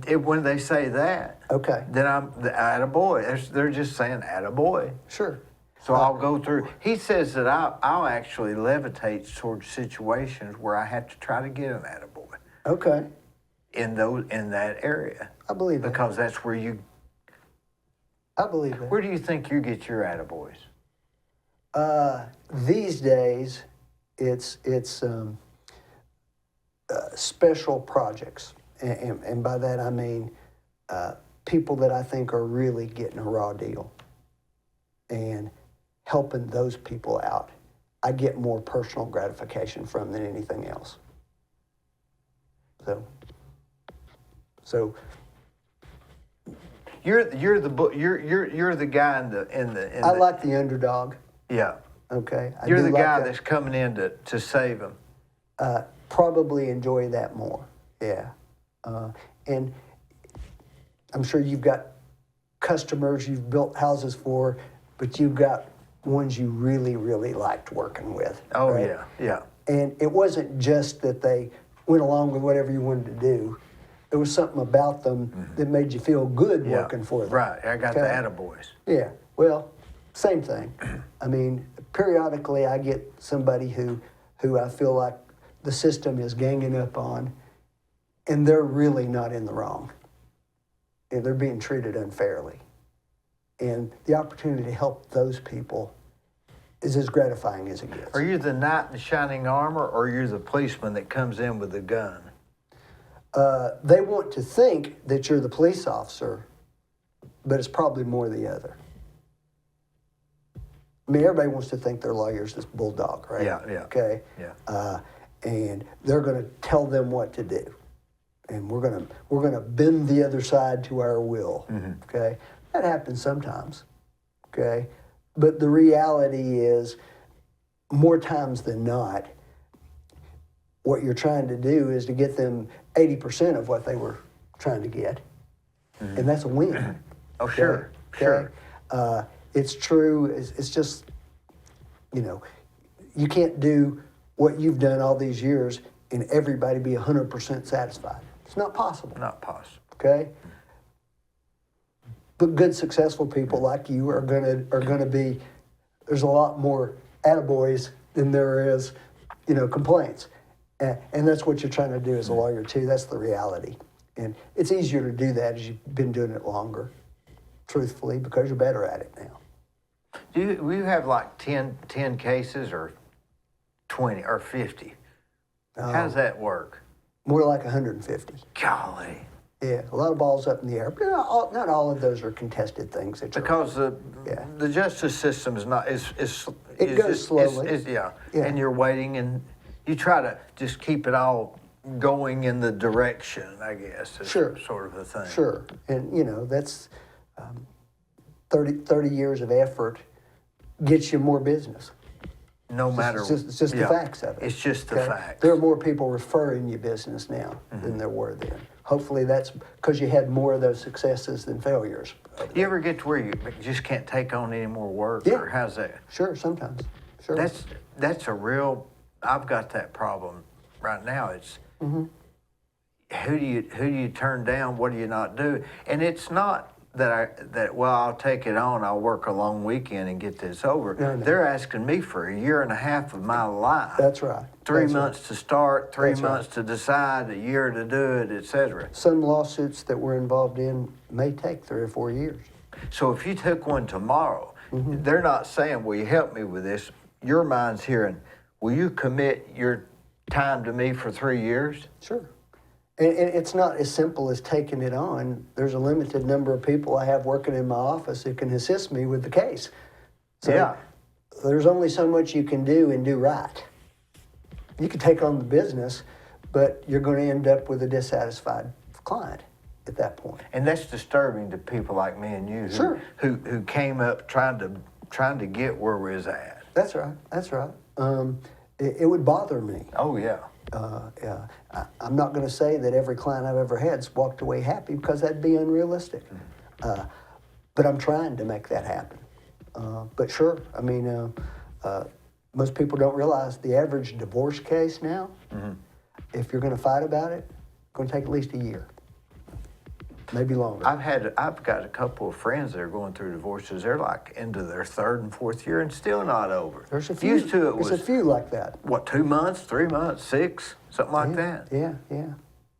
[SPEAKER 1] When they say that,
[SPEAKER 2] Okay.
[SPEAKER 1] then I'm the attaboy. They're just saying attaboy.
[SPEAKER 2] Sure.
[SPEAKER 1] So I'll go through. He says that I'll actually levitate towards situations where I have to try to get an attaboy.
[SPEAKER 2] Okay.
[SPEAKER 1] In that area.
[SPEAKER 2] I believe that.
[SPEAKER 1] Because that's where you.
[SPEAKER 2] I believe that.
[SPEAKER 1] Where do you think you get your attaboys?
[SPEAKER 2] These days, it's special projects, and by that I mean people that I think are really getting a raw deal, and helping those people out. I get more personal gratification from than anything else. So.
[SPEAKER 1] You're the guy in the.
[SPEAKER 2] I like the underdog.
[SPEAKER 1] Yeah.
[SPEAKER 2] Okay.
[SPEAKER 1] You're the guy that's coming in to save them.
[SPEAKER 2] Probably enjoy that more. Yeah. And I'm sure you've got customers you've built houses for, but you've got ones you really, really liked working with.
[SPEAKER 1] Oh,
[SPEAKER 2] right?
[SPEAKER 1] yeah.
[SPEAKER 2] And it wasn't just that they went along with whatever you wanted to do. There was something about them that made you feel good working for them.
[SPEAKER 1] Right. I got the attaboys.
[SPEAKER 2] Yeah. Well, same thing. I mean, periodically I get somebody who I feel like the system is ganging up on, and they're really not in the wrong. And they're being treated unfairly. And the opportunity to help those people is as gratifying as it gets.
[SPEAKER 1] Are you the knight in shining armor, or you're the policeman that comes in with the gun?
[SPEAKER 2] They want to think that you're the police officer, but it's probably more the other. I mean, everybody wants to think their lawyer's this bulldog, right?
[SPEAKER 1] Yeah.
[SPEAKER 2] Okay?
[SPEAKER 1] Yeah.
[SPEAKER 2] And they're going to tell them what to do. And we're going to bend the other side to our will, okay? That happens sometimes, okay? But the reality is, more times than not, what you're trying to do is to get them 80% of what they were trying to get. And that's a win.
[SPEAKER 1] Oh, sure, sure.
[SPEAKER 2] It's true. It's just, you know, you can't do what you've done all these years and everybody be 100% satisfied. It's not possible.
[SPEAKER 1] Not possible.
[SPEAKER 2] Okay? But good, successful people like you are gonna be. There's a lot more attaboys than there is, you know, complaints, and that's what you're trying to do as a lawyer too. That's the reality, and it's easier to do that as you've been doing it longer, truthfully, because you're better at it now.
[SPEAKER 1] Do you have like 10 cases or 20 or 50? How does that work?
[SPEAKER 2] More like 150.
[SPEAKER 1] Golly.
[SPEAKER 2] Yeah, a lot of balls up in the air, but not all of those are contested things.
[SPEAKER 1] Because the justice system is not it
[SPEAKER 2] goes slowly.
[SPEAKER 1] Yeah, and you're waiting, and you try to just keep it all going in the direction, I guess. Is
[SPEAKER 2] Sure.
[SPEAKER 1] Sort of a thing.
[SPEAKER 2] Sure, and you know that's 30 years of effort gets you more business.
[SPEAKER 1] No matter.
[SPEAKER 2] It's just the facts of it.
[SPEAKER 1] It's just the facts.
[SPEAKER 2] There are more people referring you business now than there were then. Hopefully that's because you had more of those successes than failures.
[SPEAKER 1] You ever get to where you just can't take on any more work?
[SPEAKER 2] Yeah.
[SPEAKER 1] Or how's that?
[SPEAKER 2] Sure, sometimes. Sure.
[SPEAKER 1] That's a real. I've got that problem right now. It's who do you turn down? What do you not do? And it's not that I'll take it on. I'll work a long weekend and get this over.
[SPEAKER 2] No.
[SPEAKER 1] They're asking me for a year and a half of my life.
[SPEAKER 2] That's right.
[SPEAKER 1] 3
[SPEAKER 2] That's
[SPEAKER 1] months to start, 3
[SPEAKER 2] That's
[SPEAKER 1] months to decide, a year to do it, etc.
[SPEAKER 2] Some lawsuits that we're involved in may take 3 or 4 years.
[SPEAKER 1] So if you took one tomorrow, they're not saying, "Will you help me with this?" Your mind's hearing, "Will you commit your time to me for 3 years?"
[SPEAKER 2] Sure. And it's not as simple as taking it on. There's a limited number of people I have working in my office who can assist me with the case. So there's only so much you can do and do right. You can take on the business, but you're going to end up with a dissatisfied client at that point.
[SPEAKER 1] And that's disturbing to people like me and you who came up trying to get where we was at.
[SPEAKER 2] That's right. That's right. It would bother me.
[SPEAKER 1] Oh, yeah.
[SPEAKER 2] I'm not going to say that every client I've ever had's walked away happy because that'd be unrealistic. But I'm trying to make that happen. But sure, I mean, most people don't realize the average divorce case now, if you're going to fight about it, it's going to take at least a year, maybe longer.
[SPEAKER 1] I've got a couple of friends that are going through divorces. They're like into their 3rd and 4th year and still not over.
[SPEAKER 2] There's a few.
[SPEAKER 1] Used to it was
[SPEAKER 2] There's a few like that.
[SPEAKER 1] What, 2 months, 3 months, 6, something like that.
[SPEAKER 2] Yeah.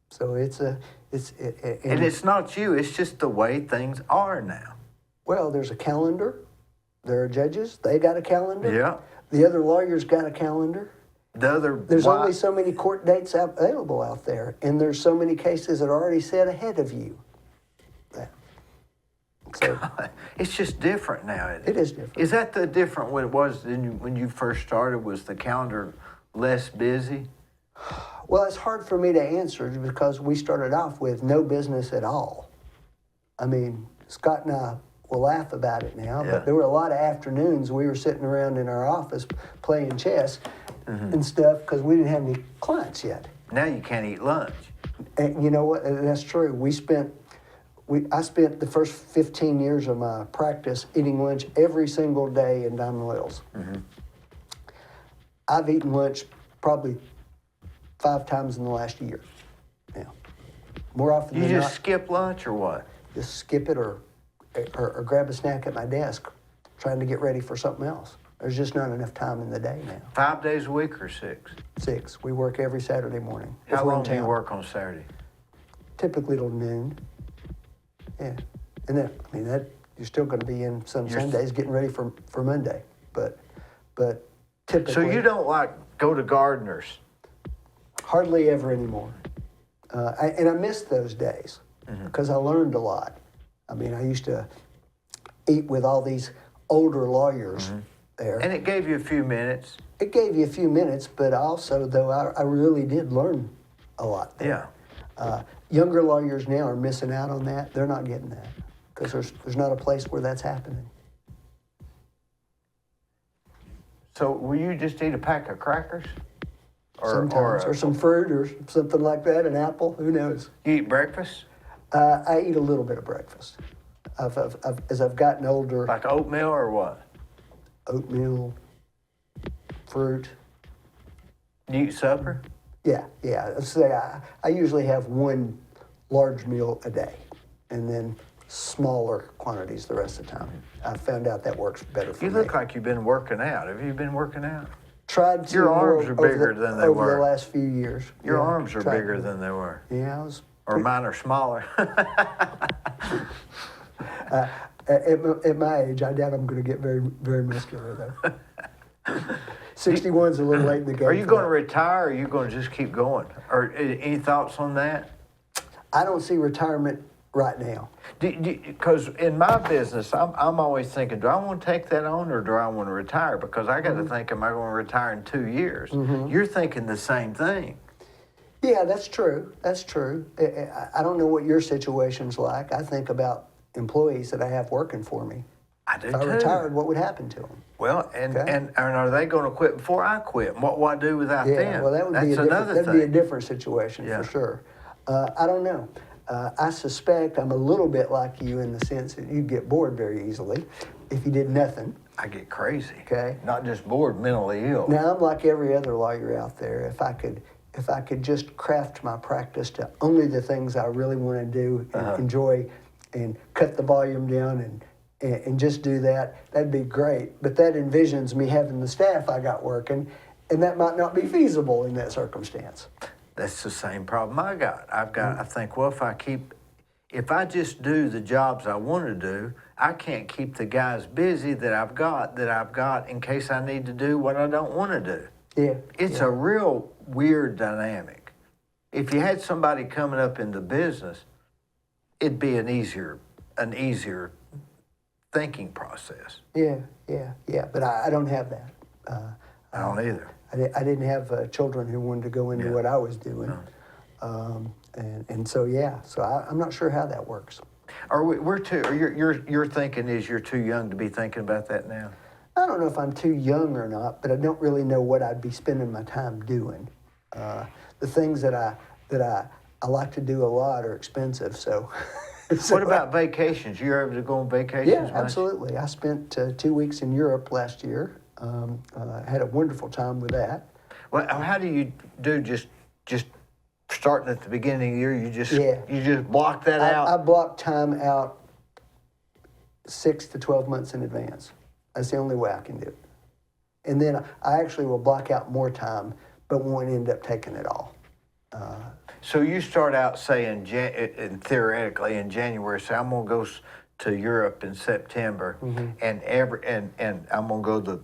[SPEAKER 2] So
[SPEAKER 1] and it's not you. It's just the way things are now.
[SPEAKER 2] Well, there's a calendar. There are judges. They got a calendar.
[SPEAKER 1] Yeah.
[SPEAKER 2] The other lawyers got a calendar.
[SPEAKER 1] There's
[SPEAKER 2] only so many court dates available out there, and there's so many cases that are already set ahead of you. So,
[SPEAKER 1] it's just different now.
[SPEAKER 2] It is different.
[SPEAKER 1] Is that the different what it was when you first started? Was the calendar less busy?
[SPEAKER 2] Well, it's hard for me to answer because we started off with no business at all. I mean, Scott and I will laugh about it now, but there were a lot of afternoons we were sitting around in our office playing chess and stuff because we didn't have any clients yet.
[SPEAKER 1] Now you can't eat lunch.
[SPEAKER 2] And you know what? That's true. I spent the first 15 years of my practice eating lunch every single day in Diamond Wells. I've eaten lunch probably 5 times in the last year. Now, more often than not.
[SPEAKER 1] You just skip lunch or what?
[SPEAKER 2] Just skip it or grab a snack at my desk, trying to get ready for something else. There's just not enough time in the day now.
[SPEAKER 1] 5 days a week or 6?
[SPEAKER 2] 6. We work every Saturday morning.
[SPEAKER 1] How long do you work on Saturday?
[SPEAKER 2] Typically till noon. Yeah, and that you're still going to be in some Sundays getting ready for Monday, but typically.
[SPEAKER 1] So you don't go to Gardeners?
[SPEAKER 2] Hardly ever anymore, and I miss those days because I learned a lot. I mean, I used to eat with all these older lawyers there,
[SPEAKER 1] and it gave you a few minutes.
[SPEAKER 2] It gave you a few minutes, but also though I really did learn a lot there.
[SPEAKER 1] Yeah.
[SPEAKER 2] Younger lawyers now are missing out on that. They're not getting that because there's not a place where that's happening.
[SPEAKER 1] So will you just eat a pack of crackers?
[SPEAKER 2] Sometimes, or some fruit or something like that, an apple, who knows?
[SPEAKER 1] You eat breakfast?
[SPEAKER 2] I eat a little bit of breakfast. As I've gotten older,
[SPEAKER 1] Like oatmeal or what?
[SPEAKER 2] oatmeal, fruit.
[SPEAKER 1] Do you eat supper?
[SPEAKER 2] Yeah. Say I usually have one large meal a day, and then smaller quantities the rest of the time. I found out that works better for
[SPEAKER 1] You
[SPEAKER 2] me.
[SPEAKER 1] look like you've been working out. Have you been working out?
[SPEAKER 2] Tried to.
[SPEAKER 1] Your arms
[SPEAKER 2] more
[SPEAKER 1] are bigger than they
[SPEAKER 2] over
[SPEAKER 1] were.
[SPEAKER 2] the last few years.
[SPEAKER 1] Your
[SPEAKER 2] Yeah,
[SPEAKER 1] arms are
[SPEAKER 2] tried
[SPEAKER 1] bigger
[SPEAKER 2] to.
[SPEAKER 1] than they were.
[SPEAKER 2] Yeah, I was.
[SPEAKER 1] Or mine are smaller.
[SPEAKER 2] At my age, I doubt I'm going to get very, very muscular though. 61's a little late in the game.
[SPEAKER 1] Are you going to retire, or are you going to just keep going? Or any thoughts on that?
[SPEAKER 2] I don't see retirement right now.
[SPEAKER 1] Because in my business, I'm always thinking, do I want to take that on, or do I want to retire? Because I got to think, am I going to retire in 2 years? You're thinking the same thing.
[SPEAKER 2] Yeah, that's true. That's true. I don't know what your situation's like. I think about employees that I have working for me.
[SPEAKER 1] I do
[SPEAKER 2] If I
[SPEAKER 1] too.
[SPEAKER 2] retired, what would happen to them?
[SPEAKER 1] Well, and
[SPEAKER 2] Okay.
[SPEAKER 1] are they going to quit before I quit? And what will I do without them?
[SPEAKER 2] Yeah, well, that would
[SPEAKER 1] That's
[SPEAKER 2] be
[SPEAKER 1] another
[SPEAKER 2] that'd
[SPEAKER 1] thing.
[SPEAKER 2] be a different situation
[SPEAKER 1] Yeah.
[SPEAKER 2] for sure. I don't know. I suspect I'm a little bit like you in the sense that you'd get bored very easily if you did nothing.
[SPEAKER 1] I get crazy.
[SPEAKER 2] Okay.
[SPEAKER 1] Not just bored, mentally ill.
[SPEAKER 2] Now I'm like every other lawyer out there. If I could just craft my practice to only the things I really want to do and enjoy, and cut the volume down and just do that, that'd be great. But that envisions me having the staff I got working, and that might not be feasible in that circumstance.
[SPEAKER 1] That's the same problem I got. I think, well, if I just do the jobs I want to do, I can't keep the guys busy that I've got in case I need to do what I don't want to do.
[SPEAKER 2] Yeah.
[SPEAKER 1] It's a real weird dynamic. If you had somebody coming up in the business, it'd be an easier thinking process.
[SPEAKER 2] Yeah. But I don't have that.
[SPEAKER 1] I don't either.
[SPEAKER 2] I didn't have children who wanted to go into what I was doing. And so, yeah. So I'm not sure how that works.
[SPEAKER 1] We're too, or your thinking is you're too young to be thinking about that now?
[SPEAKER 2] I don't know if I'm too young or not, but I don't really know what I'd be spending my time doing. The things that I like to do a lot are expensive, so.
[SPEAKER 1] What about vacations? You're able to go on vacations?
[SPEAKER 2] Yeah,
[SPEAKER 1] much?
[SPEAKER 2] absolutely. I spent 2 weeks in Europe last year. Had a wonderful time with that.
[SPEAKER 1] Well, how do you do just starting at the beginning of the year? You just block that out?
[SPEAKER 2] I block time out 6 to 12 months in advance. That's the only way I can do it. And then I actually will block out more time, but won't end up taking it all.
[SPEAKER 1] So you start out saying, theoretically, in January, say, I'm going to go to Europe in September, and I'm going to go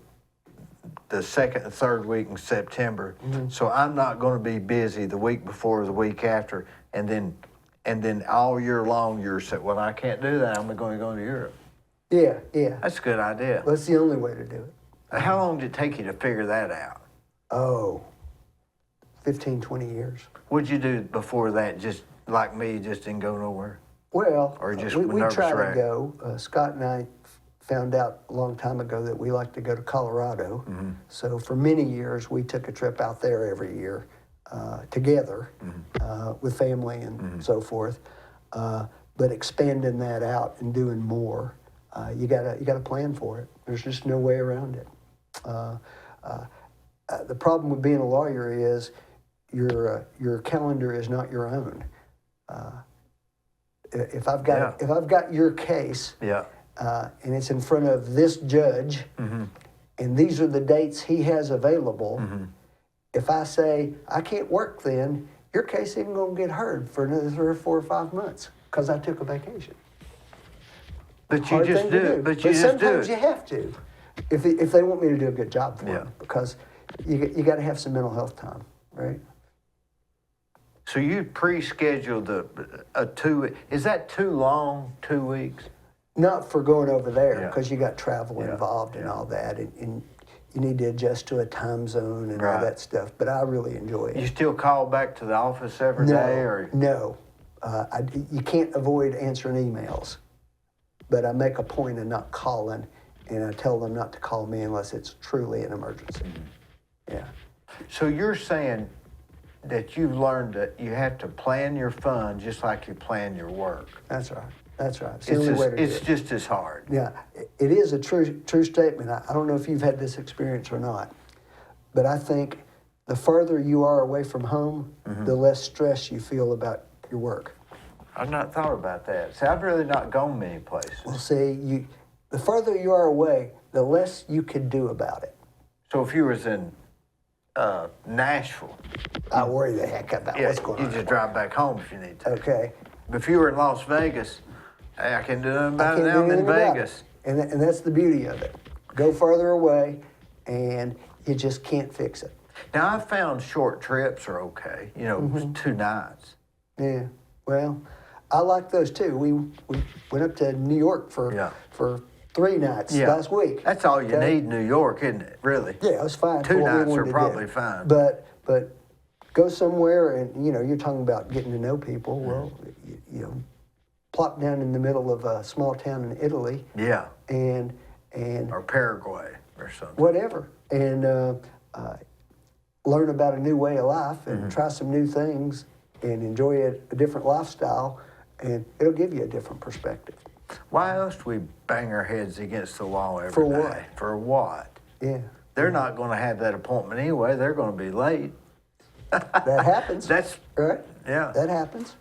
[SPEAKER 1] the second and third week in September. So I'm not going to be busy the week before or the week after, and then all year long you're saying, well, I can't do that. I'm going to go to Europe.
[SPEAKER 2] Yeah.
[SPEAKER 1] That's a good idea.
[SPEAKER 2] Well, that's the only way to do it.
[SPEAKER 1] How long did it take you to figure that out?
[SPEAKER 2] Oh, 15, 20 years.
[SPEAKER 1] What'd you do before that? Just like me, just didn't go nowhere?
[SPEAKER 2] Well,
[SPEAKER 1] Or just
[SPEAKER 2] we
[SPEAKER 1] nervous
[SPEAKER 2] try to
[SPEAKER 1] wreck?
[SPEAKER 2] go. Scott and I found out a long time ago that we like to go to Colorado. So for many years, we took a trip out there every year together with family and so forth. But expanding that out and doing more, you gotta plan for it. There's just no way around it. The problem with being a lawyer is your calendar is not your own. If I've got your case, and it's in front of this judge, and these are the dates he has available, if I say I can't work then, your case isn't going to get heard for another 3 or 4 or 5 months because I took a vacation.
[SPEAKER 1] But you
[SPEAKER 2] Hard
[SPEAKER 1] just
[SPEAKER 2] thing
[SPEAKER 1] do
[SPEAKER 2] to
[SPEAKER 1] it. But you just do
[SPEAKER 2] sometimes
[SPEAKER 1] it.
[SPEAKER 2] you have to, if they want me to do a good job for them, because you got to have some mental health time, right?
[SPEAKER 1] So you pre-scheduled a 2 is that too long, 2 weeks?
[SPEAKER 2] Not for going over there, because you got travel involved and all that, and you need to adjust to a time zone and all that stuff. But I really enjoy it.
[SPEAKER 1] You still call back to the office every day, or
[SPEAKER 2] No. You can't avoid answering emails, but I make a point of not calling, and I tell them not to call me unless it's truly an emergency. Yeah.
[SPEAKER 1] So you're saying that you've learned that you have to plan your fun just like you plan your work.
[SPEAKER 2] That's right. That's right. It's the only way to do
[SPEAKER 1] It's
[SPEAKER 2] it.
[SPEAKER 1] just as hard.
[SPEAKER 2] Yeah, it is a true statement. I don't know if you've had this experience or not, but I think the further you are away from home, the less stress you feel about your work.
[SPEAKER 1] I've not thought about that. See, I've really not gone many places.
[SPEAKER 2] Well, see, the further you are away, the less you can do about it.
[SPEAKER 1] So if you was in Nashville,
[SPEAKER 2] I worry the heck about what's going
[SPEAKER 1] you
[SPEAKER 2] on.
[SPEAKER 1] just drive back home if you need to.
[SPEAKER 2] Okay.
[SPEAKER 1] But if you were in Las Vegas, hey, I can do nothing about it
[SPEAKER 2] can't
[SPEAKER 1] now.
[SPEAKER 2] do
[SPEAKER 1] I'm in
[SPEAKER 2] anything about
[SPEAKER 1] Vegas.
[SPEAKER 2] it. And that's the beauty of it. Go further away, and you just can't fix it.
[SPEAKER 1] Now, I found short trips are okay. 2 nights.
[SPEAKER 2] Yeah. Well, I like those too. We went up to New York for 3 nights last week.
[SPEAKER 1] That's all you need in New York, isn't it? Really?
[SPEAKER 2] Yeah, it was fine.
[SPEAKER 1] 2
[SPEAKER 2] for what we
[SPEAKER 1] nights
[SPEAKER 2] wanted
[SPEAKER 1] are
[SPEAKER 2] to
[SPEAKER 1] probably
[SPEAKER 2] do.
[SPEAKER 1] fine.
[SPEAKER 2] But go somewhere, and you're talking about getting to know people. Well, plop down in the middle of a small town in Italy.
[SPEAKER 1] Yeah.
[SPEAKER 2] And
[SPEAKER 1] Or Paraguay or something.
[SPEAKER 2] whatever, and learn about a new way of life, and try some new things, and enjoy a different lifestyle, and it'll give you a different perspective.
[SPEAKER 1] Why else do we bang our heads against the wall every day?
[SPEAKER 2] For what?
[SPEAKER 1] For what?
[SPEAKER 2] Yeah,
[SPEAKER 1] They're not going to have that appointment anyway. They're going to be late.
[SPEAKER 2] that happens.
[SPEAKER 1] That's
[SPEAKER 2] right.
[SPEAKER 1] yeah.
[SPEAKER 2] That happens.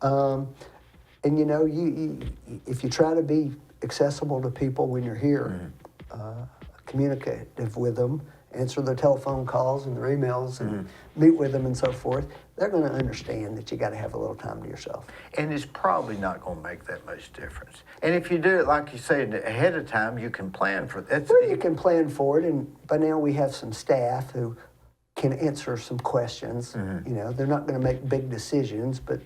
[SPEAKER 2] And you if you try to be accessible to people when you're here, communicative with them, answer their telephone calls and their emails, and meet with them and so forth, they're going to understand that you got to have a little time to yourself.
[SPEAKER 1] And it's probably not going to make that much difference. And if you do it like you said ahead of time, you can plan for that.
[SPEAKER 2] Well, you can plan for it, and by now we have some staff who can answer some questions. They're not going to make big decisions, but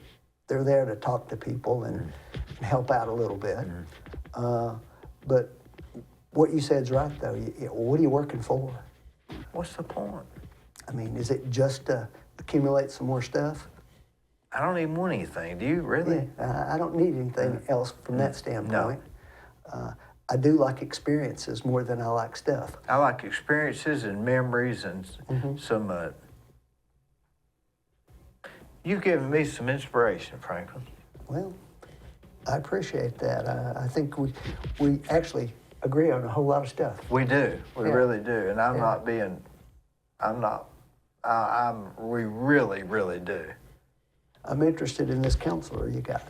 [SPEAKER 2] they're there to talk to people and help out a little bit. But what you said is right, though. What are you working for?
[SPEAKER 1] What's the point?
[SPEAKER 2] I mean, is it just to accumulate some more stuff?
[SPEAKER 1] I don't even want anything. Do you really?
[SPEAKER 2] Yeah, I don't need anything else from that standpoint. I do like experiences more than I like stuff.
[SPEAKER 1] I like experiences and memories and some. You've given me some inspiration, Franklin.
[SPEAKER 2] Well, I appreciate that. I think we actually agree on a whole lot of stuff.
[SPEAKER 1] We do. We really do. And I'm not being. We really, really do.
[SPEAKER 2] I'm interested in this counselor you got.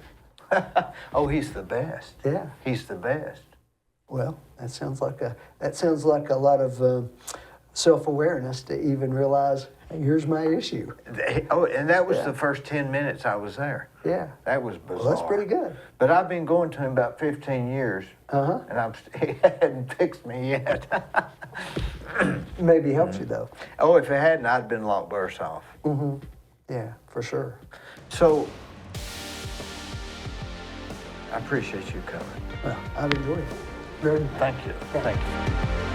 [SPEAKER 1] Oh, he's the best.
[SPEAKER 2] Yeah.
[SPEAKER 1] He's the best.
[SPEAKER 2] Well, that sounds like a lot of self-awareness to even realize, hey, here's my issue.
[SPEAKER 1] Oh, and that was the first 10 minutes I was there.
[SPEAKER 2] Yeah.
[SPEAKER 1] That was bizarre.
[SPEAKER 2] Well, that's pretty good.
[SPEAKER 1] But I've been going to him about 15 years, and he hadn't fixed me yet.
[SPEAKER 2] Maybe helps you, though.
[SPEAKER 1] Oh, if it hadn't, I'd been a lot worse off.
[SPEAKER 2] Yeah, for sure.
[SPEAKER 1] So, I appreciate you coming.
[SPEAKER 2] Well, I've enjoyed it. Very much.
[SPEAKER 1] Thank you. Thank you.